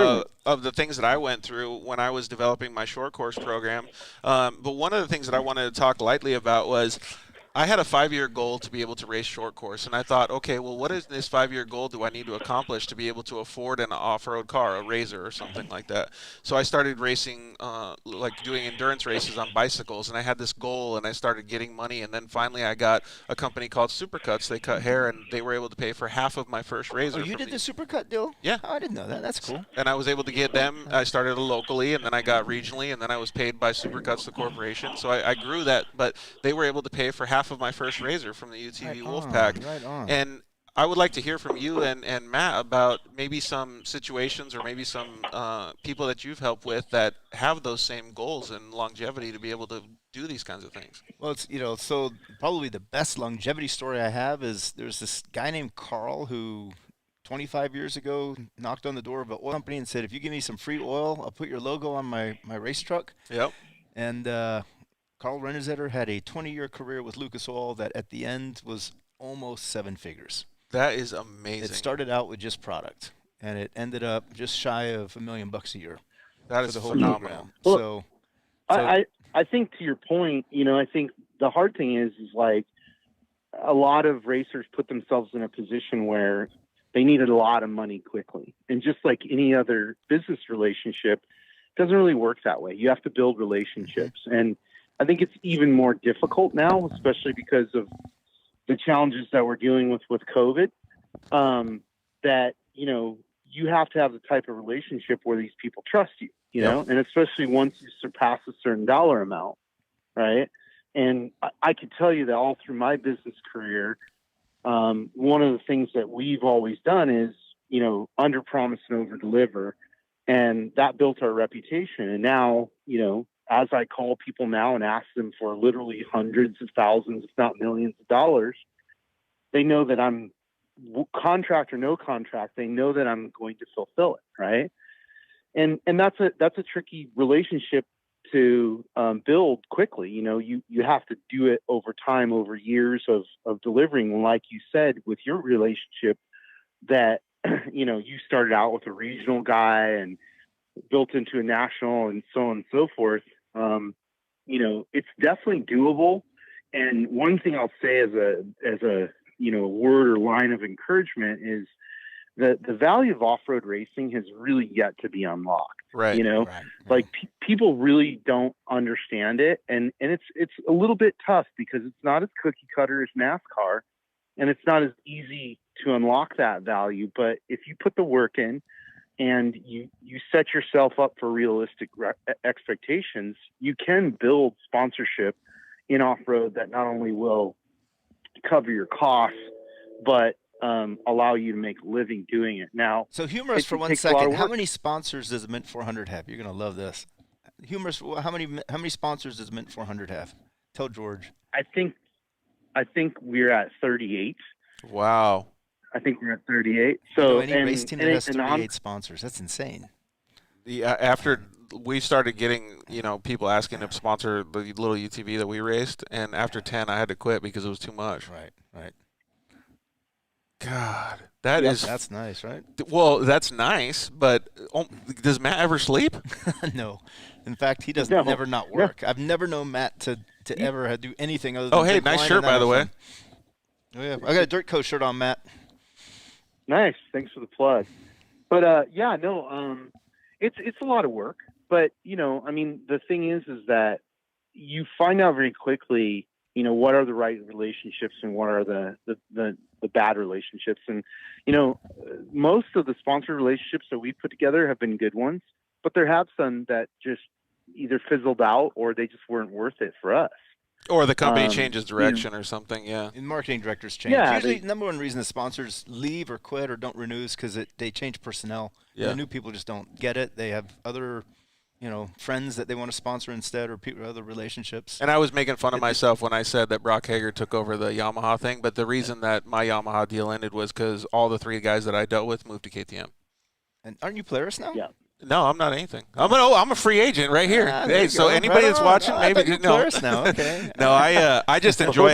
of the things that I went through when I was developing my short course program. But one of the things that I wanted to talk lightly about was I had a 5-year goal to be able to race short course, and I thought, okay, well, what is this 5-year goal do I need to accomplish to be able to afford an off-road car, a Razor or something like that? So I started racing, like doing endurance races on bicycles, and I had this goal, and I started getting money, and then finally I got a company called Supercuts. They cut hair, and they were able to pay for half of my first Razor. Oh, you did the Supercut deal? Yeah. Oh, I didn't know that. That's cool. And I was able to get them. I started locally, and then I got regionally, and then I was paid by Supercuts, the corporation. So I grew that, but they were able to pay for half of my first Razor from the UTV Wolfpack. Right on. And I would like to hear from you and Matt about maybe some situations or maybe some people that you've helped with that have those same goals and longevity to be able to do these kinds of things. Well, it's, so probably the best longevity story I have is there's this guy named Carl who 25 years ago knocked on the door of an oil company and said, if you give me some free oil, I'll put your logo on my race truck. Yep. And Carl Rennerzetter had a 20-year career with Lucas Oil that at the end was almost 7 figures. That is amazing. It started out with just product, and it ended up just shy of $1 million a year. That is the whole phenomenal. Program. Well, I think to your point, I think the hard thing is like a lot of racers put themselves in a position where they needed a lot of money quickly. And just like any other business relationship, it doesn't really work that way. You have to build relationships. And I think it's even more difficult now, especially because of the challenges that we're dealing with COVID, that, you have to have the type of relationship where these people trust you, know, and especially once you surpass a certain dollar amount, right? And I could tell you that all through my business career, one of the things that we've always done is, under promise and over deliver. And that built our reputation. And now, as I call people now and ask them for literally hundreds of thousands, if not millions of dollars, they know that I'm contract or no contract. They know that I'm going to fulfill it. Right. And that's a tricky relationship to build quickly. You have to do it over time, over years of delivering. And like you said, with your relationship that, you started out with a regional guy and built into a national and so on and so forth. It's definitely doable. And one thing I'll say as a word or line of encouragement is that the value of off-road racing has really yet to be unlocked. Right. Like people really don't understand it. And it's a little bit tough because it's not as cookie cutter as NASCAR and it's not as easy to unlock that value. But if you put the work in, and you set yourself up for realistic expectations, you can build sponsorship in off-road that not only will cover your costs, but allow you to make a living doing it. Now, so humorous for 1 second. How many sponsors does Mint 400 have? You're going to love this. Humorous. How many sponsors does Mint 400 have? Tell George. I think we're at 38. Wow. I think we're at 38. So any race team that has 38 sponsors, that's insane. After we started getting, people asking to sponsor the little UTV that we raced, and after 10, I had to quit because it was too much. Right. God, that's nice, right? Well, that's nice, but does Matt ever sleep? No. In fact, he doesn't never not work. I've never known Matt to ever do anything other than Oh, hey, drink nice wine shirt, and by the way. fun. Oh, yeah. I got a Dirt Coast shirt on, Matt. Nice. Thanks for the plug. But it's a lot of work. But the thing is that you find out very quickly, what are the right relationships and what are the bad relationships. And most of the sponsor relationships that we put together have been good ones, but there have some that just either fizzled out or they just weren't worth it for us. Or the company changes direction or something, yeah. And marketing directors change. Yeah, usually, number one reason the sponsors leave or quit or don't renew is because they change personnel. Yeah. The new people just don't get it. They have other, friends that they want to sponsor instead, or other relationships. And I was making fun of myself when I said that Brock Hager took over the Yamaha thing, but the reason that my Yamaha deal ended was because all the 3 guys that I dealt with moved to KTM. And aren't you Polaris now? Yeah. No, I'm not anything. I'm a free agent right here. Hey, so anybody that's watching, maybe Polaris now. Okay. No, I just enjoy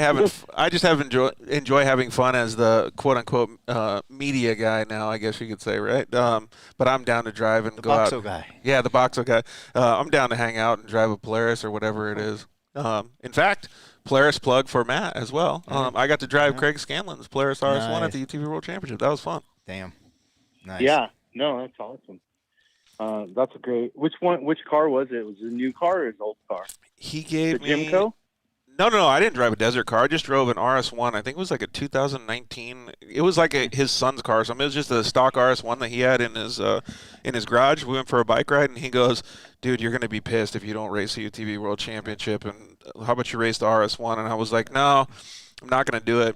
enjoy having fun as the quote unquote media guy now, I guess you could say, right? But I'm down to drive and go out. The Boxo guy. Yeah, the Boxo guy. I'm down to hang out and drive a Polaris or whatever it is. In fact, Polaris plug for Matt as well. I got to drive Craig Scanlon's Polaris RS1 at the UTV World Championship. That was fun. Damn. Nice. Yeah. No, that's awesome. That's a great. Which car was it? Was it a new car or his old car? He gave the me. Jimco? No. I didn't drive a desert car. I just drove an RS1. I think it was like a 2019. It was like his son's car. So it was just a stock RS1 that he had in his garage. We went for a bike ride, and he goes, "Dude, you're gonna be pissed if you don't race the UTV World Championship. And how about you race the RS1?" And I was like, "No, I'm not gonna do it."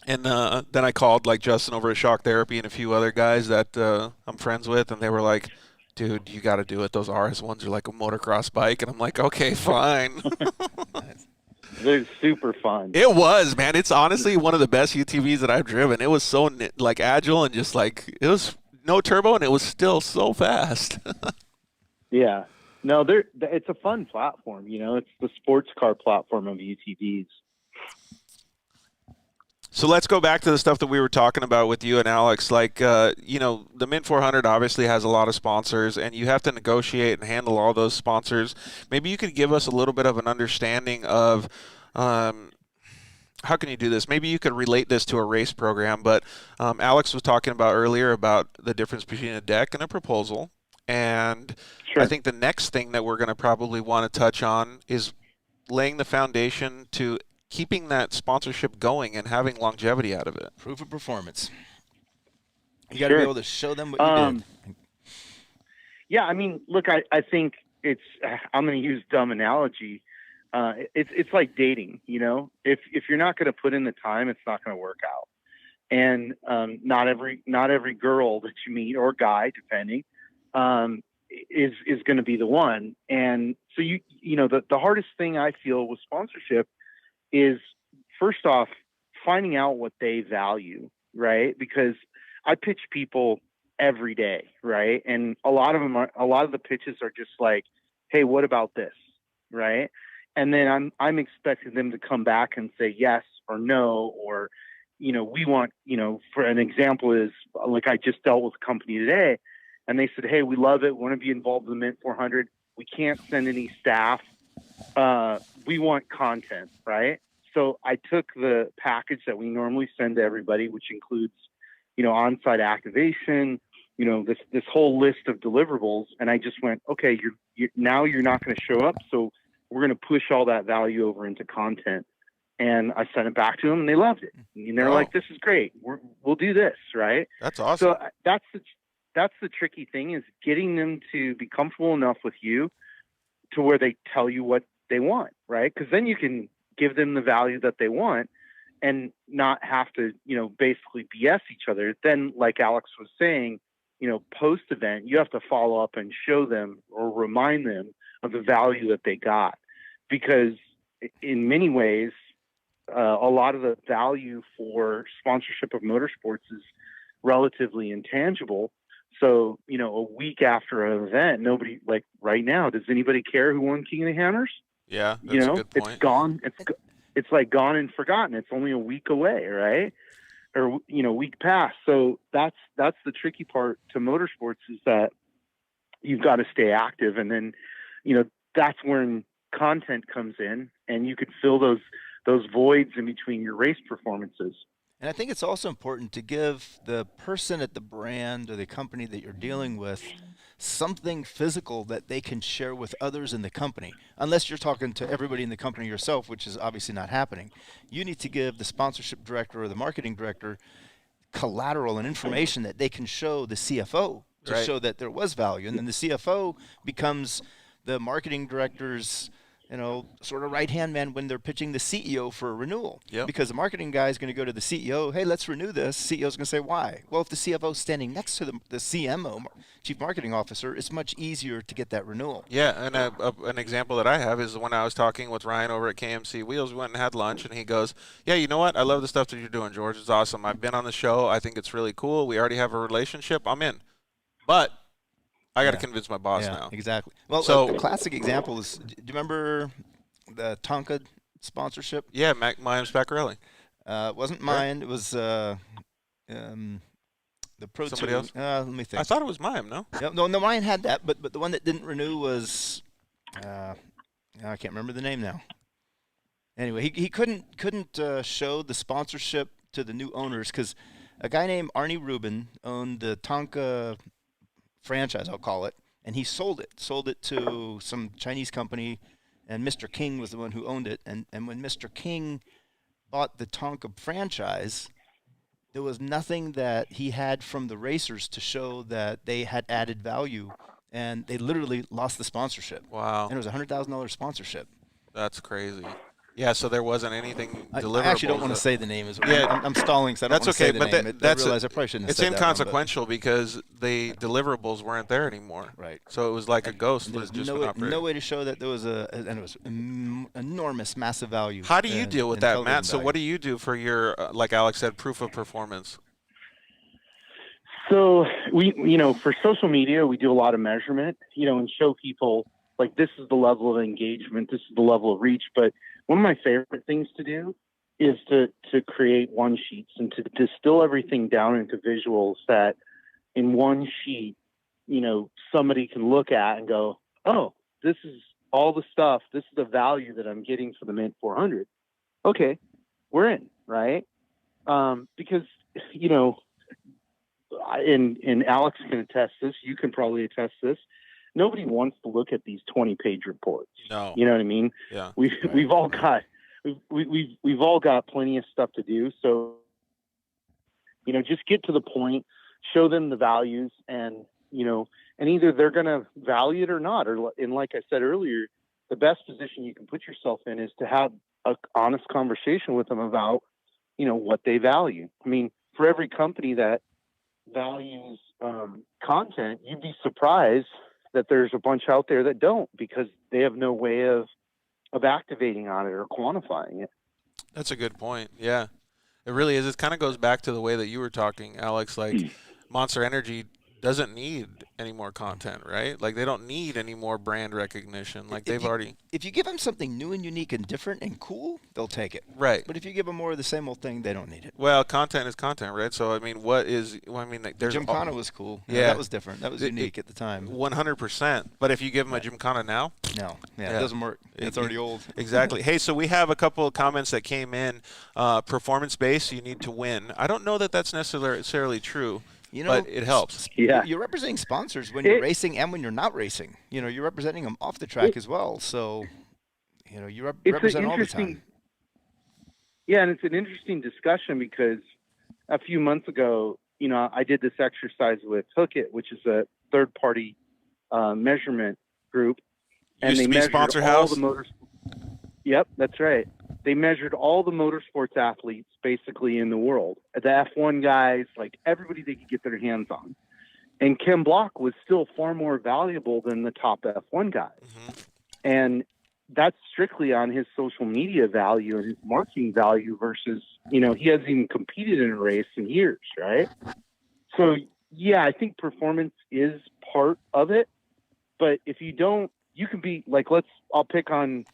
And then I called like Justin over at Shock Therapy and a few other guys that I'm friends with, and they were like, "Dude, you got to do it. Those RS1s are like a motocross bike." And I'm like, "Okay, fine." They're super fun. It was, man. It's honestly one of the best UTVs that I've driven. It was so like agile and just like it was no turbo, and it was still so fast. Yeah. No, it's a fun platform. It's the sports car platform of UTVs. So let's go back to the stuff that we were talking about with you and Alex. Like, the Mint 400 obviously has a lot of sponsors, and you have to negotiate and handle all those sponsors. Maybe you could give us a little bit of an understanding of how can you do this? Maybe you could relate this to a race program, but Alex was talking about earlier about the difference between a deck and a proposal. And Sure. I think the next thing that we're going to probably want to touch on is laying the foundation to keeping that sponsorship going and having longevity out of it. Proof of performance. You got to be able to show them what you did. Yeah, I mean, look, I think I'm going to use a dumb analogy. It's like dating, if you're not going to put in the time, it's not going to work out. And not every girl that you meet, or guy, depending, is going to be the one. And so the hardest thing I feel with sponsorship is, first off, finding out what they value, right? Because I pitch people every day, right? And a lot of the pitches are just like, "Hey, what about this?" Right? And then I'm expecting them to come back and say yes or no, or we want, for an example is, like, I just dealt with a company today, and they said, "Hey, we love it. We want to be involved in the Mint 400. We can't send any staff. We want content," right? So I took the package that we normally send to everybody, which includes, on-site activation, this whole list of deliverables. And I just went, okay, now you're not going to show up. So we're going to push all that value over into content. And I sent it back to them, and they loved it. And they're like, "This is great. We'll do this." Right. That's awesome. So that's the tricky thing, is getting them to be comfortable enough with you to where they tell you what they want. Right. Because then you can give them the value that they want and not have to, basically BS each other. Then, like Alex was saying, post event, you have to follow up and show them or remind them of the value that they got. Because in many ways, a lot of the value for sponsorship of motorsports is relatively intangible, So, a week after an event, nobody, like right now, does anybody care who won King of the Hammers? Yeah, that's a good point. It's gone. It's like gone and forgotten. It's only a week away, right? Or, week past. So that's the tricky part to motorsports, is that you've got to stay active. And then, that's when content comes in, and you could fill those voids in between your race performances. And I think it's also important to give the person at the brand or the company that you're dealing with something physical that they can share with others in the company. Unless you're talking to everybody in the company yourself, which is obviously not happening. You need to give the sponsorship director or the marketing director collateral and information that they can show the CFO to show that there was value. And then the CFO becomes the marketing director's sort of right-hand man when they're pitching the CEO for a renewal. Yep. Because the marketing guy is going to go to the CEO, hey, let's renew this. CEO's going to say, why? Well, if the CFO is standing next to the CMO, Chief Marketing Officer, it's much easier to get that renewal. Yeah, and an example that I have is when I was talking with Ryan over at KMC Wheels. We went and had lunch, and he goes, yeah, you know what? I love the stuff that you're doing, George. It's awesome. I've been on the show. I think it's really cool. We already have a relationship. I'm in. But I got to convince my boss now. Exactly. Well, so the classic example is, do you remember the Tonka sponsorship? Yeah, Mayan Spaccarelli. It wasn't mine. It was the Pro Somebody 2. else? Let me think. I thought it was Mayan, no? No, mine had that, but the one that didn't renew was I can't remember the name now. Anyway, he couldn't show the sponsorship to the new owners because a guy named Arnie Rubin owned the Tonka franchise, I'll call it, and he sold it to some Chinese company, and Mr. King was the one who owned it. And when Mr. King bought the Tonka franchise, there was nothing that he had from the racers to show that they had added value, and they literally lost the sponsorship. Wow. And it was a $100,000 sponsorship. That's crazy. Yeah, so there wasn't anything deliverable. I actually don't want to say the name as well. Yeah, I'm stalling, so I don't want to say the name. I realize I probably shouldn't have said that. It's inconsequential because the deliverables weren't there anymore. Right. So it was like a ghost. There was no way to show that there was and it was enormous, massive value. How do you deal with that, Matt? So what do you do for your, like Alex said, proof of performance? So we, for social media, we do a lot of measurement, and show people, like, this is the level of engagement, this is the level of reach. But one of my favorite things to do is to create one sheets and to distill everything down into visuals that in one sheet, somebody can look at and go, oh, this is all the stuff. This is the value that I'm getting for the Mint 400. Okay, we're in, right? Because, and Alex can attest this, you can probably attest this. Nobody wants to look at these 20-page reports. No. You know what I mean? Yeah. We've all got plenty of stuff to do. So, just get to the point, show them the values, and either they're going to value it or not. And like I said earlier, the best position you can put yourself in is to have an honest conversation with them about, what they value. I mean, for every company that values content, you'd be surprised that there's a bunch out there that don't, because they have no way of activating on it or quantifying it. That's a good point. Yeah, it really is. It kind of goes back to the way that you were talking, Alex, like Monster Energy doesn't need any more content, right? Like, they don't need any more brand recognition. Like, if you give them something new and unique and different and cool, they'll take it. Right. But if you give them more of the same old thing, they don't need it. Well, content is content, right? So, I mean, there's Gymkhana was cool. Yeah. That was different. That was unique at the time. 100%. But if you give them a Gymkhana now? No. Yeah, it doesn't work. It's already old. Exactly. Hey, so we have a couple of comments that came in. Performance-based, you need to win. I don't know that that's necessarily true. But it helps. Yeah. You're representing sponsors when you're racing and when you're not racing. You're representing them off the track as well. So, you represent all the time. Yeah, and it's an interesting discussion because a few months ago, I did this exercise with Hookit, which is a third-party measurement group. And they measured Sponsor House? Yep, that's right. They measured all the motorsports athletes basically in the world. The F1 guys, like everybody they could get their hands on. And Ken Block was still far more valuable than the top F1 guys. Mm-hmm. And that's strictly on his social media value and his marketing value versus, he hasn't even competed in a race in years, right? So yeah, I think performance is part of it, but if you don't, you can be like, I'll pick on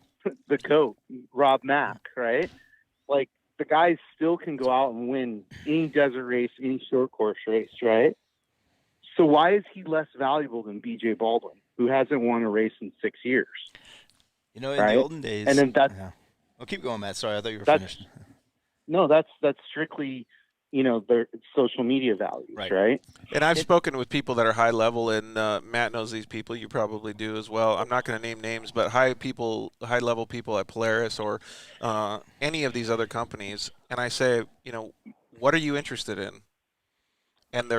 the GOAT, Rob Mack, right? Like, the guys still can go out and win any desert race, any short course race, right? So why is he less valuable than BJ Baldwin, who hasn't won a race in 6 years? You know, in right? the olden days. And then that's. Yeah. Well, keep going, Matt. Sorry, I thought you were finished. No, that's strictly, their social media values, right? And I've spoken with people that are high level, and Matt knows these people. You probably do as well. I'm not going to name names, but high level people at Polaris or any of these other companies. And I say, what are you interested in? And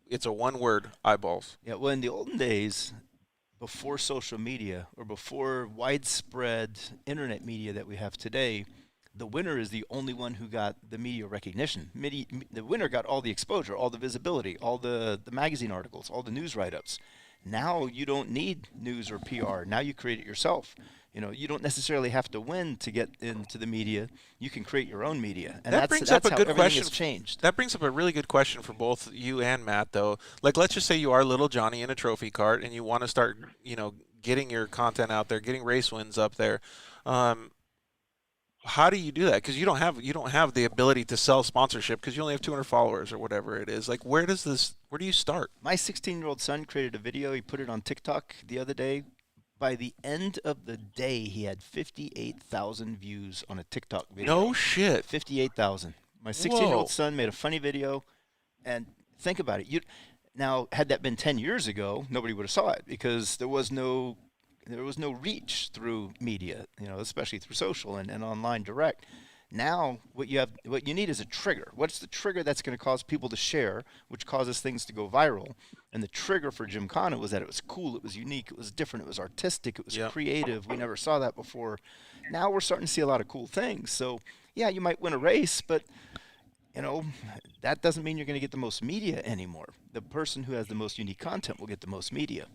it's a one word: eyeballs. Yeah. Well, in the olden days, before social media or before widespread internet media that we have today, the winner is the only one who got the media recognition. The winner got all the exposure, all the visibility, all the magazine articles, all the news write-ups. Now you don't need news or PR. Now you create it yourself. You don't necessarily have to win to get into the media. You can create your own media, and that brings up a good question. Has changed. That brings up a really good question for both you and Matt, though. Like, let's just say you are little Johnny in a trophy cart, and you want to start, getting your content out there, getting race wins up there. How do you do that? Because you don't have the ability to sell sponsorship because you only have 200 followers or whatever it is. Like, where do you start? My 16-year-old son created a video. He put it on TikTok the other day. By the end of the day, he had 58,000 views on a TikTok video. No shit. 58,000. My 16-year-old son made a funny video, and think about it. Now, had that been 10 years ago, nobody would have saw it because there was no reach through media, especially through social and online direct. Now, what you need is a trigger. What's the trigger that's going to cause people to share, which causes things to go viral? And the trigger for Gymkhana was that it was cool, it was unique, it was different, it was artistic, it was creative. We never saw that before. Now we're starting to see a lot of cool things. So, yeah, you might win a race, but that doesn't mean you're going to get the most media anymore. The person who has the most unique content will get the most media.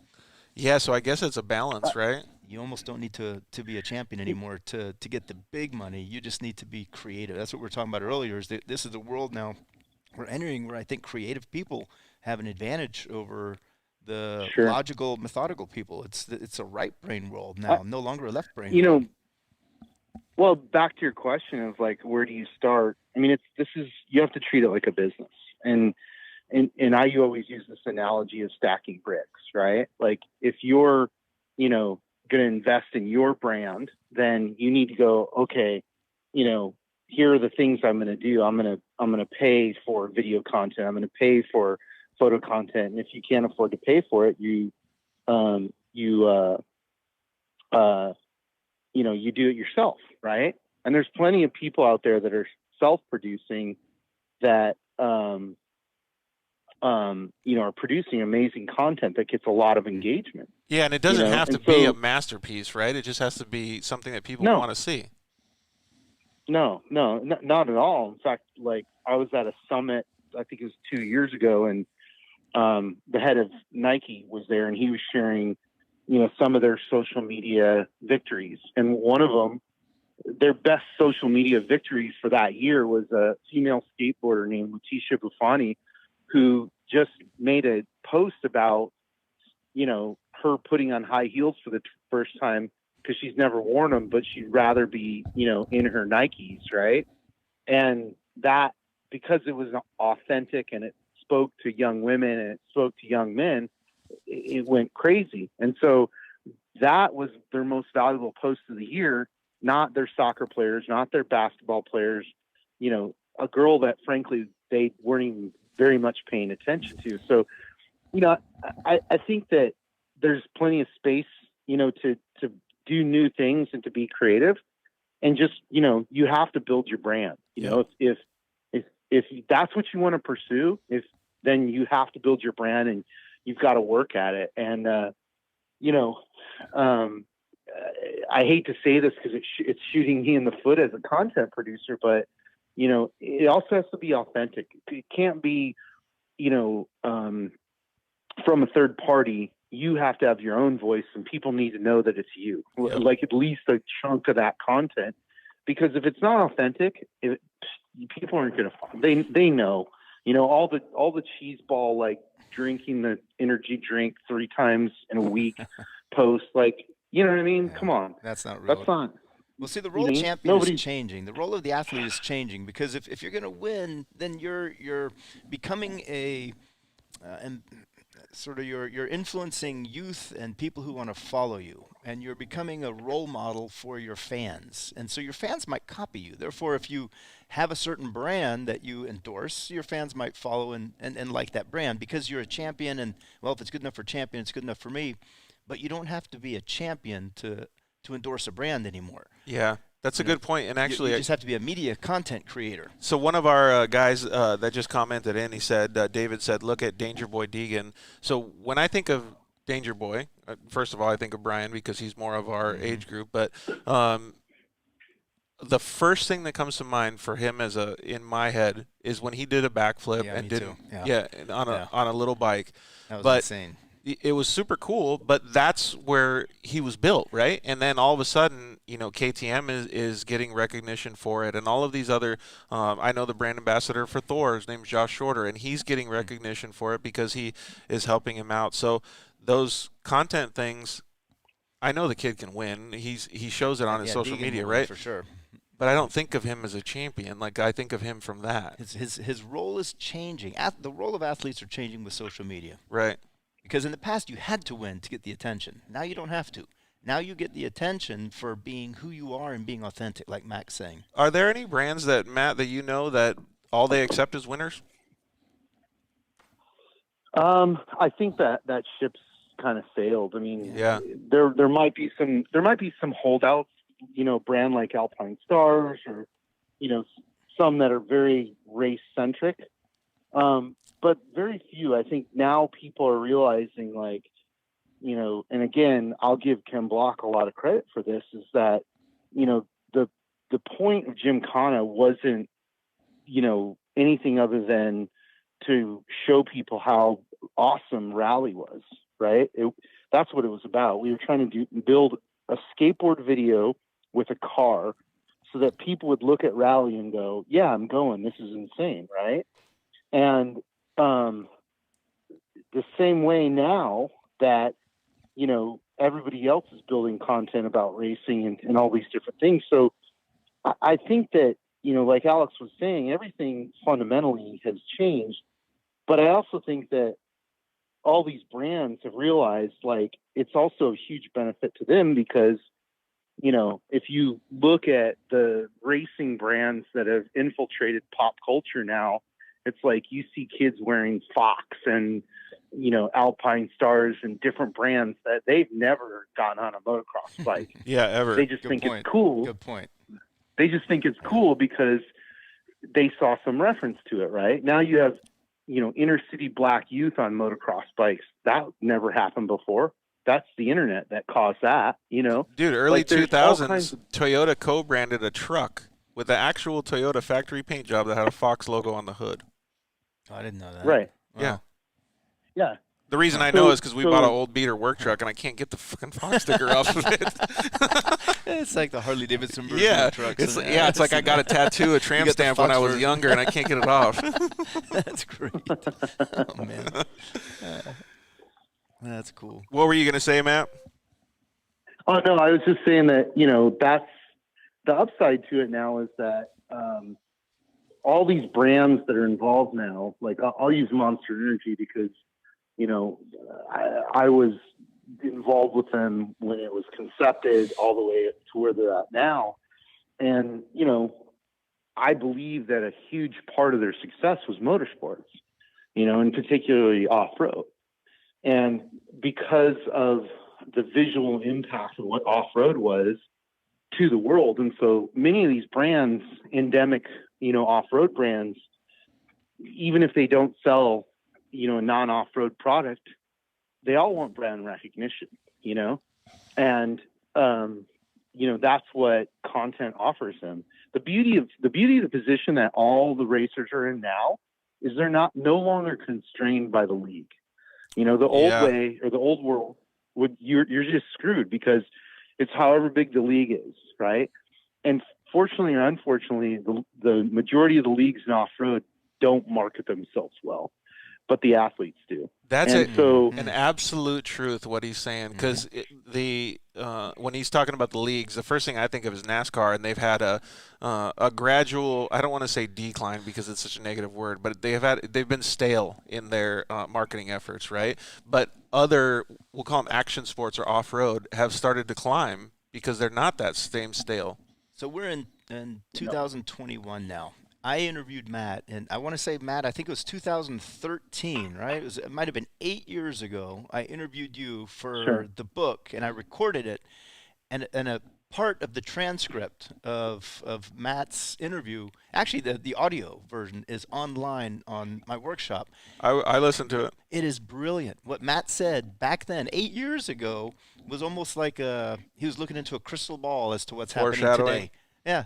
Yeah, so I guess it's a balance, right? You almost don't need to be a champion anymore to get the big money. You just need to be creative. That's what we were talking about earlier, is that this is the world now we're entering where I think creative people have an advantage over the logical, methodical people. It's a right brain world now, no longer a left brain world. Well, back to your question of, like, where do you start? I mean, you have to treat it like a business. And I always use this analogy of stacking bricks, right? Like, if you're, going to invest in your brand, then you need to go, okay, here are the things I'm going to do. I'm going to pay for video content. I'm going to pay for photo content. And if you can't afford to pay for it, you do it yourself, right? And there's plenty of people out there that are self-producing that, are producing amazing content that gets a lot of engagement. Yeah, and it doesn't have to be a masterpiece, right? It just has to be something that people want to see. No, not at all. In fact, like, I was at a summit, I think it was 2 years ago, and the head of Nike was there, and he was sharing, some of their social media victories. And one of them, their best social media victories for that year, was a female skateboarder named Letitia Buffoni, who just made a post about, her putting on high heels for the first time because she's never worn them, but she'd rather be, in her Nikes, right? And that, because it was authentic and it spoke to young women and it spoke to young men, it went crazy. And so that was their most valuable post of the year, not their soccer players, not their basketball players, a girl that frankly they weren't even very much paying attention to. So, I think that there's plenty of space, to do new things and to be creative, and just, you have to build your brand. If that's what you want to pursue, then you have to build your brand and you've got to work at it. And, I hate to say this because it's shooting me in the foot as a content producer, but it also has to be authentic. It can't be, from a third party. You have to have your own voice, and people need to know that it's you, like at least a chunk of that content. Because if it's not authentic, people aren't going to. They know, all the cheese ball, like, drinking the energy drink 3 times in a week post. Like, you know what I mean? Yeah, Come on. that's not real. That's not. Well, see, the role of champion is changing. The role of the athlete is changing, because if you're going to win, then you're becoming and sort of you're influencing youth and people who want to follow you, and you're becoming a role model for your fans. And so your fans might copy you. Therefore, if you have a certain brand that you endorse, your fans might follow and like that brand because you're a champion. And, well, if it's good enough for champion, it's good enough for me. But you don't have to be a champion to endorse a brand anymore. Yeah, that's a good point. And actually, you just have to be a media content creator. So one of our guys that just commented in, he said, David said, look at Danger Boy Deegan. So when I think of Danger Boy, first of all, I think of Brian because he's more of our age group. But the first thing that comes to mind for him in my head is when he did a backflip on a little bike. That was insane. It was super cool, but that's where he was built, right? And then all of a sudden, KTM is getting recognition for it, and all of these other, I know the brand ambassador for Thor, his name's Josh Shorter, and he's getting recognition for it because he is helping him out. So those content things, I know the kid can win. He shows it on his social media, right? For sure. But I don't think of him as a champion. Like, I think of him from that. His role is changing. The role of athletes are changing with social media. Right. Because in the past, you had to win to get the attention. Now you don't have to. Now you get the attention for being who you are and being authentic, like Mac's saying. Are there any brands that, Matt, that you know that all they accept is winners? I think that ship's kind of sailed. I mean, there might be some holdouts, brand like Alpine Stars or, some that are very race centric. But very few. I think now people are realizing, like, and again, I'll give Ken Block a lot of credit for this, is that, the point of Gymkhana wasn't, anything other than to show people how awesome rally was, right? That's what it was about. We were trying to build a skateboard video with a car so that people would look at rally and go, yeah, I'm going, this is insane, right? And the same way now that, everybody else is building content about racing and all these different things. So I think that, like Alex was saying, everything fundamentally has changed. But I also think that all these brands have realized, like, it's also a huge benefit to them because, if you look at the racing brands that have infiltrated pop culture now, it's like you see kids wearing Fox and, Alpine Stars and different brands that they've never gotten on a motocross bike. Yeah, ever. They just think it's cool. Good point. They just think it's cool because they saw some reference to it, right? Now you have, inner city black youth on motocross bikes. That never happened before. That's the internet that caused that, Dude, early 2000s, Toyota co-branded a truck with the actual Toyota factory paint job that had a Fox logo on the hood. Oh, I didn't know that. Right. Wow. Yeah. Yeah. The reason I know is because we bought an old beater work truck, and I can't get the fucking Fox sticker off of it. It's like the Harley Davidson version of trucks. It's like I got a tattoo, a tramp stamp when I was younger, and I can't get it off. That's great. Oh, man. That's cool. What were you going to say, Matt? Oh, no, I was just saying that, that's the upside to it now is that all these brands that are involved now, like I'll use Monster Energy because, I was involved with them when it was concepted all the way to where they're at now. And, I believe that a huge part of their success was motorsports, and particularly off-road. And because of the visual impact of what off-road was to the world. And so many of these brands, endemic, off-road brands, even if they don't sell, a non-off-road product, they all want brand recognition, and, that's what content offers them. The beauty of the position that all the racers are in now is they're no longer constrained by the league. The old way or the old world you're just screwed because it's however big the league is, right? And fortunately or unfortunately, the majority of the leagues in off-road don't market themselves well. but the athletes do. That's so an absolute truth what he's saying, because when he's talking about the leagues, the first thing I think of is NASCAR, and they've had a gradual, I don't want to say decline because it's such a negative word, but they've been stale in their marketing efforts, right? But other, we'll call them action sports or off-road, have started to climb because they're not that same stale. So we're in 2021 now. I interviewed Matt, and I want to say, Matt, I think it was 2013, right? It might have been 8 years ago. I interviewed you for the book, and I recorded it. And a part of the transcript of Matt's interview, actually the audio version is online on my workshop. I listened to it. It is brilliant. What Matt said back then, 8 years ago, was almost like he was looking into a crystal ball as to what's happening today. Yeah,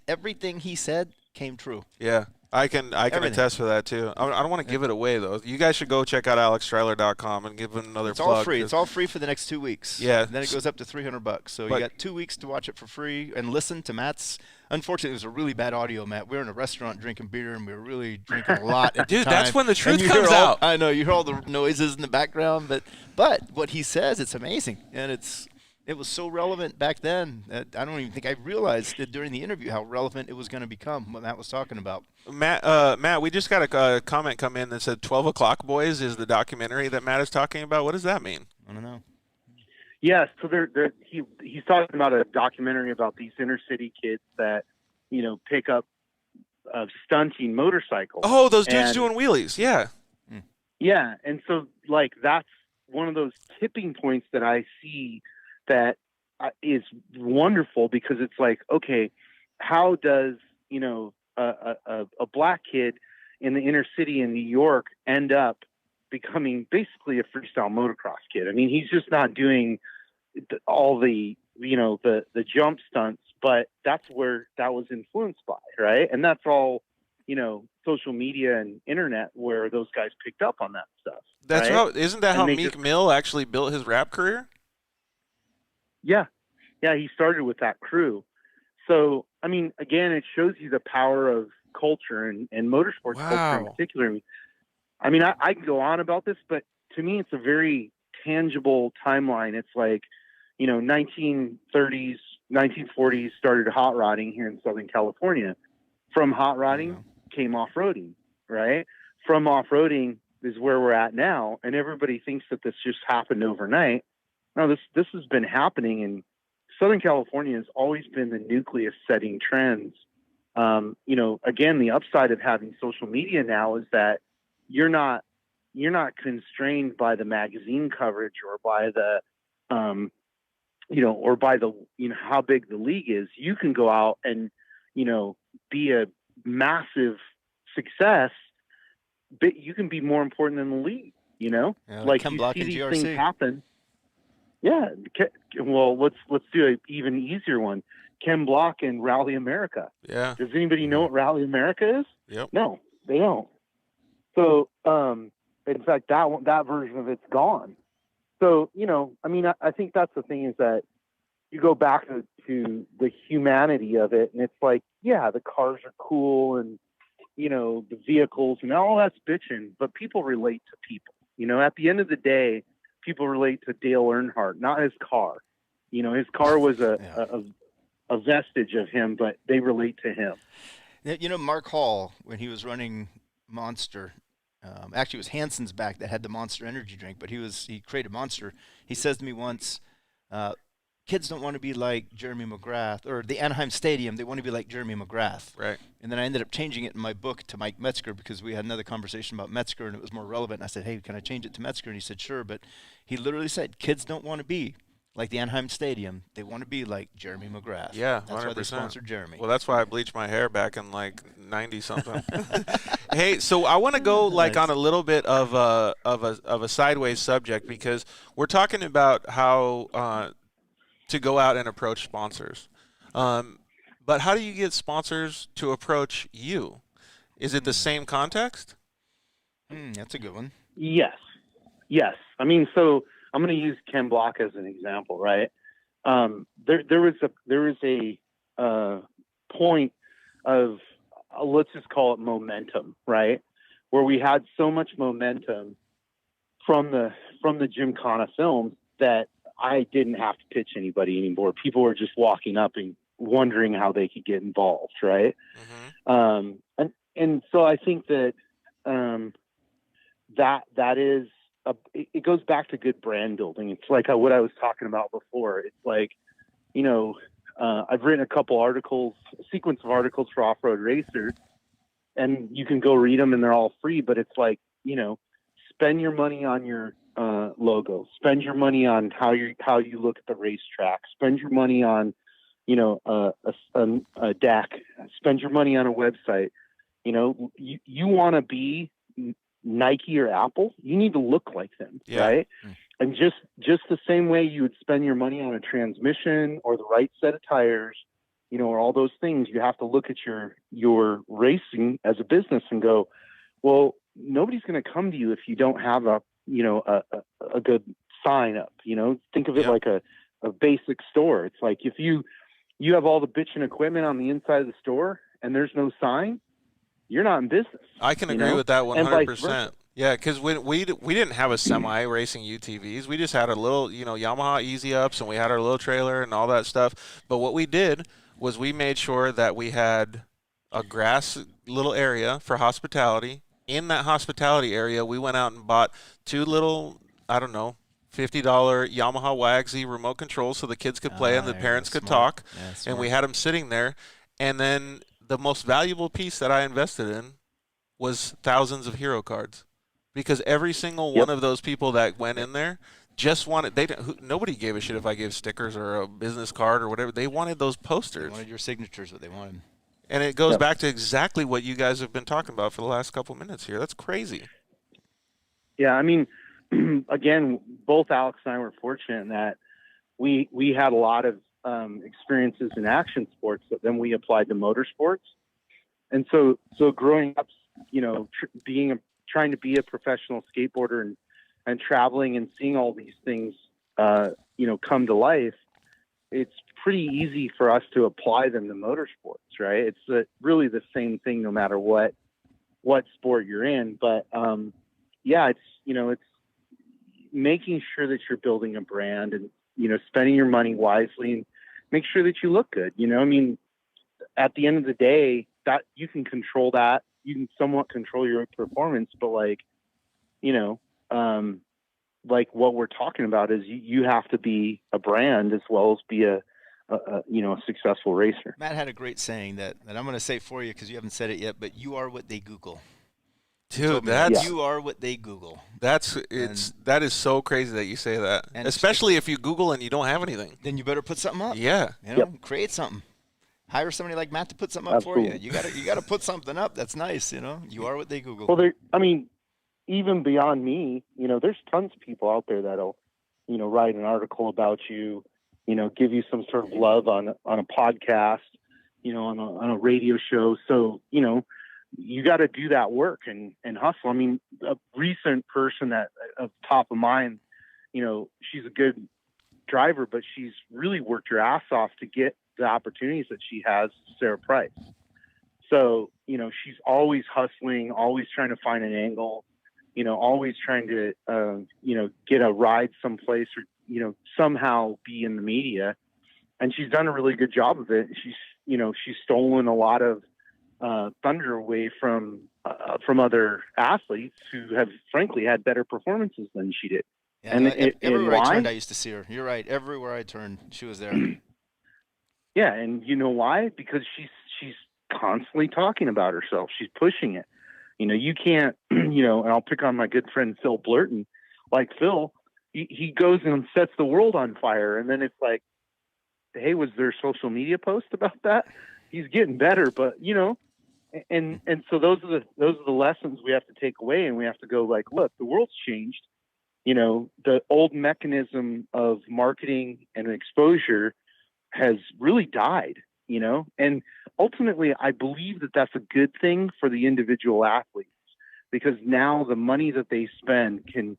everything he said came true. Yeah, I can attest for that too. I don't want to give it away though. You guys should go check out AlexStriler.com and give him another plug. It's all free. It's all free for the next 2 weeks. Yeah. And then it goes up to $300. So you got 2 weeks to watch it for free and listen to Matt's. Unfortunately, it was a really bad audio, Matt. We were in a restaurant drinking beer, and we were really drinking a lot at the time. Dude, that's when the truth comes out. I know. You hear all the noises in the background, but what he says, it's amazing. And it was so relevant back then that I don't even think I realized that during the interview how relevant it was going to become, what Matt was talking about. Matt, we just got a comment come in that said 12 O'Clock Boys is the documentary that Matt is talking about. What does that mean? I don't know. Yeah, so he's talking about a documentary about these inner city kids that, pick up stunting motorcycles. Oh, those dudes doing wheelies, yeah. Yeah, and so, that's one of those tipping points that I see that is wonderful, because it's like, okay, how does, a black kid in the inner city in New York end up becoming basically a freestyle motocross kid? I mean, he's just not doing all the jump stunts, but that's where that was influenced by, right? And that's all, social media and internet where those guys picked up on that stuff. That's right? Isn't that how Meek Mill actually built his rap career? Yeah, he started with that crew. So, I mean, again, it shows you the power of culture and motorsports culture in particular. I mean, I can go on about this, but to me, it's a very tangible timeline. It's like, 1930s, 1940s started hot rodding here in Southern California. From hot rodding came off-roading, right? From off-roading is where we're at now, and everybody thinks that this just happened overnight. No, this has been happening, and Southern California has always been the nucleus setting trends. Again, the upside of having social media now is that you're not constrained by the magazine coverage or by the, how big the league is. You can go out and, be a massive success, but you can be more important than the league, like you see these GRC. things happen. Yeah. Well, let's do an even easier one. Ken Block and Rally America. Yeah. Does anybody know what Rally America is? Yep. No, they don't. So, in fact, that version of it's gone. So, I think that's the thing, is that you go back to the humanity of it, and it's like, yeah, the cars are cool, and, the vehicles and all that's bitching, but people relate to people. At the end of the day, people relate to Dale Earnhardt, not his car. His car was a vestige of him, but they relate to him. Mark Hall, when he was running Monster, actually it was Hanson's back that had the Monster energy drink, but he created Monster. He says to me once, kids don't want to be like Jeremy McGrath, or the Anaheim Stadium, they want to be like Jeremy McGrath. Right. And then I ended up changing it in my book to Mike Metzger, because we had another conversation about Metzger and it was more relevant. And I said, hey, can I change it to Metzger? And he said, sure. But he literally said, kids don't want to be like the Anaheim Stadium. They want to be like Jeremy McGrath. Yeah, 100%. That's why they sponsored Jeremy. Well, that's why I bleached my hair back in 90-something. Hey, so I want to go on a little bit of a sideways subject, because we're talking about how to go out and approach sponsors. But how do you get sponsors to approach you? Is it the same context? That's a good one. Yes. I mean, so I'm going to use Ken Block as an example, right? There was a point of, let's just call it momentum, right? where we had so much momentum from the Gymkhana films that I didn't have to pitch anybody anymore. People were just walking up and wondering how they could get involved, right? And so I think that that is it goes back to good brand building. It's like what I was talking about before. It's like, I've written a couple articles, a sequence of articles for Off-Road Racers, and you can go read them and they're all free, but it's like, spend your money on your logo, spend your money on how you look at the racetrack, spend your money on, a deck, spend your money on a website. You want to be Nike or Apple, you need to look like them, right? And just the same way you would spend your money on a transmission or the right set of tires, or all those things, you have to look at your racing as a business and go, well, nobody's going to come to you if you don't have a good sign up. Think of it like a basic store. It's like if you have all the bitchin' equipment on the inside of the store and there's no sign, you're not in business. I can agree with that 100%. Yeah, because we didn't have a semi racing UTVs. We just had a little, Yamaha Easy Ups, and we had our little trailer and all that stuff. But what we did was we made sure that we had a grass little area for hospitality. In that hospitality area, we went out and bought 2 little, $50 Yamaha Wagsy remote controls so the kids could play and the parents could talk. And we had them sitting there. And then the most valuable piece that I invested in was thousands of hero cards, because every single one of those people that went in there just wanted, nobody gave a shit if I gave stickers or a business card or whatever. They wanted those posters. They wanted your signatures, what they wanted. And it goes back to exactly what you guys have been talking about for the last couple minutes here. That's crazy. Yeah, I mean, again, both Alex and I were fortunate in that we had a lot of experiences in action sports that then we applied to motorsports. And so growing up, trying to be a professional skateboarder and traveling and seeing all these things, come to life, it's pretty easy for us to apply them to motorsports, right? It's really the same thing no matter what sport you're in. But it's making sure that you're building a brand and spending your money wisely and make sure that you look good. At the end of the day, that you can control that. You can somewhat control your performance, but like what we're talking about is you have to be a brand as well as be a successful racer. Matt had a great saying that I'm going to say for you because you haven't said it yet, but you are what they Google. Dude, you are what they Google. That is so crazy that you say that. And especially if you Google and you don't have anything. Then you better put something up. Yeah. Create something. Hire somebody like Matt to put something up for you. You got to put something up. That's nice, You are what they Google. Well, even beyond me, there's tons of people out there that'll, write an article about you, give you some sort of love on a podcast, on a radio show. So, you got to do that work and hustle. I mean, a recent person that of top of mind, she's a good driver, but she's really worked her ass off to get the opportunities that she has, Sarah Price. So, she's always hustling, always trying to find an angle, always trying to, get a ride someplace or, somehow be in the media. And she's done a really good job of it. She's stolen a lot of thunder away from other athletes who have frankly had better performances than she did. Yeah, and everywhere I turned, I used to see her. You're right. Everywhere I turned, she was there. Yeah, and you know why? Because she's constantly talking about herself. She's pushing it. You can't, and I'll pick on my good friend Phil Blurton. Like Phil, he goes and sets the world on fire, and then it's like, hey, was there a social media post about that? He's getting better, but and so those are the lessons we have to take away, and we have to go like, look, the world's changed. The old mechanism of marketing and exposure has really died, and ultimately I believe that that's a good thing for the individual athletes, because now the money that they spend can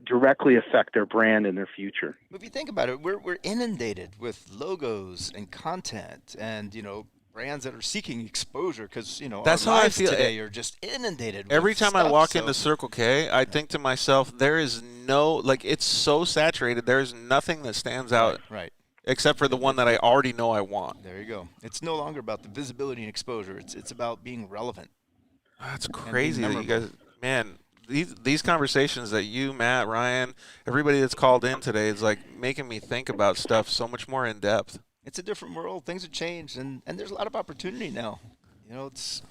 directly affect their brand and their future. If you think about it, we're inundated with logos and content and, brands that are seeking exposure because, That's our how I lives feel. today are just inundated Every with time stuff, I walk so. into Circle K, I think to myself, there is no, it's so saturated. There's nothing that stands out. Right. Except for the one that I already know I want. There you go. It's no longer about the visibility and exposure. It's about being relevant. That's crazy that you guys, man, these conversations that you, Matt, Ryan, everybody that's called in today is making me think about stuff so much more in depth. It's a different world. Things have changed, and there's a lot of opportunity now. It's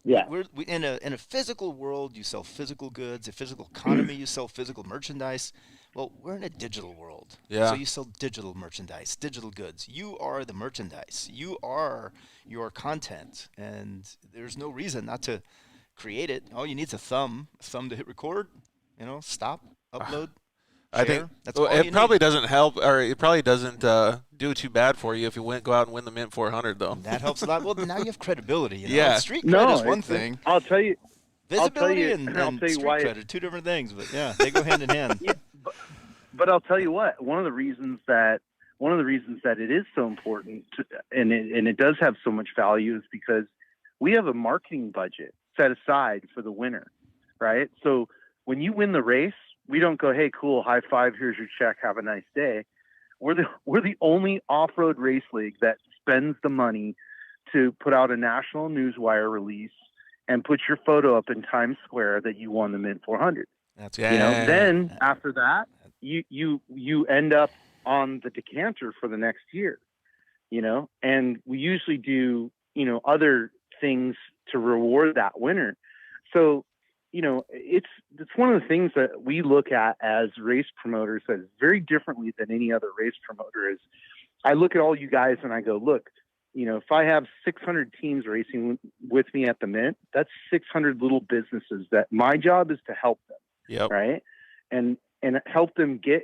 we're in a physical world. You sell physical goods. A physical economy. You sell physical merchandise. Well, we're in a digital world. Yeah. So you sell digital merchandise, digital goods. You are the merchandise. You are your content, and there's no reason not to create it. All you need is a thumb to hit record. Stop, upload. I think that's all it you probably need. doesn't help, or it probably doesn't do too bad for you if you go out and win the Mint 400, though. That helps a lot. Well, now you have credibility. Yeah. Street cred is one thing. I'll tell you. Visibility and street cred are two different things, but yeah, they go hand in hand. Yeah, but I'll tell you what. One of the reasons that it is so important, and it does have so much value, is because we have a marketing budget set aside for the winner, right? So when you win the race, we don't go, "Hey, cool, high five, here's your check, have a nice day." We're the only off-road race league that spends the money to put out a national newswire release and put your photo up in Times Square that you won the Mint 400. That's Then after that, you end up on the decanter for the next year, and we usually do, other things to reward that winner. So, it's one of the things that we look at as race promoters as very differently than any other race promoter is. I look at all you guys and I go, look, if I have 600 teams racing with me at the Mint, that's 600 little businesses that my job is to help them. Yep. Right. And help them get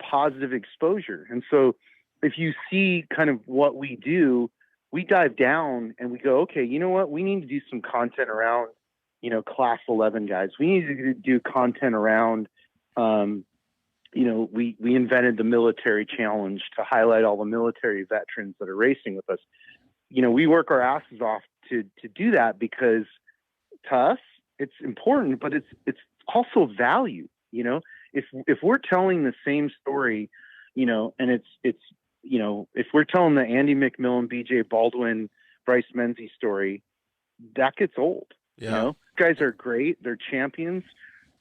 positive exposure. And so if you see kind of what we do, we dive down and we go, okay, you know what? We need to do some content around, class 11 guys. We need to do content around, we invented the military challenge to highlight all the military veterans that are racing with us. We work our asses off to do that because to us, it's important, but it's also value. If we're telling the same story, and it's if we're telling the Andy McMillan, BJ Baldwin, Bryce Menzies story, that gets old. Yeah. Guys are great, they're champions,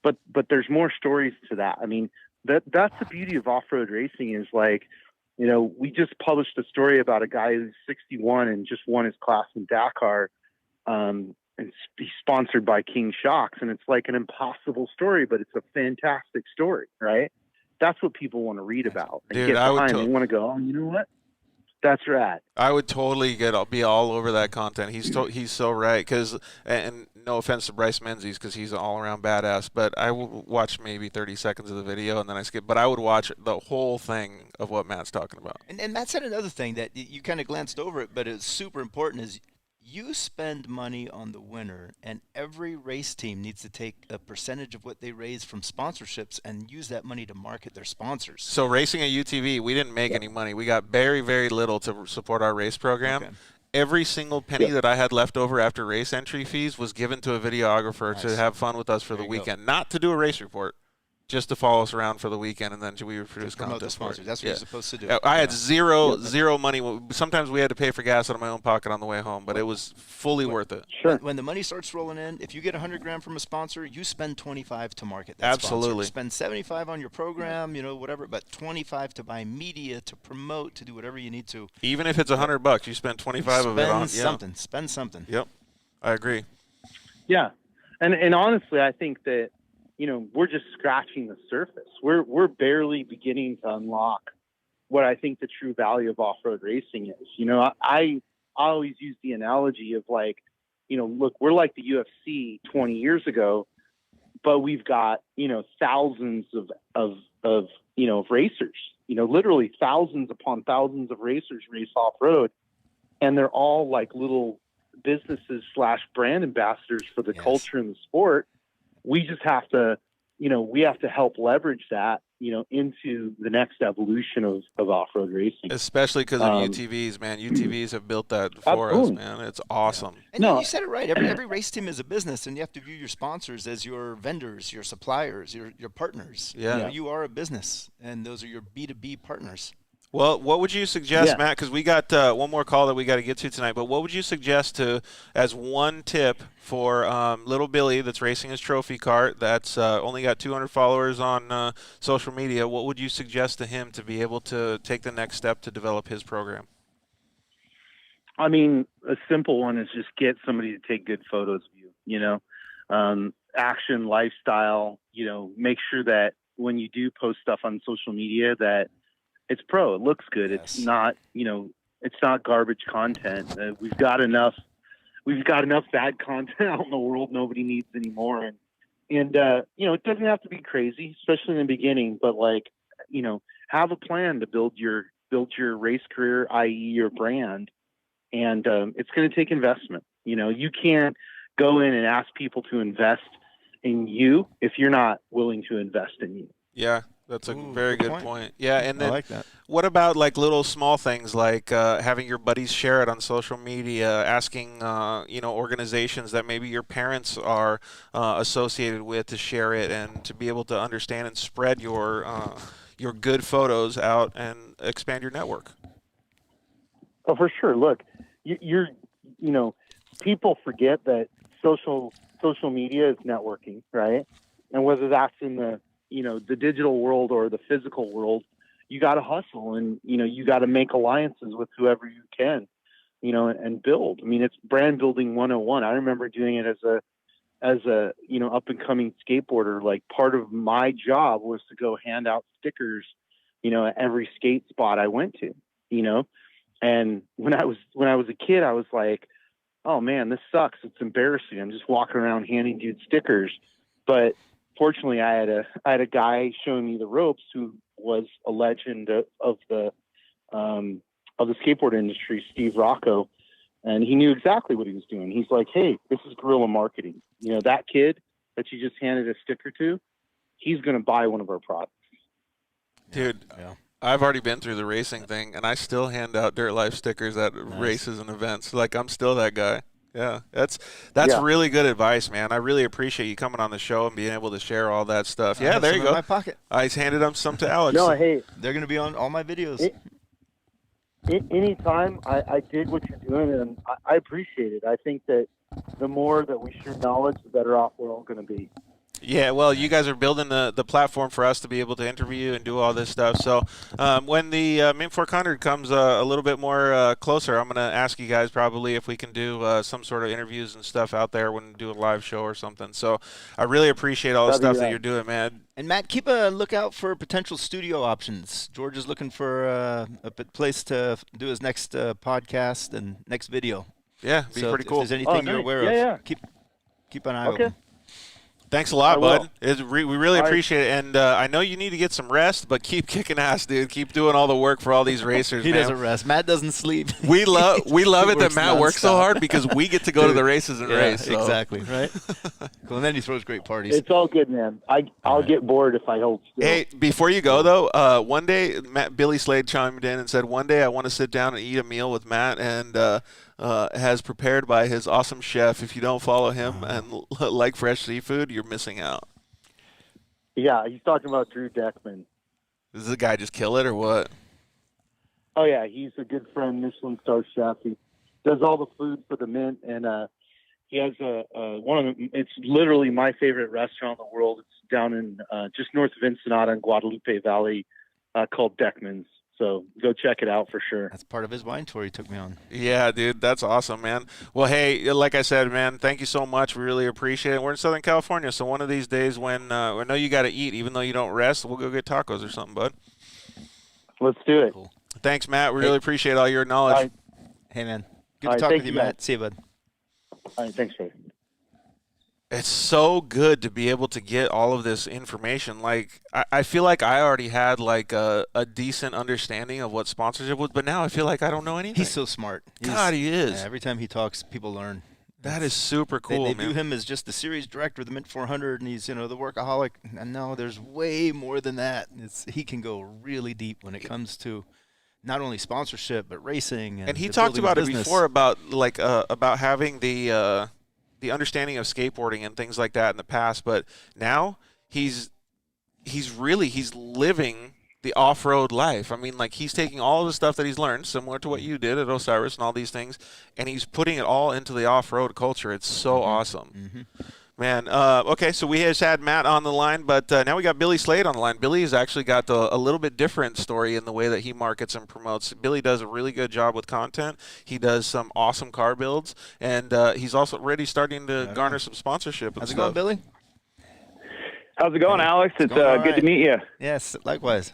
but there's more stories to that. I mean, that's the beauty of off-road racing is we just published a story about a guy who's 61 and just won his class in Dakar. And he's sponsored by King Shocks, and it's like an impossible story, but it's a fantastic story, right? That's what people want to read about. And Dude, get behind. They want to go, oh, you know what? That's rad. I would totally be all over that content. He's so right. Because, and no offense to Bryce Menzies, because he's an all-around badass, but I would watch maybe 30 seconds of the video and then I skip. But I would watch the whole thing of what Matt's talking about. And Matt said another thing that you kind of glanced over it, but it's super important is you spend money on the winner, and every race team needs to take a percentage of what they raise from sponsorships and use that money to market their sponsors. So racing at UTV, we didn't make any money. We got very, very little to support our race program. Okay. Every single penny that I had left over after race entry fees was given to a videographer to have fun with us for the weekend, not to do a race report. Just to follow us around for the weekend, and then we would produce content. The sponsors. That's what you're supposed to do. I had zero money. Sometimes we had to pay for gas out of my own pocket on the way home, but it was fully worth it. Sure. When the money starts rolling in, if you get $100,000 from a sponsor, you spend $25 to market that Absolutely. sponsor. Spend $75 on your program, whatever, but $25 to buy media, to promote, to do whatever you need to. Even if it's $100, you spend $25 of it on something. Spend something. Yep, I agree. Yeah, and honestly, I think that. We're just scratching the surface. We're barely beginning to unlock what I think the true value of off-road racing is. I always use the analogy of look, we're like the UFC 20 years ago, but we've got, thousands of racers, literally thousands upon thousands of racers race off-road, and they're all like little businesses / brand ambassadors for the culture and the sport. We just have to, we have to help leverage that, into the next evolution of off-road racing. Especially because of UTVs, man. UTVs have built that for us, man. It's awesome. And you said it right. Every race team is a business, and you have to view your sponsors as your vendors, your suppliers, your partners. Yeah. You are a business, and those are your B2B partners. Well, what would you suggest, Matt? Because we got one more call that we got to get to tonight. But what would you suggest as one tip for little Billy that's racing his trophy cart that's only got 200 followers on social media? What would you suggest to him to be able to take the next step to develop his program? I mean, a simple one is just get somebody to take good photos of you. Action, lifestyle. Make sure that when you do post stuff on social media that it's pro. It looks good. Yes. It's not, it's not garbage content. We've got enough bad content out in the world. Nobody needs anymore. And it doesn't have to be crazy, especially in the beginning, but have a plan to build your race career, i.e. your brand. And, it's going to take investment. You can't go in and ask people to invest in you if you're not willing to invest in you. Yeah. That's a very good point. Yeah, and then I like that. What about little small things like having your buddies share it on social media, asking organizations that maybe your parents are associated with to share it and to be able to understand and spread your good photos out and expand your network. Oh, for sure. Look, people forget that social media is networking, right? And whether that's in the digital world or the physical world, you got to hustle and, you got to make alliances with whoever you can, and build. I mean, it's brand building 101. I remember doing it as a up and coming skateboarder. Like part of my job was to go hand out stickers, at every skate spot I went to, and when I was a kid, I was like, oh man, this sucks. It's embarrassing. I'm just walking around handing dudes stickers. But fortunately, I had a guy showing me the ropes who was a legend of the skateboard industry, Steve Rocco, and he knew exactly what he was doing. He's like, "Hey, this is guerrilla marketing. That kid that you just handed a sticker to, he's going to buy one of our products." Dude, I've already been through the racing thing, and I still hand out Dirt Life stickers at races and events. I'm still that guy. Yeah, that's really good advice, man. I really appreciate you coming on the show and being able to share all that stuff. Yeah, there you go. In my pocket. I handed them some to Alex. No, hey, they're going to be on all my videos. Anytime I did what you're doing, and I appreciate it. I think that the more that we share knowledge, the better off we're all going to be. Yeah, well, you guys are building the platform for us to be able to interview and do all this stuff. So when the Mint 400 comes a little bit more closer, I'm going to ask you guys probably if we can do some sort of interviews and stuff out there when we do a live show or something. So I really appreciate all the stuff that you're doing, man. And Matt, keep a lookout for potential studio options. George is looking for a place to do his next podcast and next video. Yeah, be pretty cool. If there's anything you're aware of, keep an eye open. Thanks a lot, bud. We really appreciate it. And I know you need to get some rest, but keep kicking ass, dude. Keep doing all the work for all these racers, He doesn't rest. Matt doesn't sleep. We love it that Matt works so hard because we get to go to the races and race. So. Exactly, right? Cool. And then he throws great parties. It's all good, man. I'll get bored if I hold still. Hey, before you go, though, one day, Billy Slade chimed in and said, one day I want to sit down and eat a meal with Matt and has prepared by his awesome chef. If you don't follow him and like fresh seafood, you're missing out. Yeah, he's talking about Drew Deckman. Does the guy just kill it or what? Oh yeah, he's a good friend, Michelin star chef. He does all the food for the Mint, and he has one of them. It's literally my favorite restaurant in the world. It's down in just north of Ensenada in Guadalupe Valley, called Deckman's. So go check it out for sure. That's part of his wine tour he took me on. Yeah, dude, that's awesome, man. Well, hey, like I said, man, thank you so much. We really appreciate it. We're in Southern California, so one of these days when I know you got to eat, even though you don't rest, we'll go get tacos or something, bud. Let's do it. Cool. Thanks, Matt. We really appreciate all your knowledge. Right. Hey, man. Good to talk with you, Matt. See you, bud. All right, thanks, Ray. It's so good to be able to get all of this information. Like, I feel like I already had like a decent understanding of what sponsorship was, but now I feel like I don't know anything. He's so smart. God, he is. Yeah, every time he talks, people learn. That is super cool, They man. view him as just the series director of the Mint 400, and he's, the workaholic. And no, there's way more than that. He can go really deep when it comes to not only sponsorship but racing. And he talked about it before about having the understanding of skateboarding and things like that in the past, but now he's living the off-road life. I mean, like, he's taking all the stuff that he's learned, similar to what you did at Osiris and all these things, and he's putting it all into the off-road culture. It's so awesome. Man, okay, so we just had Matt on the line, but now we got Billy Slade on the line. Billy has actually got a little bit different story in the way that he markets and promotes. Billy does a really good job with content. He does some awesome car builds, and he's also already starting to garner some sponsorship and How's it stuff. going, Billy? How's it going, Alex? It's good to meet you. Yes, likewise.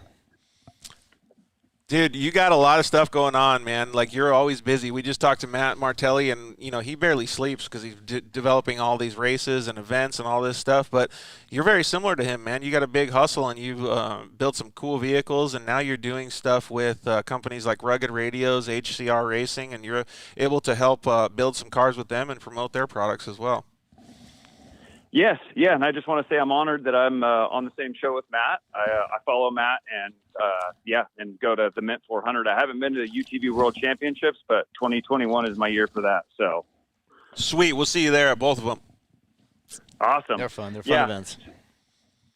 Dude, you got a lot of stuff going on, man. Like, you're always busy. We just talked to Matt Martelli, and, he barely sleeps because he's developing all these races and events and all this stuff. But you're very similar to him, man. You got a big hustle, and you've built some cool vehicles, and now you're doing stuff with companies like Rugged Radios, HCR Racing, and you're able to help build some cars with them and promote their products as well. Yes, yeah, and I just want to say I'm honored that I'm on the same show with Matt. I follow Matt and go to the Mint 400. I haven't been to the UTV World Championships, but 2021 is my year for that. So sweet, we'll see you there at both of them. Awesome. They're fun. They're fun events.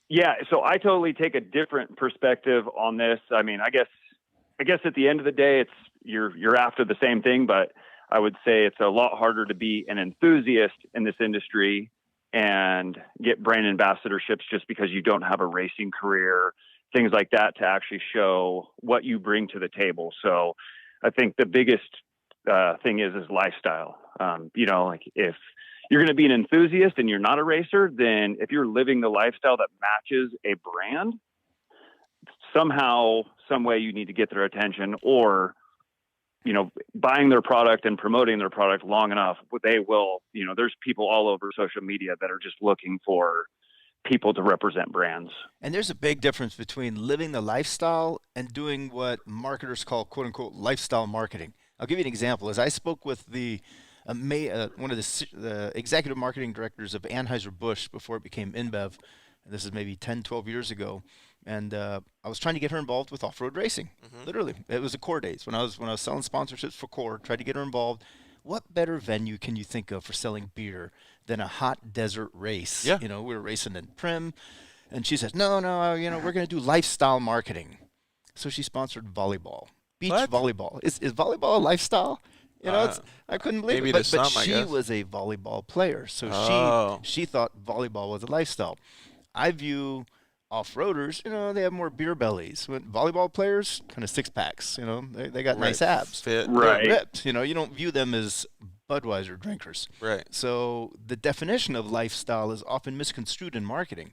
Yeah, so I totally take a different perspective on this. I mean, I guess at the end of the day, it's you're after the same thing, but I would say it's a lot harder to be an enthusiast in this industry and get brand ambassadorships just because you don't have a racing career, things like that, to actually show what you bring to the table. So I think the biggest thing is lifestyle. Like, if you're going to be an enthusiast and you're not a racer, then if you're living the lifestyle that matches a brand, somehow, some way you need to get their attention, or buying their product and promoting their product long enough, they will, there's people all over social media that are just looking for people to represent brands. And there's a big difference between living the lifestyle and doing what marketers call, quote unquote, lifestyle marketing. I'll give you an example. As I spoke with one of the executive marketing directors of Anheuser-Busch before it became InBev, and this is maybe 10, 12 years ago, and I was trying to get her involved with off-road racing. Literally, it was the Core days when I was selling sponsorships for Core. Tried to get her involved. What better venue can you think of for selling beer than a hot desert race? Yeah. We were racing in Prim, and she says, no, we're going to do lifestyle marketing. So she sponsored volleyball, beach volleyball. Is volleyball a lifestyle? I couldn't believe maybe it. But, to some, she I guess. was a volleyball player, so she thought volleyball was a lifestyle. I view off-roaders, they have more beer bellies. When volleyball players, kind of six-packs, they got nice abs. Fit. Right. They're ripped. You don't view them as Budweiser drinkers. Right. So the definition of lifestyle is often misconstrued in marketing.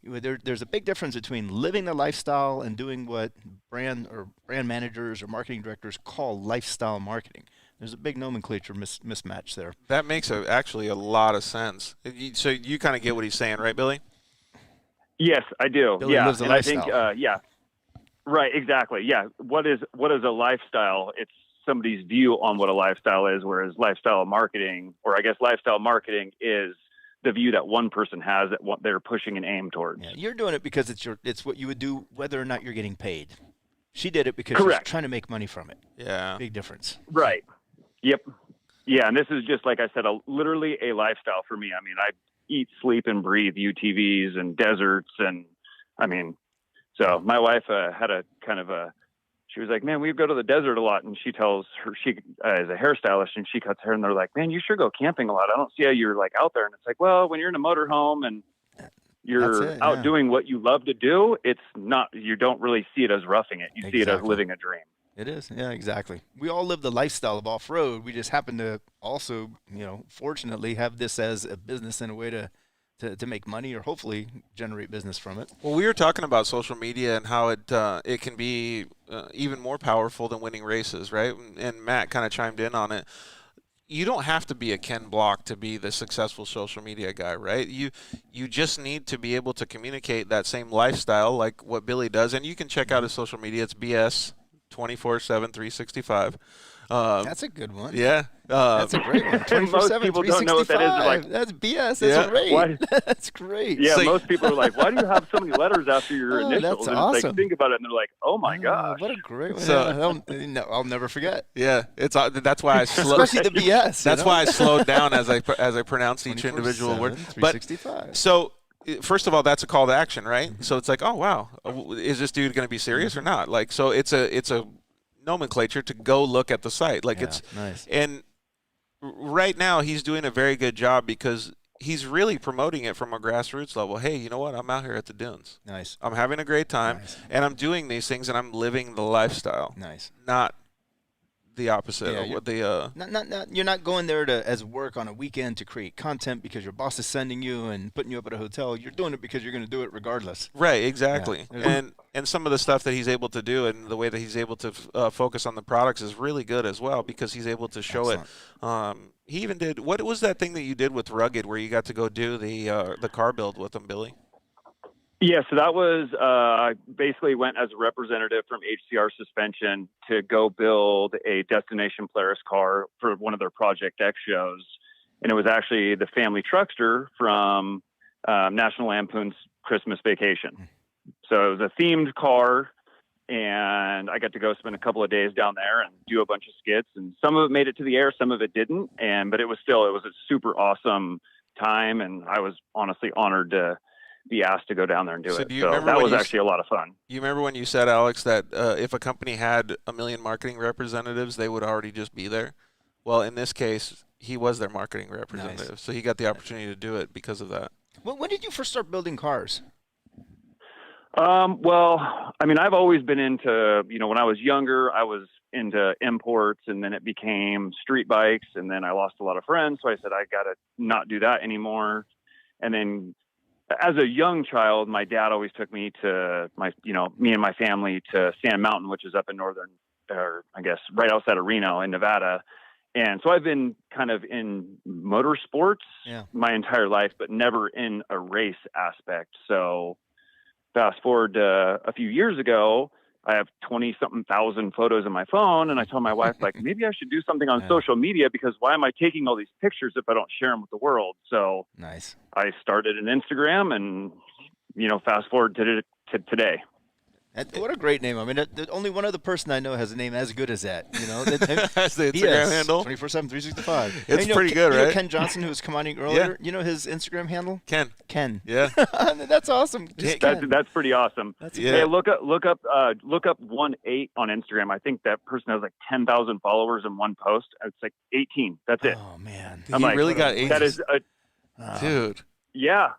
There's a big difference between living the lifestyle and doing what brand managers or marketing directors call lifestyle marketing. There's a big nomenclature mismatch there. That makes actually a lot of sense. So you kind of get what he's saying, right, Billy? Yes, I do. Billy lives a and lifestyle. I think, right, exactly. Yeah. What is a lifestyle? It's somebody's view on what a lifestyle is, whereas lifestyle marketing is the view that one person has that what they're pushing and aim towards. Yeah, you're doing it because it's what you would do whether or not you're getting paid. She did it because Correct. she's trying to make money from it. Yeah. Big difference. Right. Yep. Yeah, and this is just, like I said, literally a lifestyle for me. I mean, I eat, sleep, and breathe UTVs and deserts, and so my wife had a kind of she was like, man, we go to the desert a lot, and she tells her, she is a hairstylist, and she cuts hair, and they're like, man, you sure go camping a lot. I don't see how you're like out there. And it's like, well, when you're in a motorhome and you're out doing what you love to do, it's not, you don't really see it as roughing it. You see it as living a dream. It is. Yeah, exactly. We all live the lifestyle of off-road. We just happen to also, fortunately have this as a business and a way to make money or hopefully generate business from it. Well, we were talking about social media and how it can be even more powerful than winning races, right? And Matt kind of chimed in on it. You don't have to be a Ken Block to be the successful social media guy, right? You just need to be able to communicate that same lifestyle like what Billy does. And you can check out his social media. It's BS 24/7, 365. That's a good one. Yeah. That's a great one. 24/7, Most people don't know what that is. They're like, that's BS. That's great. Why? That's great. Yeah, So- most people are like, why do you have so many letters after your Oh, initials? that's And it's awesome. like, think about it, and they're like, oh my gosh. What a great one. So- I'll never forget. Yeah, that's why I slowed. Especially the BS. That's why I slowed down as I pronounce each individual word. But 365. so, first of all, that's a call to action, right? So it's like, oh wow, is this dude going to be serious or not? Like, so it's a nomenclature to go look at the site. Like it's nice. And right now he's doing a very good job because he's really promoting it from a grassroots level. Hey, you know what? I'm out here at the dunes. Nice. I'm having a great time, Nice. and I'm doing these things, and I'm living the lifestyle. Nice. Not the opposite Yeah, of what the You're not going there as work on a weekend to create content because your boss is sending you and putting you up at a hotel. You're doing it because you're going to do it regardless. Right, exactly. Yeah. And some of the stuff that he's able to do and the way that he's able to focus on the products is really good as well because he's able to show Excellent. it. He even did, what was that thing that you did with Rugged where you got to go do the car build with him, Billy? Yeah, so that was I basically went as a representative from HCR Suspension to go build a Destination Polaris car for one of their Project X shows. And it was actually the family truckster from National Lampoon's Christmas Vacation. So it was a themed car, and I got to go spend a couple of days down there and do a bunch of skits. And some of it made it to the air, some of it didn't. But it was a super awesome time, and I was honestly honored to be asked to go down there and do it. So that was actually a lot of fun. You remember when you said, Alex, that if a company had 1 million marketing representatives, they would already just be there? Well, in this case, he was their marketing representative. Nice. So he got the opportunity to do it because of that. Well, when did you first start building cars? Well, I mean, I've always been into, when I was younger, I was into imports, and then it became street bikes, and then I lost a lot of friends. So I said, I got to not do that anymore. And then as a young child, my dad always took me to me and my family to Sand Mountain, which is up in right outside of Reno in Nevada. And so I've been kind of in motorsports my entire life, but never in a race aspect. So fast forward a few years ago, I have 20-something thousand photos on my phone. And I told my wife, like, maybe I should do something on social media because why am I taking all these pictures if I don't share them with the world? So nice. I started an Instagram and, fast forward to today. What a great name. I mean, only one other person I know has a name as good as that. That's the Instagram handle? 24/7, 365. It's pretty good, right? Ken Johnson, who was commenting earlier, you know his Instagram handle? Ken. Yeah. That's awesome. That's pretty awesome. Hey, look up 18 on Instagram. I think that person has like 10,000 followers in one post. It's like 18. That's it. Oh, man. He really got 18. That is dude. Yeah.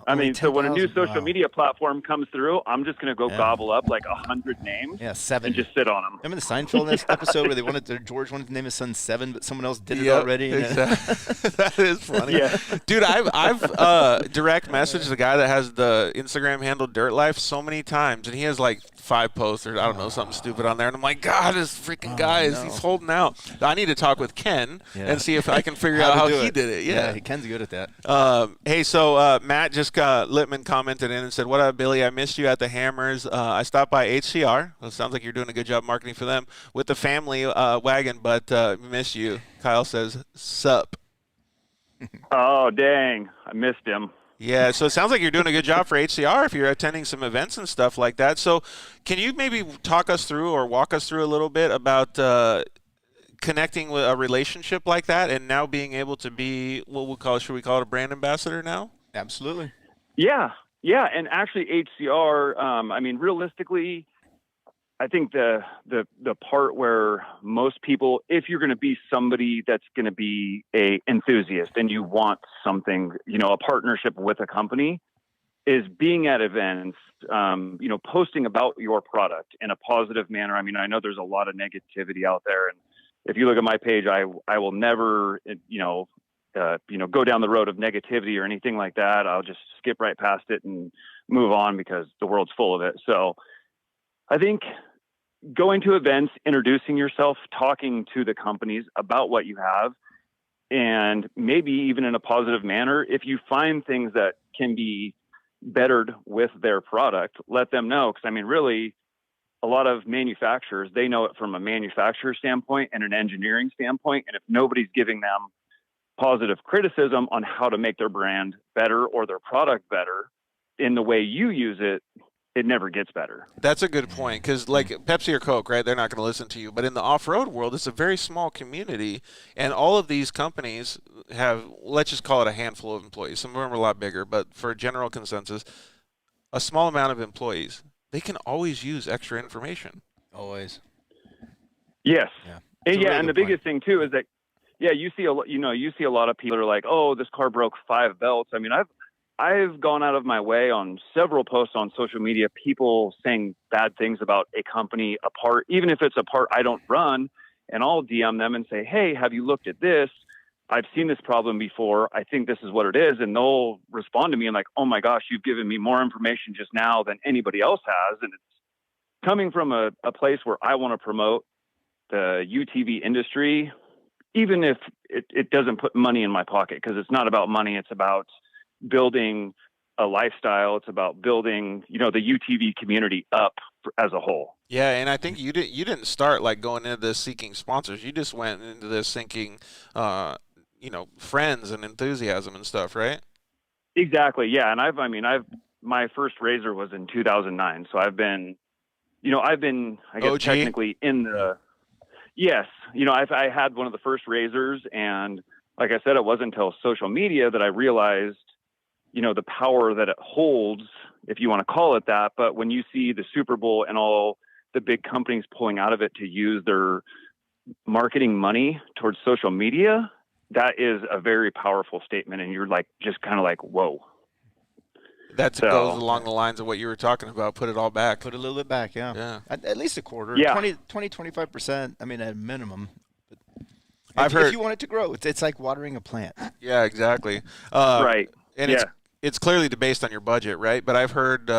I mean, so when a new social media platform comes through, I'm just going to go gobble up like 100 names. Yeah, 7. And just sit on them. Remember the Seinfeld episode where George wanted to name his son 7, but someone else did it already? Exactly. That is funny. Yeah. Dude, I've direct messaged the guy that has the Instagram handle Dirt Life so many times, and he has like 5 posts or I don't know, something stupid on there. And I'm like, God, this freaking guy, he's holding out. I need to talk with Ken and see if I can figure out how he did it. Yeah, Ken's good at that. Hey, so Matt just Littman commented in and said, what up, Billy? I missed you at the Hammers. I stopped by HCR. Well, it sounds like you're doing a good job marketing for them with the family wagon, but miss you. Kyle says, sup. Oh, dang. I missed him. Yeah, so it sounds like you're doing a good job for HCR if you're attending some events and stuff like that. So can you maybe talk us through or walk us through a little bit about connecting with a relationship like that and now being able to be should we call it a brand ambassador now? Absolutely. Yeah. And actually HCR, I mean, realistically, I think the part where most people, if you're going to be somebody that's going to be a enthusiast and you want something, a partnership with a company, is being at events, posting about your product in a positive manner. I mean, I know there's a lot of negativity out there, and if you look at my page, I will never, go down the road of negativity or anything like that. I'll just skip right past it and move on because the world's full of it. So I think going to events, introducing yourself, talking to the companies about what you have, and maybe even in a positive manner, if you find things that can be bettered with their product, let them know. Because I mean, really, a lot of manufacturers, they know it from a manufacturer standpoint and an engineering standpoint. And if nobody's giving them positive criticism on how to make their brand better or their product better in the way you use it, it never gets better. That's a good point, because like Pepsi or Coke, right, they're not going to listen to you. But in the off-road world, it's a very small community, and all of these companies have, let's just call it a handful of employees. Some of them are a lot bigger, but for a general consensus, a small amount of employees, they can always use extra information. Always. Yes. Yeah. And the biggest thing too is that, you see a lot of people are like, oh, this car broke 5 belts. I mean, I've gone out of my way on several posts on social media, people saying bad things about a company, a part, even if it's a part I don't run, and I'll DM them and say, hey, have you looked at this? I've seen this problem before. I think this is what it is. And they'll respond to me and like, oh my gosh, you've given me more information just now than anybody else has. And it's coming from a place where I want to promote the UTV industry, even if it doesn't put money in my pocket, because it's not about money. It's about building a lifestyle. It's about building, the UTV community up as a whole. Yeah, and I think you didn't start like going into this seeking sponsors. You just went into this thinking, friends and enthusiasm and stuff, right? Exactly. Yeah, and my first RZR was in 2009, so I've been, I guess OG? technically in the. Yes, I had one of the first RZRs, and like I said, it wasn't until social media that I realized, the power that it holds, if you want to call it that. But when you see the Super Bowl and all the big companies pulling out of it to use their marketing money towards social media, that is a very powerful statement. And you're like, just kind of like, whoa. That goes along the lines of what you were talking about. Put it all back. Put a little bit back, yeah. At least a quarter. Yeah. 25%, I mean, at a minimum. But I've heard, if you want it to grow, it's like watering a plant. Yeah, exactly. Right. And it's clearly based on your budget, right? But I've heard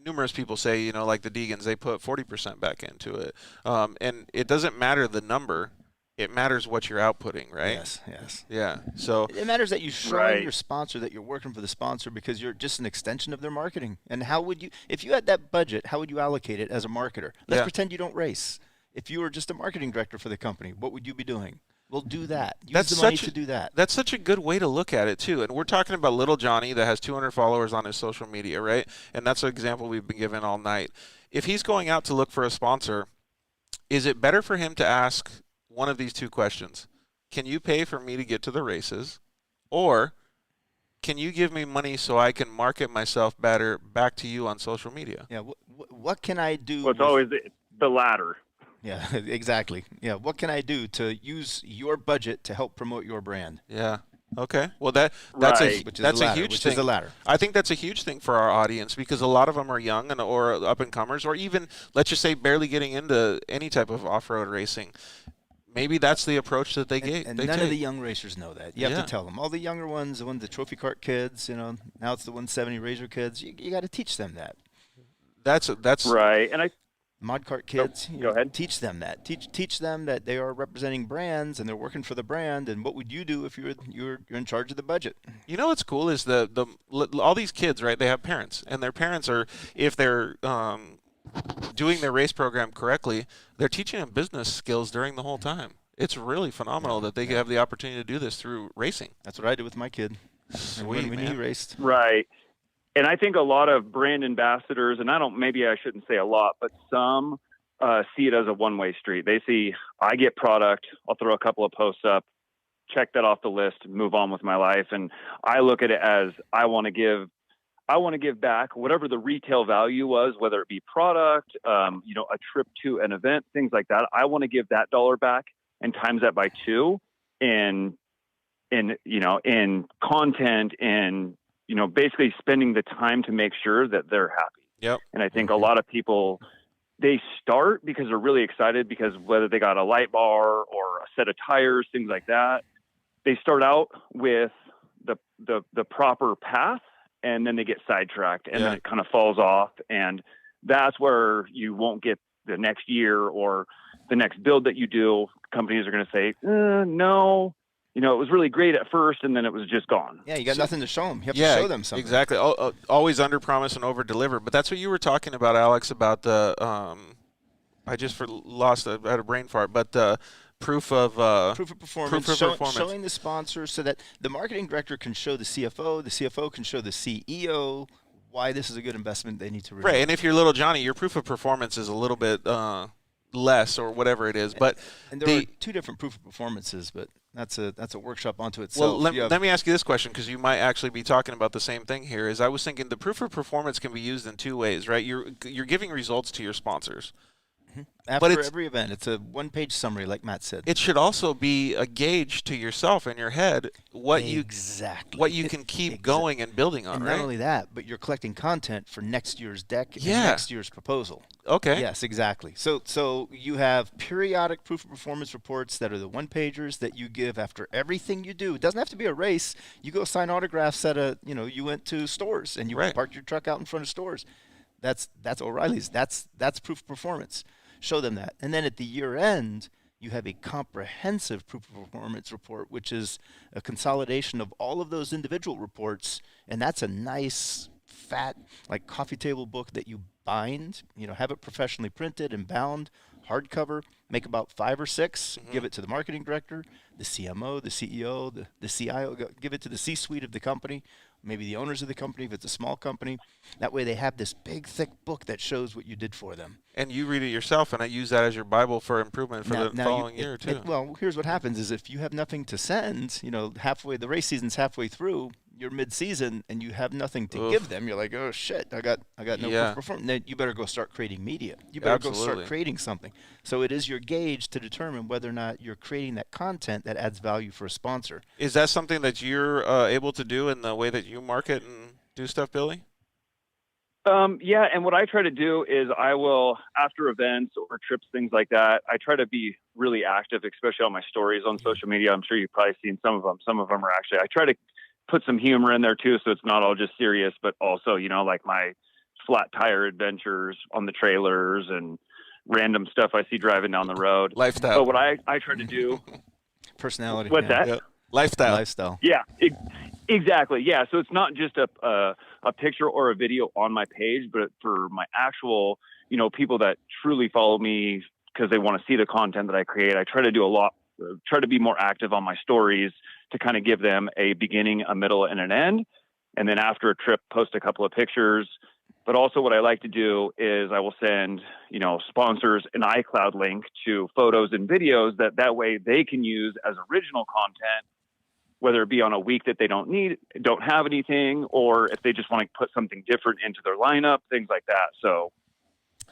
numerous people say, like the Deegans, they put 40% back into it. And it doesn't matter the number. It matters what you're outputting, right? Yes. Yeah. So it matters that you show your sponsor that you're working for the sponsor, because you're just an extension of their marketing. And how would you, if you had that budget, how would you allocate it as a marketer? Let's pretend you don't race. If you were just a marketing director for the company, what would you be doing? Well, do that. Use the money to do that. That's such a good way to look at it, too. And we're talking about little Johnny that has 200 followers on his social media, right? And that's an example we've been given all night. If he's going out to look for a sponsor, is it better for him to ask one of these two questions? Can you pay for me to get to the races? Or can you give me money so I can market myself better back to you on social media? Yeah. What can I do? Well, it's always the latter. Yeah, exactly. Yeah. What can I do to use your budget to help promote your brand? Yeah. Okay. Well, that's a huge thing. Is the latter. I think that's a huge thing for our audience, because a lot of them are young or up and comers, or even, let's just say, barely getting into any type of off-road racing. Maybe that's the approach that they get. And none of the young racers know that. You have to tell them. All the younger ones, the trophy cart kids, now it's the 170 RZR kids. You got to teach them that. That's right. And mod cart kids, go ahead. Teach them that. Teach them that they are representing brands and they're working for the brand. And what would you do if you're in charge of the budget? You know what's cool is all these kids, right? They have parents, and their parents are, if they're doing their race program correctly, they're teaching them business skills during the whole time. It's really phenomenal that they have the opportunity to do this through racing. That's what I did with my kid. Sweet, when he raced. Right. And I think a lot of brand ambassadors, and maybe I shouldn't say a lot, but some see it as a one-way street. They see, I get product, I'll throw a couple of posts up, check that off the list, move on with my life. And I look at it as I want to give back whatever the retail value was, whether it be product, a trip to an event, things like that. I want to give that dollar back and times that by 2 in content and, basically spending the time to make sure that they're happy. Yep. And I think a lot of people, they start because they're really excited, because whether they got a light bar or a set of tires, things like that, they start out with the proper path, and then they get sidetracked, and then it kind of falls off. And that's where you won't get the next year or the next build that you do. Companies are going to say, no, it was really great at first, and then it was just gone. Yeah, you got nothing to show them. You have to show them something. Exactly. Always under promise and over deliver. But that's what you were talking about, Alex, about the I just lost I had a brain fart, but proof of performance, showing the sponsor so that the marketing director can show the CFO can show the CEO why this is a good investment they need to renew. Right, and if you're little Johnny, your proof of performance is a little bit less or whatever it is. But and there are two different proof of performances, but that's a workshop onto itself. Well, let me ask you this question, because you might actually be talking about the same thing here. Is I was thinking the proof of performance can be used in two ways, right? You're giving results to your sponsors. After every event, it's a one-page summary, like Matt said. It should also be a gauge to yourself in your head what you can keep going and building on. And right? not only that, but you're collecting content for next year's deck and next year's proposal. Okay. Yes, exactly. So you have periodic proof of performance reports that are the one-pagers that you give after everything you do. It doesn't have to be a race. You go sign autographs at you went to stores and you parked your truck out in front of stores. That's O'Reilly's. That's proof of performance. Show them that. And then at the year end, you have a comprehensive proof of performance report, which is a consolidation of all of those individual reports. And that's a nice, fat, like coffee table book that you bind, have it professionally printed and bound, hardcover, make about 5 or 6, give it to the marketing director, the CMO, the CEO, the CIO, give it to the C-suite of the company, maybe the owners of the company if it's a small company. That way they have this big, thick book that shows what you did for them. And you read it yourself, and I use that as your Bible for improvement for the following year, too. Well, here's what happens is if you have nothing to send, the race season's halfway through, you're mid-season, and you have nothing to give them, you're like, oh, shit, I got no performance. Then you better go start creating media. You better go start creating something. So it is your gauge to determine whether or not you're creating that content that adds value for a sponsor. Is that something that you're able to do in the way that you market and do stuff, Billy? Yeah, and what I try to do is I will, after events or trips, things like that, I try to be really active, especially on my stories on social media. I'm sure you've probably seen some of them. Some of them are actually, I try to put some humor in there too, so it's not all just serious, but also, like my flat tire adventures on the trailers and random stuff I see driving down the road. Lifestyle. But what I try to do... Personality. What's that? Yep. Lifestyle. Yeah, exactly. Yeah, so it's not just a picture or a video on my page, but for my actual, people that truly follow me because they want to see the content that I create, I try to do try to be more active on my stories to kind of give them a beginning, a middle, and an end. And then after a trip, post a couple of pictures. But also what I like to do is I will send, sponsors an iCloud link to photos and videos that way they can use as original content, whether it be on a week that they don't have anything, or if they just want to put something different into their lineup, things like that. So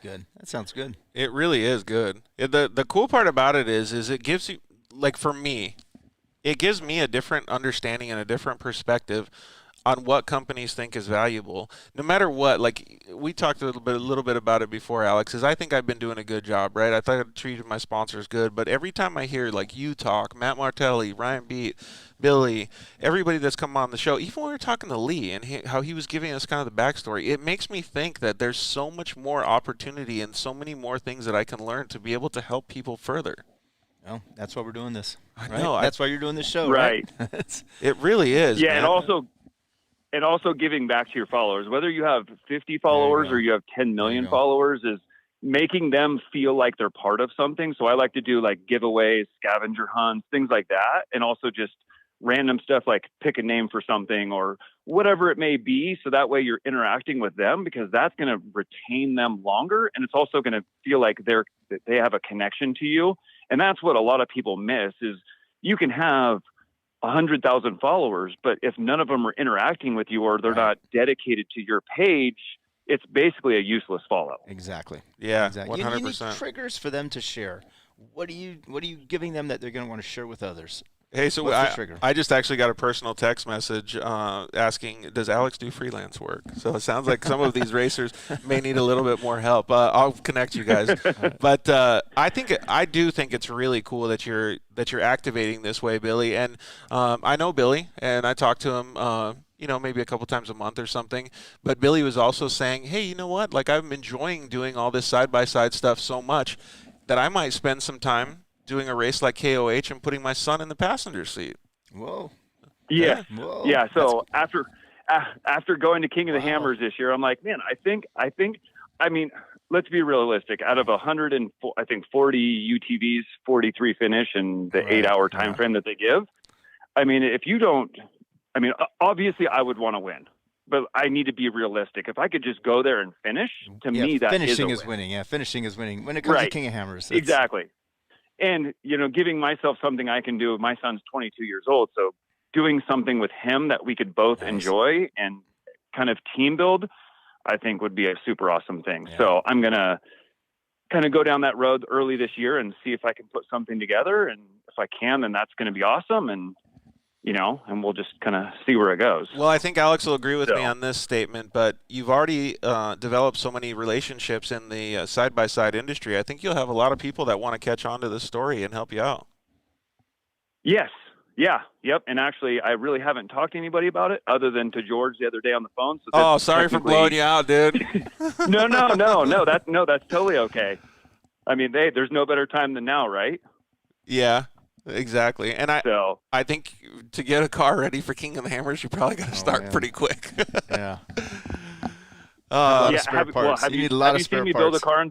good. That sounds good. It really is good. The cool part about it is it gives you, like for me, it gives me a different understanding and a different perspective on what companies think is valuable, no matter what. Like we talked a little bit about it before, Alex, is I think I've been doing a good job, right? I thought I treated my sponsors good, but every time I hear like you talk, Matt Martelli, Ryan Beat, Billy, everybody that's come on the show, even when we were talking to Lee and how he was giving us kind of the backstory, it makes me think that there's so much more opportunity and so many more things that I can learn to be able to help people further. Well, that's why we're doing this. I right? know. That's why you're doing this show, right? It really is. Yeah, man. and also giving back to your followers, whether you have 50 followers or you have 10 million followers, is making them feel like they're part of something. So I like to do like giveaways, scavenger hunts, things like that. And also just random stuff like pick a name for something or whatever it may be. So that way you're interacting with them, because that's going to retain them longer. And it's also going to feel like they have a connection to you. And that's what a lot of people miss, is you can have 100,000 followers, but if none of them are interacting with you or they're not dedicated to your page, it's basically a useless follow. Exactly. Yeah, exactly. 100%. You need triggers for them to share. What are you giving them that they're going to want to share with others? Hey, so I just actually got a personal text message asking, does Alex do freelance work? So it sounds like some of these racers may need a little bit more help. I'll connect you guys. But I do think it's really cool that you're activating this way, Billy. And I know Billy, and I talk to him maybe a couple times a month or something. But Billy was also saying, hey, you know what? Like, I'm enjoying doing all this side-by-side stuff so much that I might spend some time doing a race like KOH and putting my son in the passenger seat. Whoa. Yeah. Whoa. Yeah. So after going to King of the Hammers this year, I'm like, man, I mean, let's be realistic. Out of 104, I think 40 UTVs, 43 finish in the 8-hour time frame that they give. I mean, if you don't, I mean, obviously I would want to win, but I need to be realistic. If I could just go there and finish, to me, that finishing is is winning. Yeah, finishing is winning when it comes to King of Hammers. Exactly. And, you know, giving myself something I can do. My son's 22 years old, so doing something with him that we could both enjoy and kind of team build, I think would be a super awesome thing. Yeah. So I'm going to kind of go down that road early this year and see if I can put something together. And if I can, then that's going to be awesome. And, you know, and we'll just kind of see where it goes. Well, I think Alex will agree with me on this statement, but you've already developed so many relationships in the side-by-side industry. I think you'll have a lot of people that want to catch on to this story and help you out. Yes. Yeah. Yep. And actually, I really haven't talked to anybody about it other than to George the other day on the phone. So sorry for blowing you out, dude. No. That's totally okay. I mean, there's no better time than now, right? Yeah. Exactly. And I think to get a car ready for King of the Hammers, you probably got to start pretty quick. Yeah. Have you seen me build a car in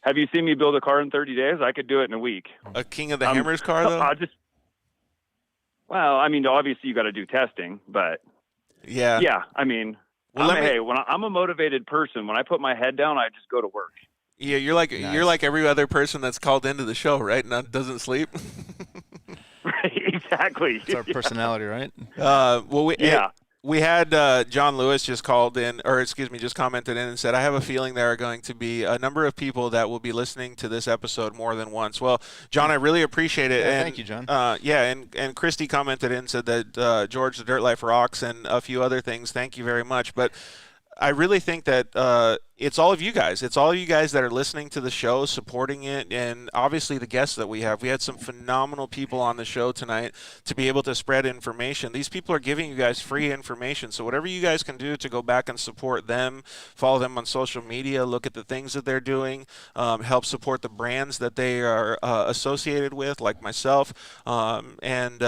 Have you seen me build a car in 30 days? I could do it in a week. A King of the Hammers car, though? Well, I mean, obviously you got to do testing, but yeah. I mean, when I'm a motivated person, when I put my head down, I just go to work. Yeah, you're like every other person that's called into the show, right? And doesn't sleep. Right, exactly. It's our personality, right? We had John Lewis just commented in and said, I have a feeling there are going to be a number of people that will be listening to this episode more than once. Well, John, I really appreciate it. Yeah, and, thank you, John. And Christy commented in and said that George, the Dirt Life rocks, and a few other things. Thank you very much. But I really think that it's all of you guys. It's all of you guys that are listening to the show, supporting it, and obviously the guests that we have. We had some phenomenal people on the show tonight to be able to spread information. These people are giving you guys free information, so whatever you guys can do to go back and support them, follow them on social media, look at the things that they're doing, help support the brands that they are associated with, like myself, and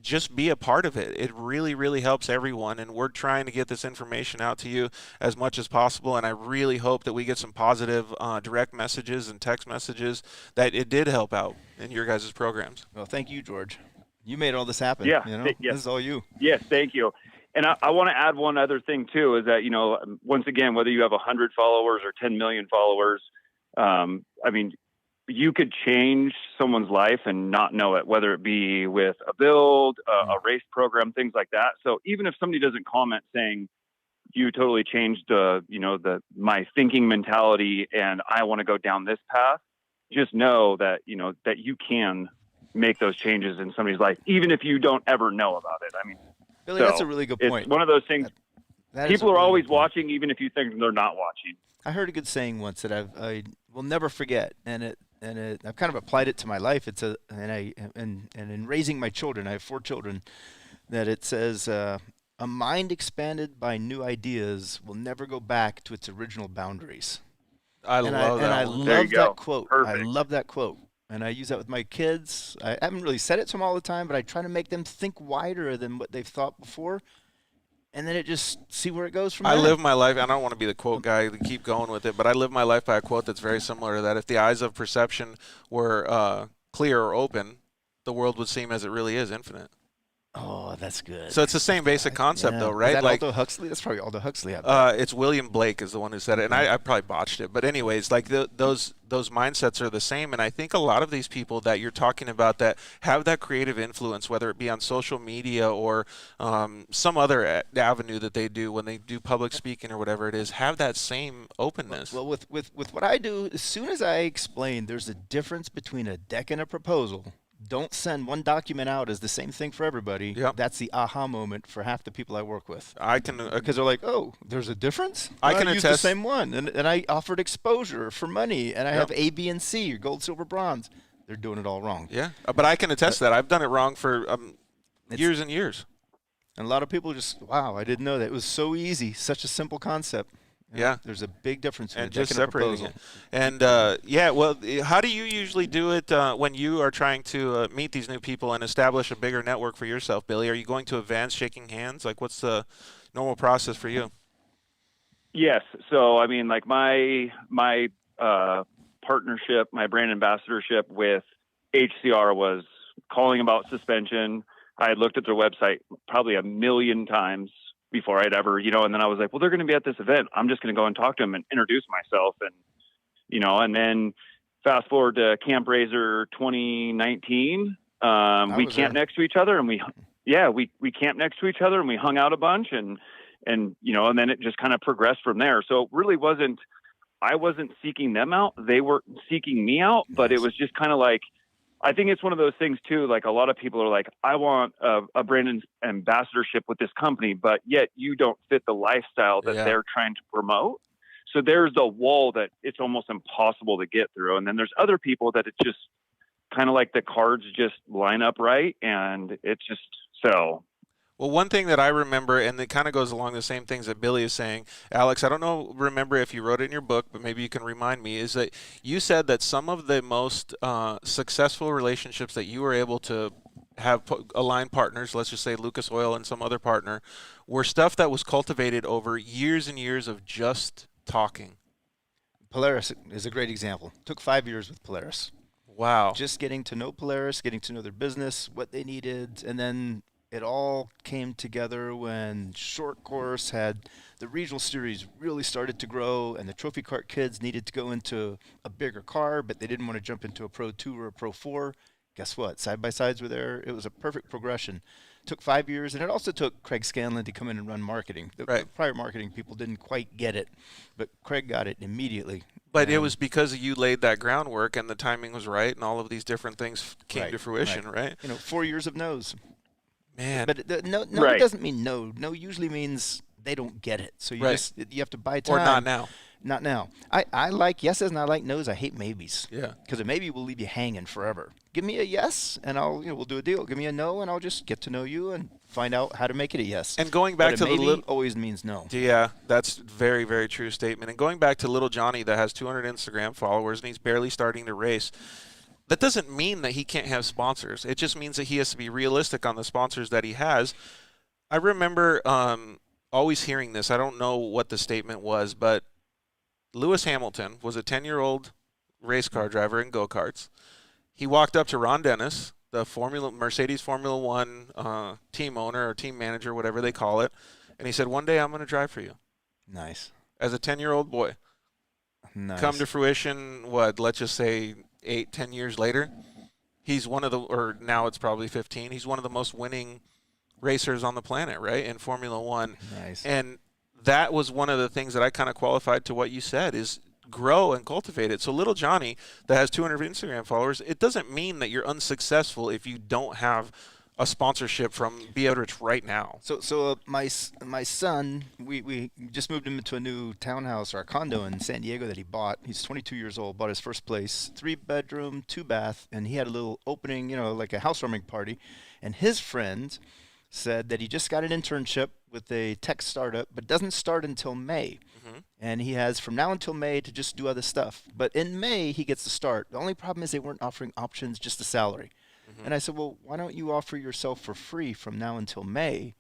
just be a part of it. It really, really helps everyone, and we're trying to get this information out to you as much as possible, and I really hope that we get some positive direct messages and text messages that it did help out in your guys' programs. Well, thank you, George. You made all this happen. Yeah. This is all you. Yes, thank you. And I want to add one other thing, too, is that, you know, once again, whether you have 100 followers or 10 million followers, I mean, you could change someone's life and not know it, whether it be with a build, a race program, things like that. So even if somebody doesn't comment saying you totally changed my thinking mentality and I want to go down this path, just know that, you know, that you can make those changes in somebody's life, even if you don't ever know about it. I mean, Billy, that's a really good point. It's one of those things. People are always watching, even if you think they're not watching. I heard a good saying once that I will never forget, and I've kind of applied it to my life. And in raising my children, I have 4 children, that it says, a mind expanded by new ideas will never go back to its original boundaries. I love that quote. Perfect. I love that quote. And I use that with my kids. I haven't really said it to them all the time, but I try to make them think wider than what they've thought before. And then see where it goes from there. I live my life, I don't want to be the quote guy to keep going with it, but I live my life by a quote that's very similar to that. If the eyes of perception were clear or open, the world would seem as it really is, infinite. Oh, that's good. So it's the same basic concept, though, right? Is that Aldous Huxley? That's probably Aldous Huxley. It's William Blake is the one who said it, and I probably botched it. But anyways, like those mindsets are the same, and I think a lot of these people that you're talking about that have that creative influence, whether it be on social media or some other avenue that they do when they do public speaking or whatever it is, have that same openness. Well, with what I do, as soon as I explain there's a difference between a deck and a proposal, don't send one document out as the same thing for everybody. Yep. That's the aha moment for half the people I work with. I can because they're like, oh, there's a difference? I can use attest the same one. And I offered exposure for money, and I have A, B, and C, gold, silver, bronze. They're doing it all wrong. Yeah, but I can attest that. I've done it wrong for years and years. And a lot of people just, wow, I didn't know that. It was so easy, such a simple concept. Yeah, there's a big difference in just separating it. And well, how do you usually do it when you are trying to meet these new people and establish a bigger network for yourself, Billy? Are you going to events, shaking hands? Like, what's the normal process for you? Yes. So, I mean, like my partnership, my brand ambassadorship with HCR was calling about suspension. I had looked at their website probably a million times before I'd ever, and then I was like, well, they're going to be at this event. I'm just going to go and talk to them and introduce myself. And, and then fast forward to Camp Razor 2019. We camped next to each other and we camped next to each other and we hung out a bunch and then it just kind of progressed from there. So it really I wasn't seeking them out. They weren't seeking me out, but it was just kind of like, I think it's one of those things too. Like a lot of people are like, I want a brand ambassadorship with this company, but yet you don't fit the lifestyle that they're trying to promote. So there's a wall that it's almost impossible to get through. And then there's other people that it's just kind of like the cards just line up right. And it's just so. Well, one thing that I remember, and it kind of goes along the same things that Billy is saying, Alex, I don't remember if you wrote it in your book, but maybe you can remind me, is that you said that some of the most successful relationships that you were able to have aligned partners, let's just say Lucas Oil and some other partner, were stuff that was cultivated over years and years of just talking. Polaris is a great example. Took 5 years with Polaris. Wow. Just getting to know Polaris, getting to know their business, what they needed, and then it all came together when Shortcourse had the regional series really started to grow, and the trophy cart kids needed to go into a bigger car, but they didn't want to jump into a Pro 2 or a Pro 4. Guess what? Side-by-sides were there. It was a perfect progression. Took 5 years, and it also took Craig Scanlon to come in and run marketing. The prior marketing people didn't quite get it, but Craig got it immediately. But it was because you laid that groundwork, and the timing was right, and all of these different things came to fruition, right? 4 years of no's. Man. But no it doesn't mean no. No usually means they don't get it. So you have to buy time. Or not now. Not now. I like yeses and I like nos. I hate maybes. Yeah. Because a maybe will leave you hanging forever. Give me a yes and we'll do a deal. Give me a no and I'll just get to know you and find out how to make it a yes. And going back to maybe always means no. Yeah, that's very, very true statement. And going back to little Johnny that has 200 Instagram followers and he's barely starting to race, that doesn't mean that he can't have sponsors. It just means that he has to be realistic on the sponsors that he has. I remember always hearing this. I don't know what the statement was, but Lewis Hamilton was a 10-year-old race car driver in go-karts. He walked up to Ron Dennis, the Mercedes Formula One team owner or team manager, whatever they call it, and he said, one day I'm going to drive for you. Nice. As a 10-year-old boy. Nice. Come to fruition, let's just say 8-10 years later, he's one of or now it's probably 15, he's one of the most winning racers on the planet, right, in Formula One. Nice. And that was one of the things that I kind of qualified to what you said is grow and cultivate it. So little Johnny that has 200 Instagram followers, it doesn't mean that you're unsuccessful if you don't have a sponsorship from Beatrice right now. So my son, we just moved him into a new townhouse or a condo in San Diego that he bought. He's 22 years old, bought his first place, 3-bedroom, 2-bath, and he had a little opening, like a housewarming party. And his friend said that he just got an internship with a tech startup, but doesn't start until May. Mm-hmm. And he has from now until May to just do other stuff. But in May, he gets to start. The only problem is they weren't offering options, just a salary. Mm-hmm. And I said, well, why don't you offer yourself for free from now until May?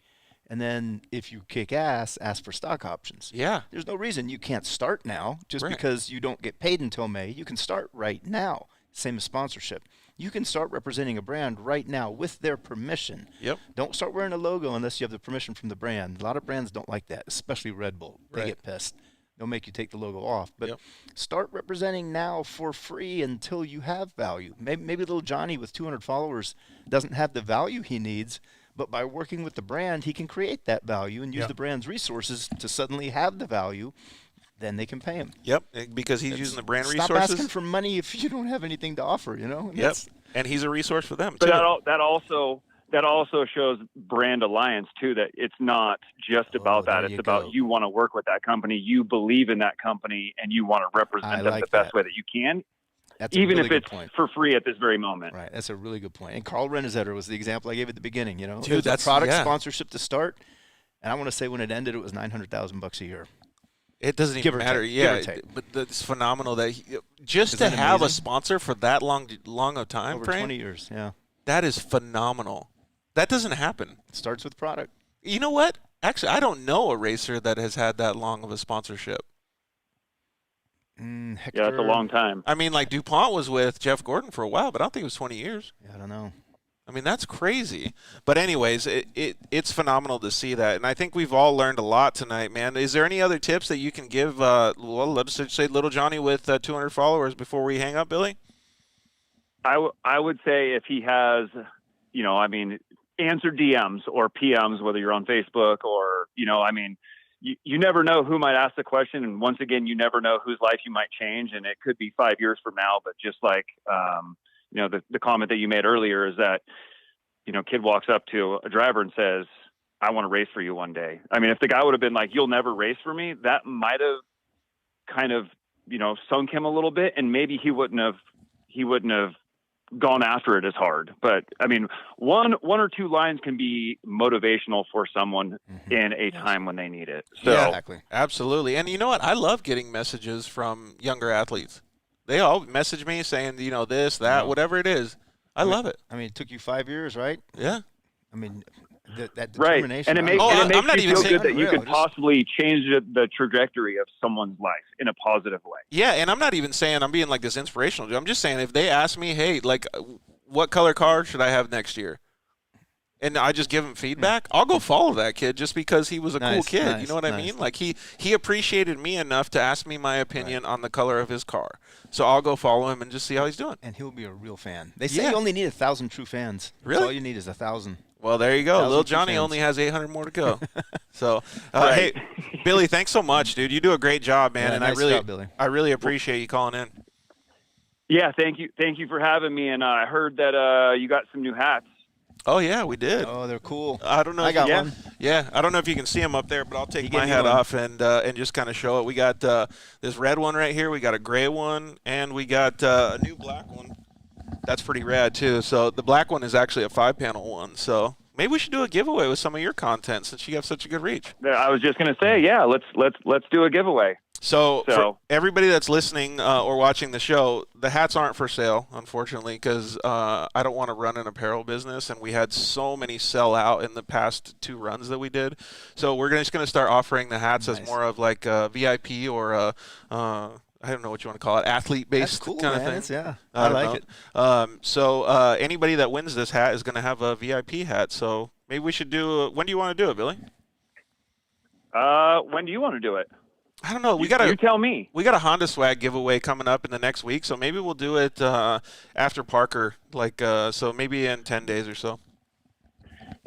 And then if you kick ass, ask for stock options. Yeah. There's no reason you can't start now just because you don't get paid until May. You can start right now. Same as sponsorship. You can start representing a brand right now with their permission. Yep. Don't start wearing a logo unless you have the permission from the brand. A lot of brands don't like that, especially Red Bull. They get pissed. They'll make you take the logo off. But start representing now for free until you have value. Maybe little Johnny with 200 followers doesn't have the value he needs, but by working with the brand, he can create that value and use the brand's resources to suddenly have the value. Then they can pay him. Yep, because he's using the brand resources. resources. Stop asking for money if you don't have anything to offer, And yep, and he's a resource for them, but too. That also shows brand alliance, too, that it's not just about that. It's about you want to work with that company, you believe in that company, and you want to represent them the best way that you can. That's even a really if it's for free at this very moment. Right, that's a really good point. And Carl Renesetter was the example I gave at the beginning. Dude, that's product sponsorship to start, and I want to say when it ended, it was $900,000 a year. It doesn't even matter, but it's phenomenal that just to have a sponsor for that long a time over frame, 20 years, that is phenomenal. That doesn't happen. It starts with product. You know what? Actually, I don't know a racer that has had that long of a sponsorship. Hector, Yeah, that's a long time. I mean, like DuPont was with Jeff Gordon for a while, but I don't think it was 20 years. Yeah, I don't know. I mean, that's crazy. But anyways, it's phenomenal to see that. And I think we've all learned a lot tonight, man. Is there any other tips that you can give, well, let's just say little Johnny with 200 followers before we hang up, Billy? I would say if he has, you know, I mean, answer DMs or PMs, whether you're on Facebook or, you know, I mean, you never know who might ask the question. And once again, you never know whose life you might change. And it could be 5 years from now, but just like, you know, the comment that you made earlier is that, you know, kid walks up to a driver and says, I want to race for you one day. I mean, if the guy would have been like, you'll never race for me, that might have kind of, you know, sunk him a little bit. And maybe he wouldn't have gone after it as hard. But I mean, one or two lines can be motivational for someone in a time when they need it. So yeah, exactly. Absolutely. And you know what? I love getting messages from younger athletes. They all message me saying, you know, this, that, whatever it is. I love it. I mean, it took you 5 years, right? Yeah. I mean, that right. determination. And it makes, I'm not you even feel saying good that you could possibly change the trajectory of someone's life in a positive way. Yeah, and I'm not even saying I'm being like this inspirational dude. I'm just saying if they ask me, hey, like, what color car should I have next year? And I just give him feedback, I'll go follow that kid just because he was a cool kid. You know what I mean? Like he appreciated me enough to ask me my opinion on the color of his car. So I'll go follow him and just see how he's doing. And he'll be a real fan. They say you only need 1,000 true fans. Really? All you need is 1,000. Well, there you go. Little Johnny only has 800 more to go. So, hey, Billy, thanks so much, dude. You do a great job, man. Yeah, and nice job, Billy. I really appreciate you calling in. Yeah, thank you for having me. And I heard that you got some new hats. Oh yeah, we did. Oh, they're cool. I don't know. I got one. Yeah, I don't know if you can see them up there, but I'll take my hat off and just kind of show it. We got this red one right here. We got a gray one, and we got a new black one. That's pretty rad too. So the black one is actually a 5-panel one. So maybe we should do a giveaway with some of your content since you have such a good reach. I was just gonna say, yeah, let's do a giveaway. So for everybody that's listening or watching the show, the hats aren't for sale, unfortunately, because I don't want to run an apparel business, and we had so many sell out in the past 2 runs that we did. So we're just going to start offering the hats as more of like a VIP or a I don't know what you want to call it, athlete-based kind of thing. Yeah, I like it. So anybody that wins this hat is going to have a VIP hat. So maybe we should do. When do you want to do it, Billy? When do you want to do it? I don't know. You tell me. We got a Honda Swag giveaway coming up in the next week, so maybe we'll do it after Parker, so maybe in 10 days or so.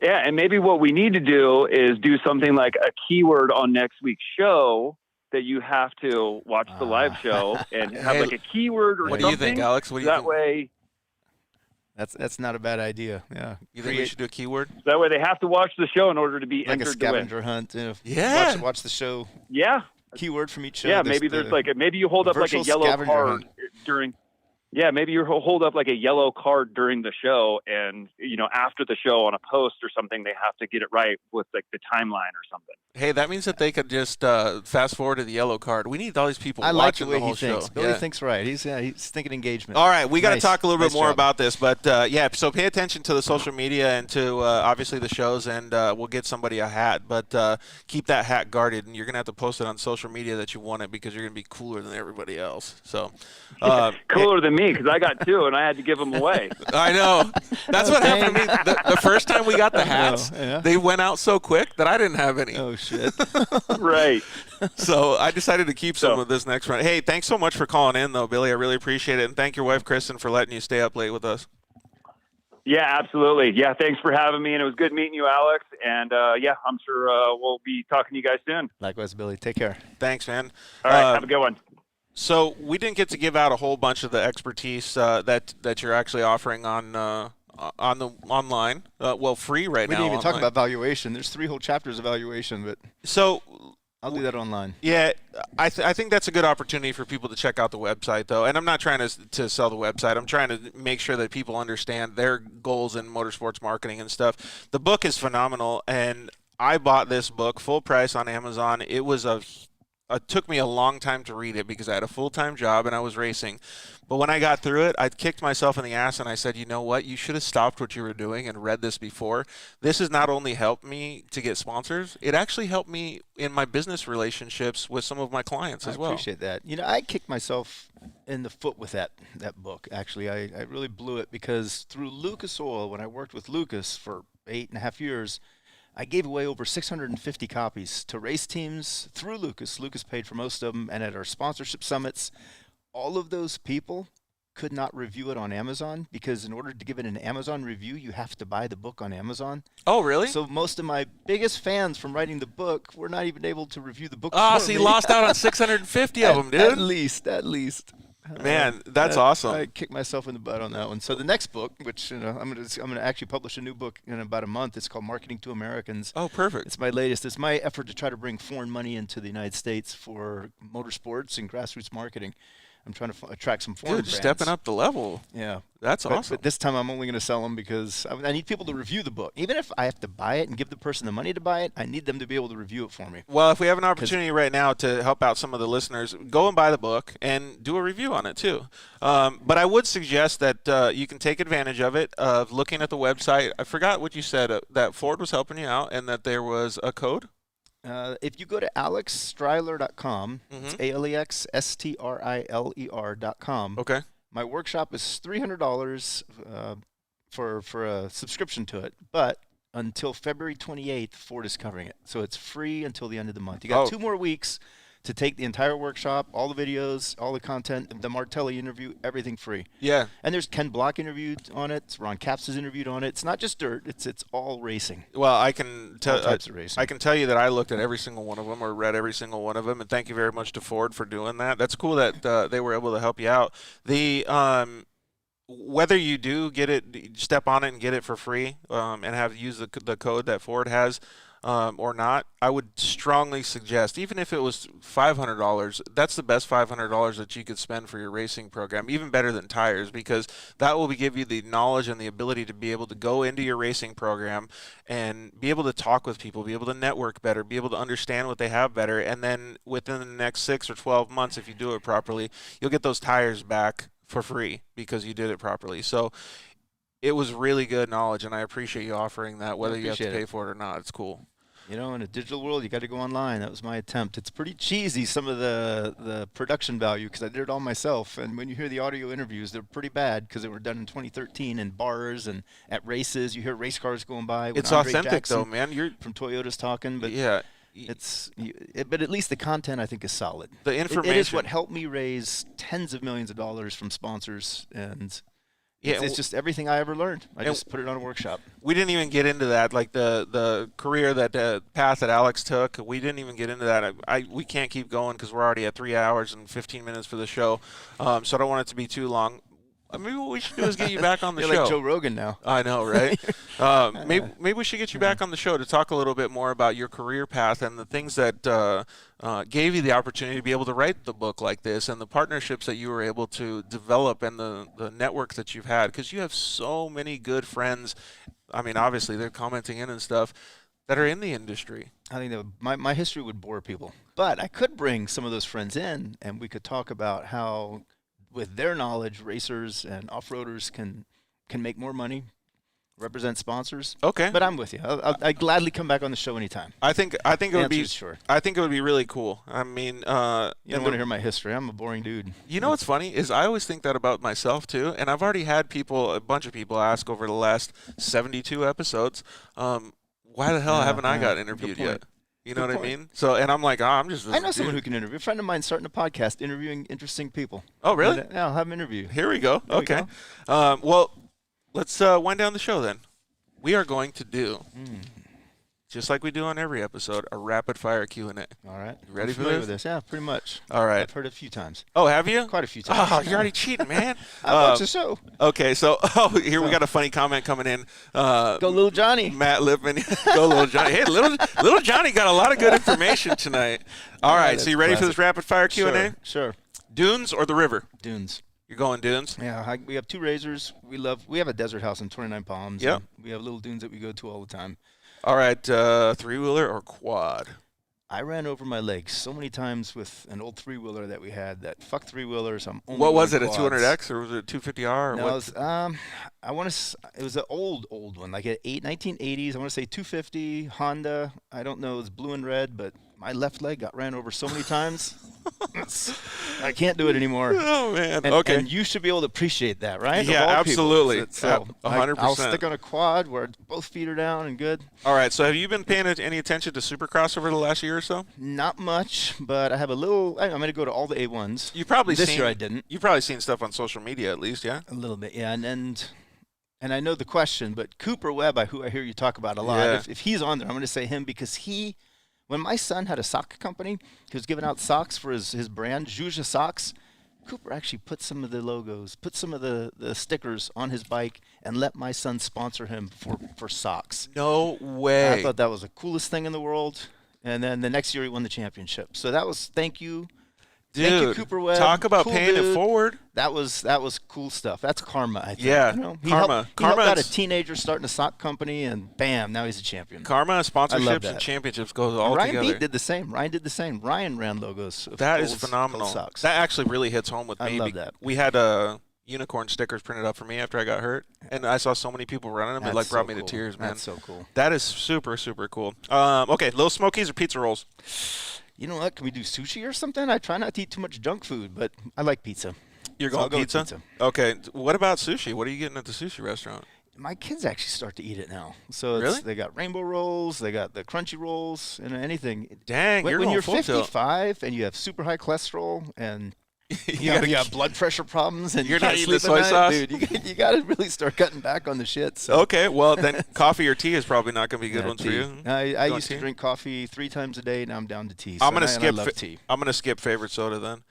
Yeah, and maybe what we need to do is do something like a keyword on next week's show that you have to watch the live show and have like a keyword or something. What do you think, Alex? What do you think? That way. That's not a bad idea. Yeah. You think we should do a keyword? That way they have to watch the show in order to be like entered a scavenger hunt. Yeah. Watch the show. Yeah. Keyword from each show. Yeah, maybe there's maybe you hold up like a yellow card during. Yeah, maybe you hold up like a yellow card during the show, and after the show on a post or something, they have to get it right with like the timeline or something. Hey, that means that they could just fast forward to the yellow card. We need all these people watching the whole show. I like the way he thinks. Billy thinks right. He's thinking engagement. All right, we got to talk a little bit more about this, but so pay attention to the social media and to obviously the shows, and we'll get somebody a hat. But keep that hat guarded, and you're gonna have to post it on social media that you won it because you're gonna be cooler than everybody else. So cooler than me because I got 2 and I had to give them away. I know. That's what happened to me. The first time we got the hats, they went out so quick that I didn't have any. Oh shit. Right. So I decided to keep some of this next run. Hey, thanks so much for calling in, though, Billy. I really appreciate it. And thank your wife, Kristen, for letting you stay up late with us. Yeah, absolutely. Yeah, thanks for having me. And it was good meeting you, Alex. And, I'm sure we'll be talking to you guys soon. Likewise, Billy. Take care. Thanks, man. All right, have a good one. So we didn't get to give out a whole bunch of the expertise that you're actually offering on the online, free right now. We didn't even talk about valuation. There's 3 whole chapters of valuation, but I'll do that online. Yeah, I think that's a good opportunity for people to check out the website, though. And I'm not trying to sell the website. I'm trying to make sure that people understand their goals in motorsports marketing and stuff. The book is phenomenal, and I bought this book full price on Amazon. It was a it took me a long time to read it because I had a full-time job and I was racing. But when I got through it, I kicked myself in the ass and I said, you know what? You should have stopped what you were doing and read this before. This has not only helped me to get sponsors, it actually helped me in my business relationships with some of my clients as well. I appreciate that. I kicked myself in the foot with that book. Actually, I really blew it because through Lucas Oil, when I worked with Lucas for 8.5 years, I gave away over 650 copies to race teams through Lucas. Lucas paid for most of them, and at our sponsorship summits, all of those people could not review it on Amazon because in order to give it an Amazon review, you have to buy the book on Amazon. Oh, really? So most of my biggest fans from writing the book were not even able to review the book. Oh, for so me. you lost out on 650 of them, dude. At least. Man, that's awesome. I kicked myself in the butt on that one. So the next book, which I'm gonna actually publish a new book in about a month. It's called Marketing to Americans. Oh, perfect. It's my latest. It's my effort to try to bring foreign money into the United States for motorsports and grassroots marketing. I'm trying to attract some foreign brands. Stepping up the level. Yeah. That's awesome. But this time I'm only going to sell them because I need people to review the book. Even if I have to buy it and give the person the money to buy it, I need them to be able to review it for me. Well, if we have an opportunity right now to help out some of the listeners, go and buy the book and do a review on it too. But I would suggest that you can take advantage of it, of looking at the website. I forgot what you said, that Ford was helping you out and that there was a code. If you go to alexstriler.com, it's ALEXSTRILER.com. Okay. My workshop is $300 for a subscription to it, but until February 28th, Ford is covering it. So it's free until the end of the month. You got 2 more weeks to take the entire workshop, all the videos, all the content, the Martelli interview, everything free. Yeah. And there's Ken Block interviewed on it. Ron Capps is interviewed on it. It's not just dirt. It's all racing. Well, I can tell types of racing. I can tell you that I looked at every single one of them or read every single one of them, and thank you very much to Ford for doing that. That's cool that they were able to help you out. The whether you do get it, step on it and get it for free, and have use the code that Ford has. Or not, I would strongly suggest, even if it was $500, that's the best $500 that you could spend for your racing program, even better than tires, because that will give you the knowledge and the ability to be able to go into your racing program and be able to talk with people, be able to network better, be able to understand what they have better, and then within the next 6 or 12 months, if you do it properly, you'll get those tires back for free because you did it properly. So it was really good knowledge, and I appreciate you offering that, whether you have to pay for it or not. It's cool. In a digital world, you got to go online. That was my attempt. It's pretty cheesy, some of the production value, because I did it all myself. And when you hear the audio interviews, they're pretty bad because they were done in 2013 in bars and at races. You hear race cars going by. It's authentic, though, man. You're from Toyota's talking, but yeah, but at least the content I think is solid. The information it is what helped me raise tens of millions of dollars from sponsors and. Yeah, it's just everything I ever learned. I just put it on a workshop. We didn't even get into that, like the career path that Alex took. We didn't even get into that. We can't keep going because we're already at 3 hours and 15 minutes for the show. So I don't want it to be too long. Maybe what we should do is get you back on the show. You're like Joe Rogan now. I know, right? Maybe we should get you back on the show to talk a little bit more about your career path and the things that gave you the opportunity to be able to write the book like this and the partnerships that you were able to develop and the network that you've had, because you have so many good friends. I mean, obviously, they're commenting in and stuff that are in the industry. I think that my history would bore people. But I could bring some of those friends in, and we could talk about how – with their knowledge, racers and off-roaders can make more money, represent sponsors. Okay. But I'm with you. I'd gladly come back on the show anytime. I think it would be sure. I think it would be really cool. I mean, you don't want to hear my history. I'm a boring dude. You know what's funny is I always think that about myself too, and I've already had a bunch of people ask over the last 72 episodes, why the hell haven't I got interviewed yet? You know what I mean? So, and I'm like, I'm just. I know someone who can interview. A friend of mine starting a podcast, interviewing interesting people. Oh, really? Yeah, I'll have him interview. Here we go. Okay. Well, let's wind down the show then. We are going to do, just like we do on every episode, a rapid fire Q&A. All right. You ready for this? with this? Yeah, pretty much. All right. I've heard it a few times. Oh, have you? Quite a few times. Oh, you're already cheating, man. I watch the show. Okay, so here we got a funny comment coming in. Go Little Johnny. Matt Lipman. Go Little Johnny. Hey, little Johnny got a lot of good information tonight. All right, so you ready for this rapid fire Q&A? Sure. Dunes or the river? Dunes. You're going dunes? Yeah, we have 2 razors. We have a desert house in 29 Palms. Yep. We have little dunes that we go to all the time. All right, 3-wheeler or quad? I ran over my legs so many times with an old 3-wheeler that we had. That fuck 3-wheelers. I'm only What was it? A quads. 200X or was it a 250R? Or No, what? it was, I want to. It was an old one, like an 1980s. I want to say 250 Honda. I don't know. It was blue and red, but my left leg got ran over so many times. I can't do it anymore. Oh man. And, Okay. And you should be able to appreciate that, right? Yeah, Of all people. absolutely. So 100%. I'll stick on a quad where both feet are down and good. All right. So have you been paying any attention to Supercross over the last year or so? Not much, but I have a little. I'm going to go to all the A1s. You probably this seen, year I didn't. You've probably seen stuff on social media at least, yeah. A little bit, yeah, and I know the question, but Cooper Webb, who I hear you talk about a lot. Yeah. If he's on there, I'm going to say him because when my son had a sock company, he was giving out socks for his brand, Zhuja Socks. Cooper actually put some of the logos, put some of the stickers on his bike, and let my son sponsor him for socks. No way. I thought that was the coolest thing in the world. And then the next year he won the championship. So that was thank you. Dude, Thank you, Cooper Webb. talk about Cool paying dude. it forward. That was cool stuff. That's karma, I think. Yeah, You know, he karma. Helped, he Karma helped out a is- teenager starting a sock company, and bam, now he's a champion. Karma, sponsorships, that. and championships goes all Ryan together. Beat did the same. Ryan ran logos. Of That is Cole's phenomenal. socks. That actually really hits home with I me. love that. We had unicorn stickers printed up for me after I got hurt, and I saw so many people running them. It That's brought so me cool. to tears, man. That's so cool. That is super, super cool. Okay, Little Smokies or pizza rolls? You know what? Can we do sushi or something? I try not to eat too much junk food, but I like pizza. You're So I'll going go with pizza? Okay. What about sushi? What are you getting at the sushi restaurant? My kids actually start to eat it now. So Really? they got rainbow rolls, they got the crunchy rolls, and anything. Dang, when you're going you're full tilt. 55 and you have super high cholesterol and you gotta got blood pressure problems and You're you not can't eating the sleep at soy night, sauce? dude, you got to really start cutting back on the shit. So. Okay, well then coffee or tea is probably not going to be good Yeah, ones tea. for you. I Going used tea? to drink coffee 3 times a day. Now I'm down to tea. I'm gonna and I skip. love tea. I'm gonna skip favorite soda then.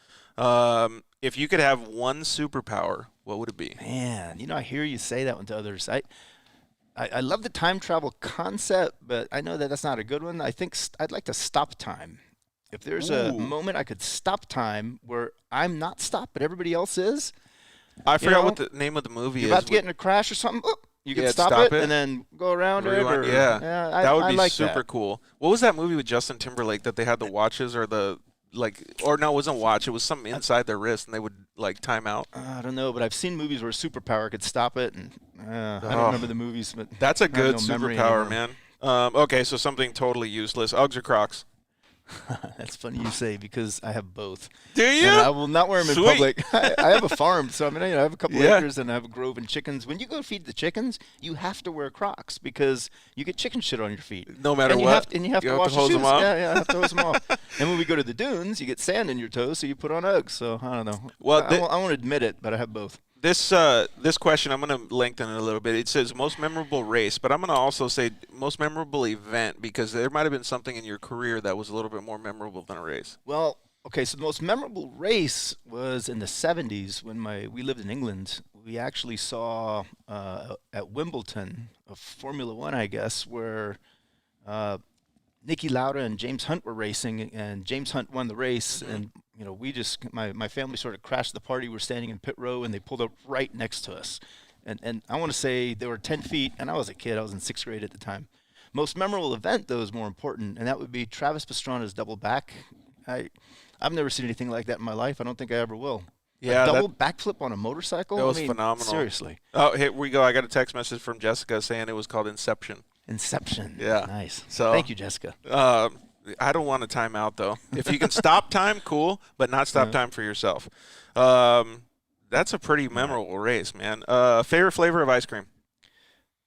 If you could have one superpower, what would it be? Man, I hear you say that one to others. I love the time travel concept, but I know that that's not a good one. I think I'd like to stop time. If there's a Ooh. moment I could stop time where I'm not stopped, but everybody else is. I forgot know, what the name of the movie You're is. about to get in a crash or something. Oh, you can Yeah, stop stop it it. and then go around it. Rewind- Or, yeah, I, that would I be like super that. cool. What was that movie with Justin Timberlake that they had the watches or or no, it wasn't a watch. It was something inside their wrist and they would time out. I don't know, but I've seen movies where a superpower could stop it, and I don't Oh. remember the movies, but That's a I have good no memory superpower, anymore. man. Okay, so something totally useless. Uggs or Crocs? That's funny you say because I have both. Do you? And I will not wear them in Sweet. public. I have a farm, so I have a couple Yeah. acres and I have a grove and chickens. When you go feed the chickens, you have to wear Crocs because you get chicken shit on your feet. No matter and you what? Have to, and you have You to have to wash your hose shoes. them off? Yeah, I have to hose them off. And when we go to the dunes, you get sand in your toes, so you put on Uggs. So I don't know. Well, I won't admit it, but I have both. This question, I'm going to lengthen it a little bit. It says most memorable race, but I'm going to also say most memorable event because there might have been something in your career that was a little bit more memorable than a race. Well, okay, so the most memorable race was in the 70s when we lived in England. We actually saw at Wimbledon, a Formula One, I guess, where Niki Lauda and James Hunt were racing, and James Hunt won the race, and we just my family sort of crashed the party. We're standing in pit row, and they pulled up right next to us, and I want to say they were 10 feet, and I was a kid. I was in 6th grade at the time. Most memorable event, though, is more important, and that would be Travis Pastrana's double back. I've never seen anything like that in my life. I don't think I ever will. Yeah, a double backflip on a motorcycle? That was I mean, phenomenal. Seriously. Oh, here we go. I got a text message from Jessica saying it was called Inception. Inception. Yeah. Nice. So Thank you, Jessica. I don't want a timeout though. If you can stop time, cool, but not stop time for yourself. That's a pretty memorable race, man. Favorite flavor of ice cream?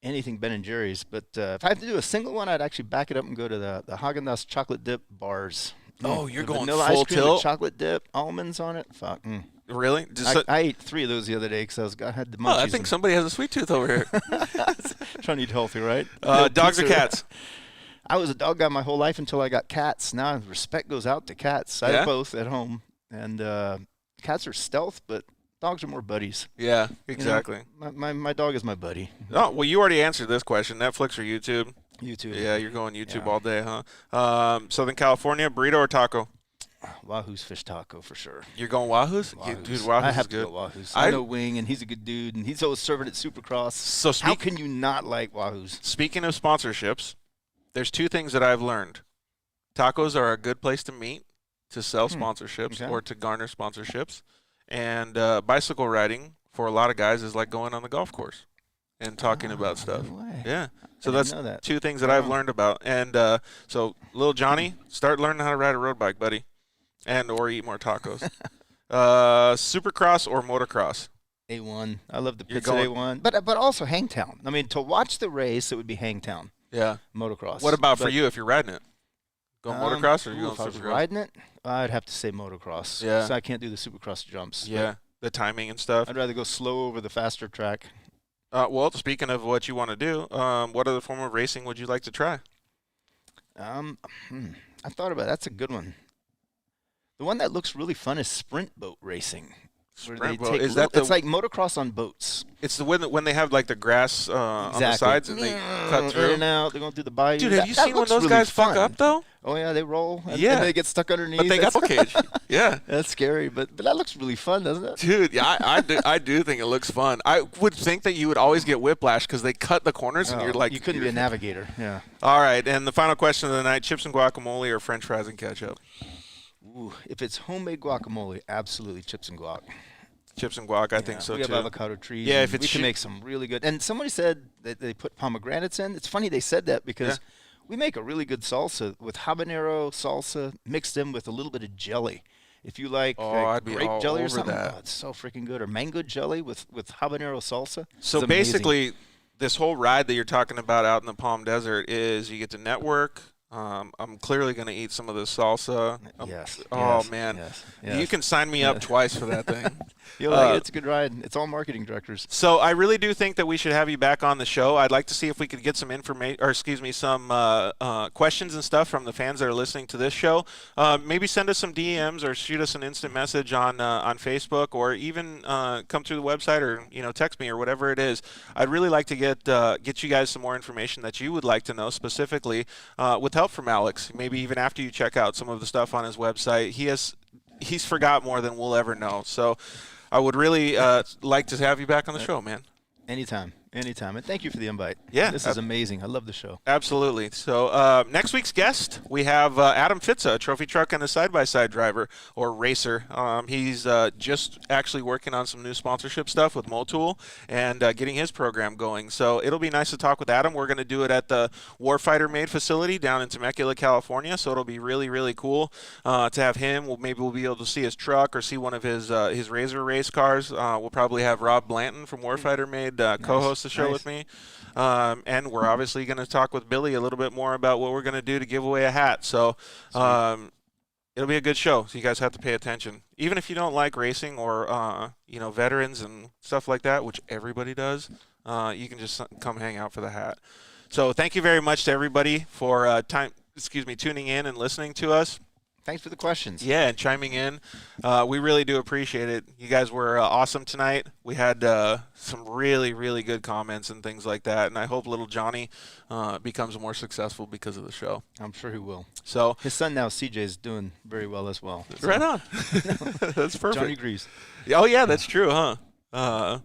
Anything Ben & Jerry's, but if I had to do a single one, I'd actually back it up and go to the Haagen-Dazs chocolate dip bars. Oh, you're The going vanilla full ice cream tilt? with chocolate dip, almonds on it. Fuck. Really? I ate 3 of those the other day because I had the munchies. I think somebody has a sweet tooth over here. Trying to eat healthy, right? Dogs or Pizza. cats? I was a dog guy my whole life until I got cats. Now respect goes out to cats. I Yeah? have both at home, and cats are stealth, but dogs are more buddies. Yeah, You know, exactly. my dog is my buddy. Oh, well, you already answered this question. Netflix or YouTube? YouTube. Yeah, you're going YouTube Yeah. all day, huh? Southern California, burrito or taco? Wahoo's fish taco for sure. You're going Wahoo's? Yeah, dude, Wahoo's I have is good. to go Wahoo's. I I know Wing, and he's a good dude, and he's always serving at Supercross. So How can you not like Wahoo's? Speaking of sponsorships, there's 2 things that I've learned. Tacos are a good place to meet, to sell sponsorships or to garner sponsorships. And bicycle riding for a lot of guys is like going on the golf course and talking about stuff. No way. Yeah. So that's that. two things that I've learned about. And so little Johnny, start learning how to ride a road bike, buddy, and or eat more tacos. Supercross or motocross? A1. I love the pits at A1. But also Hangtown. I mean, to watch the race, it would be Hangtown. Yeah. Motocross. What about for you if you're riding it? Going motocross or you going if I was supercross? riding it, I'd have to say motocross. Yeah. So I can't do the supercross jumps. Yeah. The timing and stuff. I'd rather go slow over the faster track. Well, speaking of what you want to do, what other form of racing would you like to try? I thought about it. That's a good one. The one that looks really fun is sprint boat racing. Sprint boat? Is that it's like motocross on boats. It's the when they have like the grass on the sides and they cut through. In and out. They're going through the bayou. Dude, have you seen when those guys fuck up though? Oh yeah, they roll. And they get stuck underneath. But they got the cage. Yeah. That's scary, but that looks really fun, doesn't it? Dude, yeah, I do think it looks fun. I would think that you would always get whiplash because they cut the corners and you're like you couldn't be a navigator. Yeah. All right, and the final question of the night: chips and guacamole or French fries and ketchup? Ooh, if it's homemade guacamole, absolutely chips and guac. Chips and guac, I think so we too. We have avocado trees. Yeah, if it's we can make some really good. And somebody said that they put pomegranates in. It's funny they said that because we make a really good salsa with habanero salsa mixed in with a little bit of jelly. If you like I'd be grape all jelly or over something, that. it's so freaking good. Or mango jelly with habanero salsa. So basically, this whole ride that you're talking about out in the Palm Desert is you get to network. I'm clearly going to eat some of this salsa. Yes. Oh, yes, man. Yes. You can sign me up twice for that thing. You'll like it. It's a good ride. It's all marketing directors. So I really do think that we should have you back on the show. I'd like to see if we could get some some questions and stuff from the fans that are listening to this show. Maybe send us some DMs or shoot us an instant message on Facebook, or even come through the website, or text me or whatever it is. I'd really like to get you guys some more information that you would like to know specifically with help from Alex. Maybe even after you check out some of the stuff on his website, he's forgot more than we'll ever know. So I would really like to have you back on the show, man. Anytime. And thank you for the invite. Yeah. This is amazing. I love the show. Absolutely. So next week's guest, we have Adam Fitza, a trophy truck and a side-by-side driver or racer. He's just actually working on some new sponsorship stuff with Motul and getting his program going. So it'll be nice to talk with Adam. We're going to do it at the Warfighter Made facility down in Temecula, California. So it'll be really, really cool to have him. Maybe we'll be able to see his truck or see one of his Razor race cars. We'll probably have Rob Blanton from Warfighter Made co-host the show with me. And we're obviously going to talk with Billy a little bit more about what we're going to do to give away a hat. So it'll be a good show. So you guys have to pay attention. Even if you don't like racing or, veterans and stuff like that, which everybody does, you can just come hang out for the hat. So thank you very much to everybody for tuning in and listening to us. Thanks for the questions. Yeah, and chiming in. We really do appreciate it. You guys were awesome tonight. We had some really, really good comments and things like that, and I hope little Johnny becomes more successful because of the show. I'm sure he will. So his son now, CJ, is doing very well as well. So. Right on. That's perfect. Johnny agrees. Oh, yeah, that's true, huh?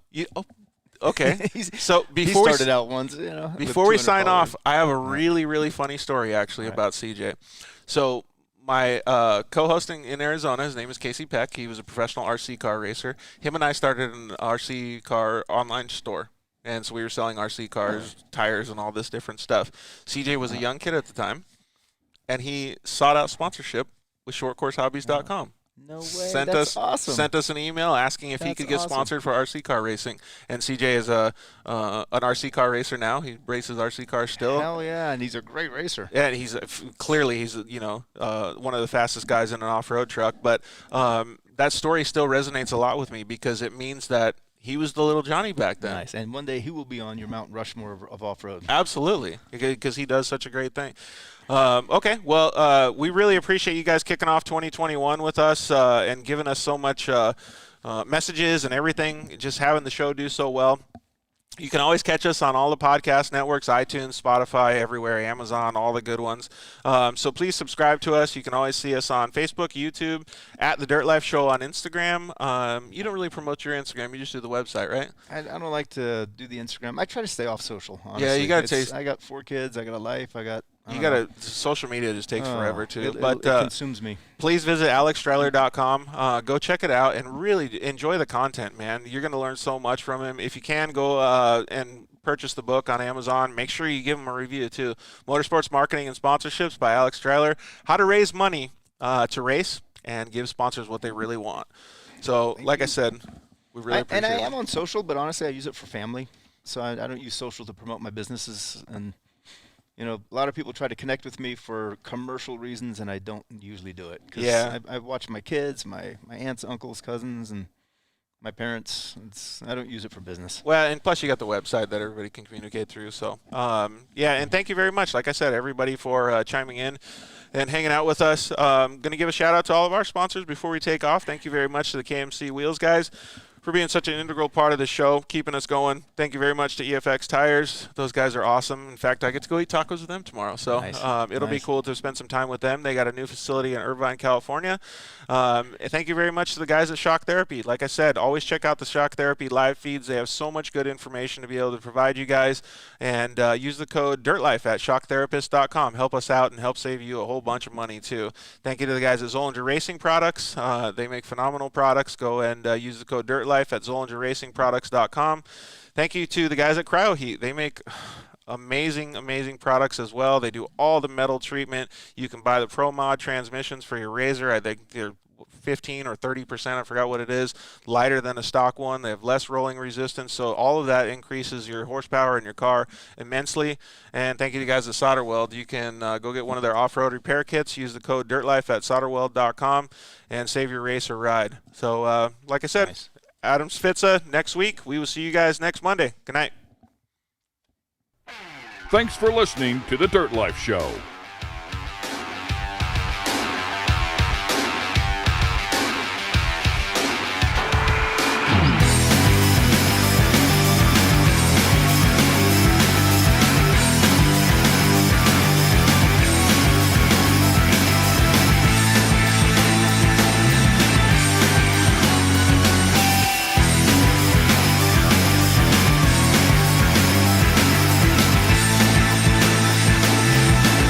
Okay. So he started out once, Before we sign off, I have a really, really funny story actually about CJ. So my co-hosting in Arizona, his name is Casey Peck. He was a professional RC car racer. Him and I started an RC car online store. And so we were selling RC cars, tires, and all this different stuff. CJ was a young kid at the time, and he sought out sponsorship with shortcoursehobbies.com. No way. That's awesome. Sent us an email asking if he could get sponsored for RC car racing. And CJ is an RC car racer now. He races RC cars still. Hell yeah, and he's a great racer. Yeah, and he's clearly one of the fastest guys in an off-road truck. But that story still resonates a lot with me because it means that he was the little Johnny back then. Nice. And one day he will be on your Mount Rushmore of off-road. Absolutely, because he does such a great thing. Okay, well, we really appreciate you guys kicking off 2021 with us and giving us so much messages and everything, just having the show do so well. You can always catch us on all the podcast networks, iTunes, Spotify, everywhere, Amazon, all the good ones. So please subscribe to us. You can always see us on Facebook, YouTube, at The Dirt Life Show on Instagram. You don't really promote your Instagram. You just do the website, right? I don't like to do the Instagram. I try to stay off social, honestly. Yeah, you got to taste. I got 4 kids. I got a life. I got social media just takes forever too. It consumes me. Please visit alexstriler.com. Go check it out and really enjoy the content, man. You're going to learn so much from him. If you can, go and purchase the book on Amazon. Make sure you give him a review too. Motorsports Marketing and Sponsorships by Alex Striler. How to raise money to race and give sponsors what they really want. So, I said, we really appreciate it. And I am on social, but honestly, I use it for family. So I don't use social to promote my businesses. And, a lot of people try to connect with me for commercial reasons, and I don't usually do it. Yeah. I've watched my kids, my aunts, uncles, cousins, and my parents. I don't use it for business. Well, and plus you got the website that everybody can communicate through. So, and thank you very much. Like I said, everybody for chiming in and hanging out with us. Going to give a shout out to all of our sponsors before we take off. Thank you very much to the KMC Wheels guys for being such an integral part of the show, keeping us going. Thank you very much to EFX Tires. Those guys are awesome. In fact, I get to go eat tacos with them tomorrow. So it'll be cool to spend some time with them. They got a new facility in Irvine, California. Thank you very much to the guys at Shock Therapy. Like I said, always check out the Shock Therapy live feeds. They have so much good information to be able to provide you guys. And use the code DIRTLIFE at shocktherapist.com. Help us out and help save you a whole bunch of money, too. Thank you to the guys at Zollinger Racing Products. They make phenomenal products. Go and use the code DIRTLIFE at ZollingerRacingProducts.com. Thank you to the guys at CryoHeat. They make amazing products as well. They do all the metal treatment. You can buy the Pro Mod transmissions for your Razor. I think they're 15 or 30%, I forgot what it is, lighter than a stock one. They have less rolling resistance, so all of that increases your horsepower in your car immensely. And thank you to the guys at Solderweld. You can go get one of their off-road repair kits, use the code DIRTLIFE at solderweld.com, and save your race or ride. So like I said, nice. Adam Spitza next week. We will see you guys next Monday. Good night. Thanks for listening to The Dirt Life Show.